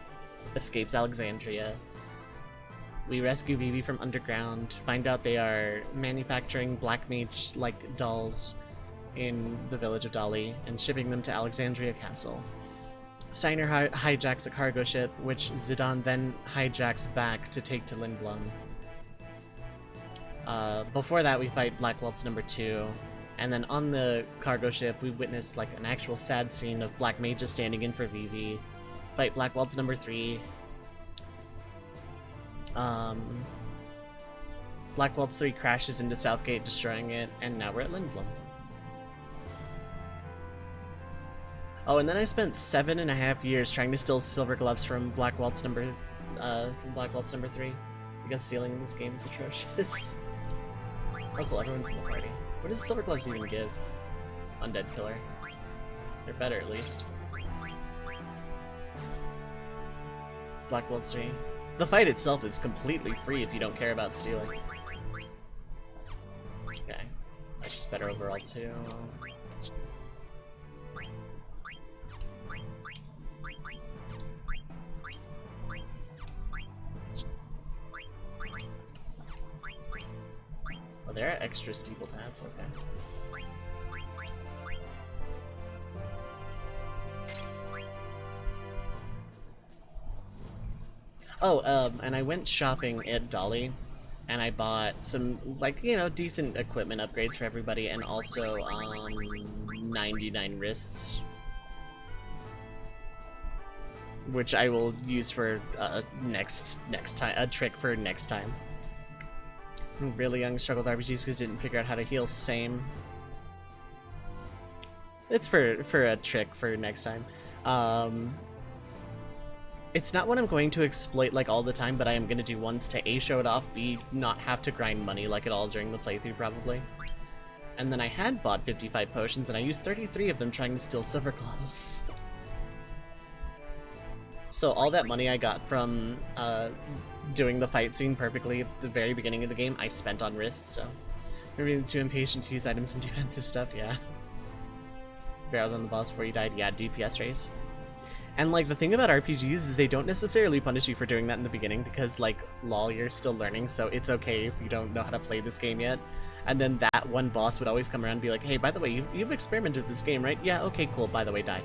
escapes Alexandria. We rescue Vivi from underground, find out they are manufacturing black mage-like dolls in the village of Dolly and shipping them to Alexandria Castle. Steiner hijacks a cargo ship, which Zidane then hijacks back to take to Lindblom. Before that, we fight Black Waltz number 2, and then on the cargo ship, we witness like an actual sad scene of black mages standing in for Vivi. Fight Black Waltz number 3. Black Waltz 3 crashes into Southgate, destroying it, and now we're at Lindblom. Oh, and then I spent 7.5 years trying to steal silver gloves from Black Waltz number 3, because stealing in this game is atrocious. Oh cool, everyone's in the party. What does silver gloves even give? Undead killer. They're better at least. Black Waltz 3. The fight itself is completely free if you don't care about stealing. Okay. That's just better overall too. Oh, there are extra steeple tats, okay. Oh, and I went shopping at Dolly, and I bought some, like, you know, decent equipment upgrades for everybody, and also, 99 wrists. Which I will use for, next time, a trick for next time. Really young struggled RPGs because didn't figure out how to heal, same. It's for a trick for next time. It's not what I'm going to exploit like all the time, but I am going to do once to A, show it off, B, not have to grind money like at all during the playthrough probably. And then I had bought 55 potions and I used 33 of them trying to steal silver gloves. So all that money I got from doing the fight scene perfectly at the very beginning of the game, I spent on wrists, so... You're really too impatient to use items in defensive stuff, yeah. Barrels on the boss before you died, yeah, DPS race. And, like, the thing about RPGs is they don't necessarily punish you for doing that in the beginning, because, like, lol, you're still learning, so it's okay if you don't know how to play this game yet. And then that one boss would always come around and be like, hey, by the way, you've experimented with this game, right? Yeah, okay, cool, by the way, die.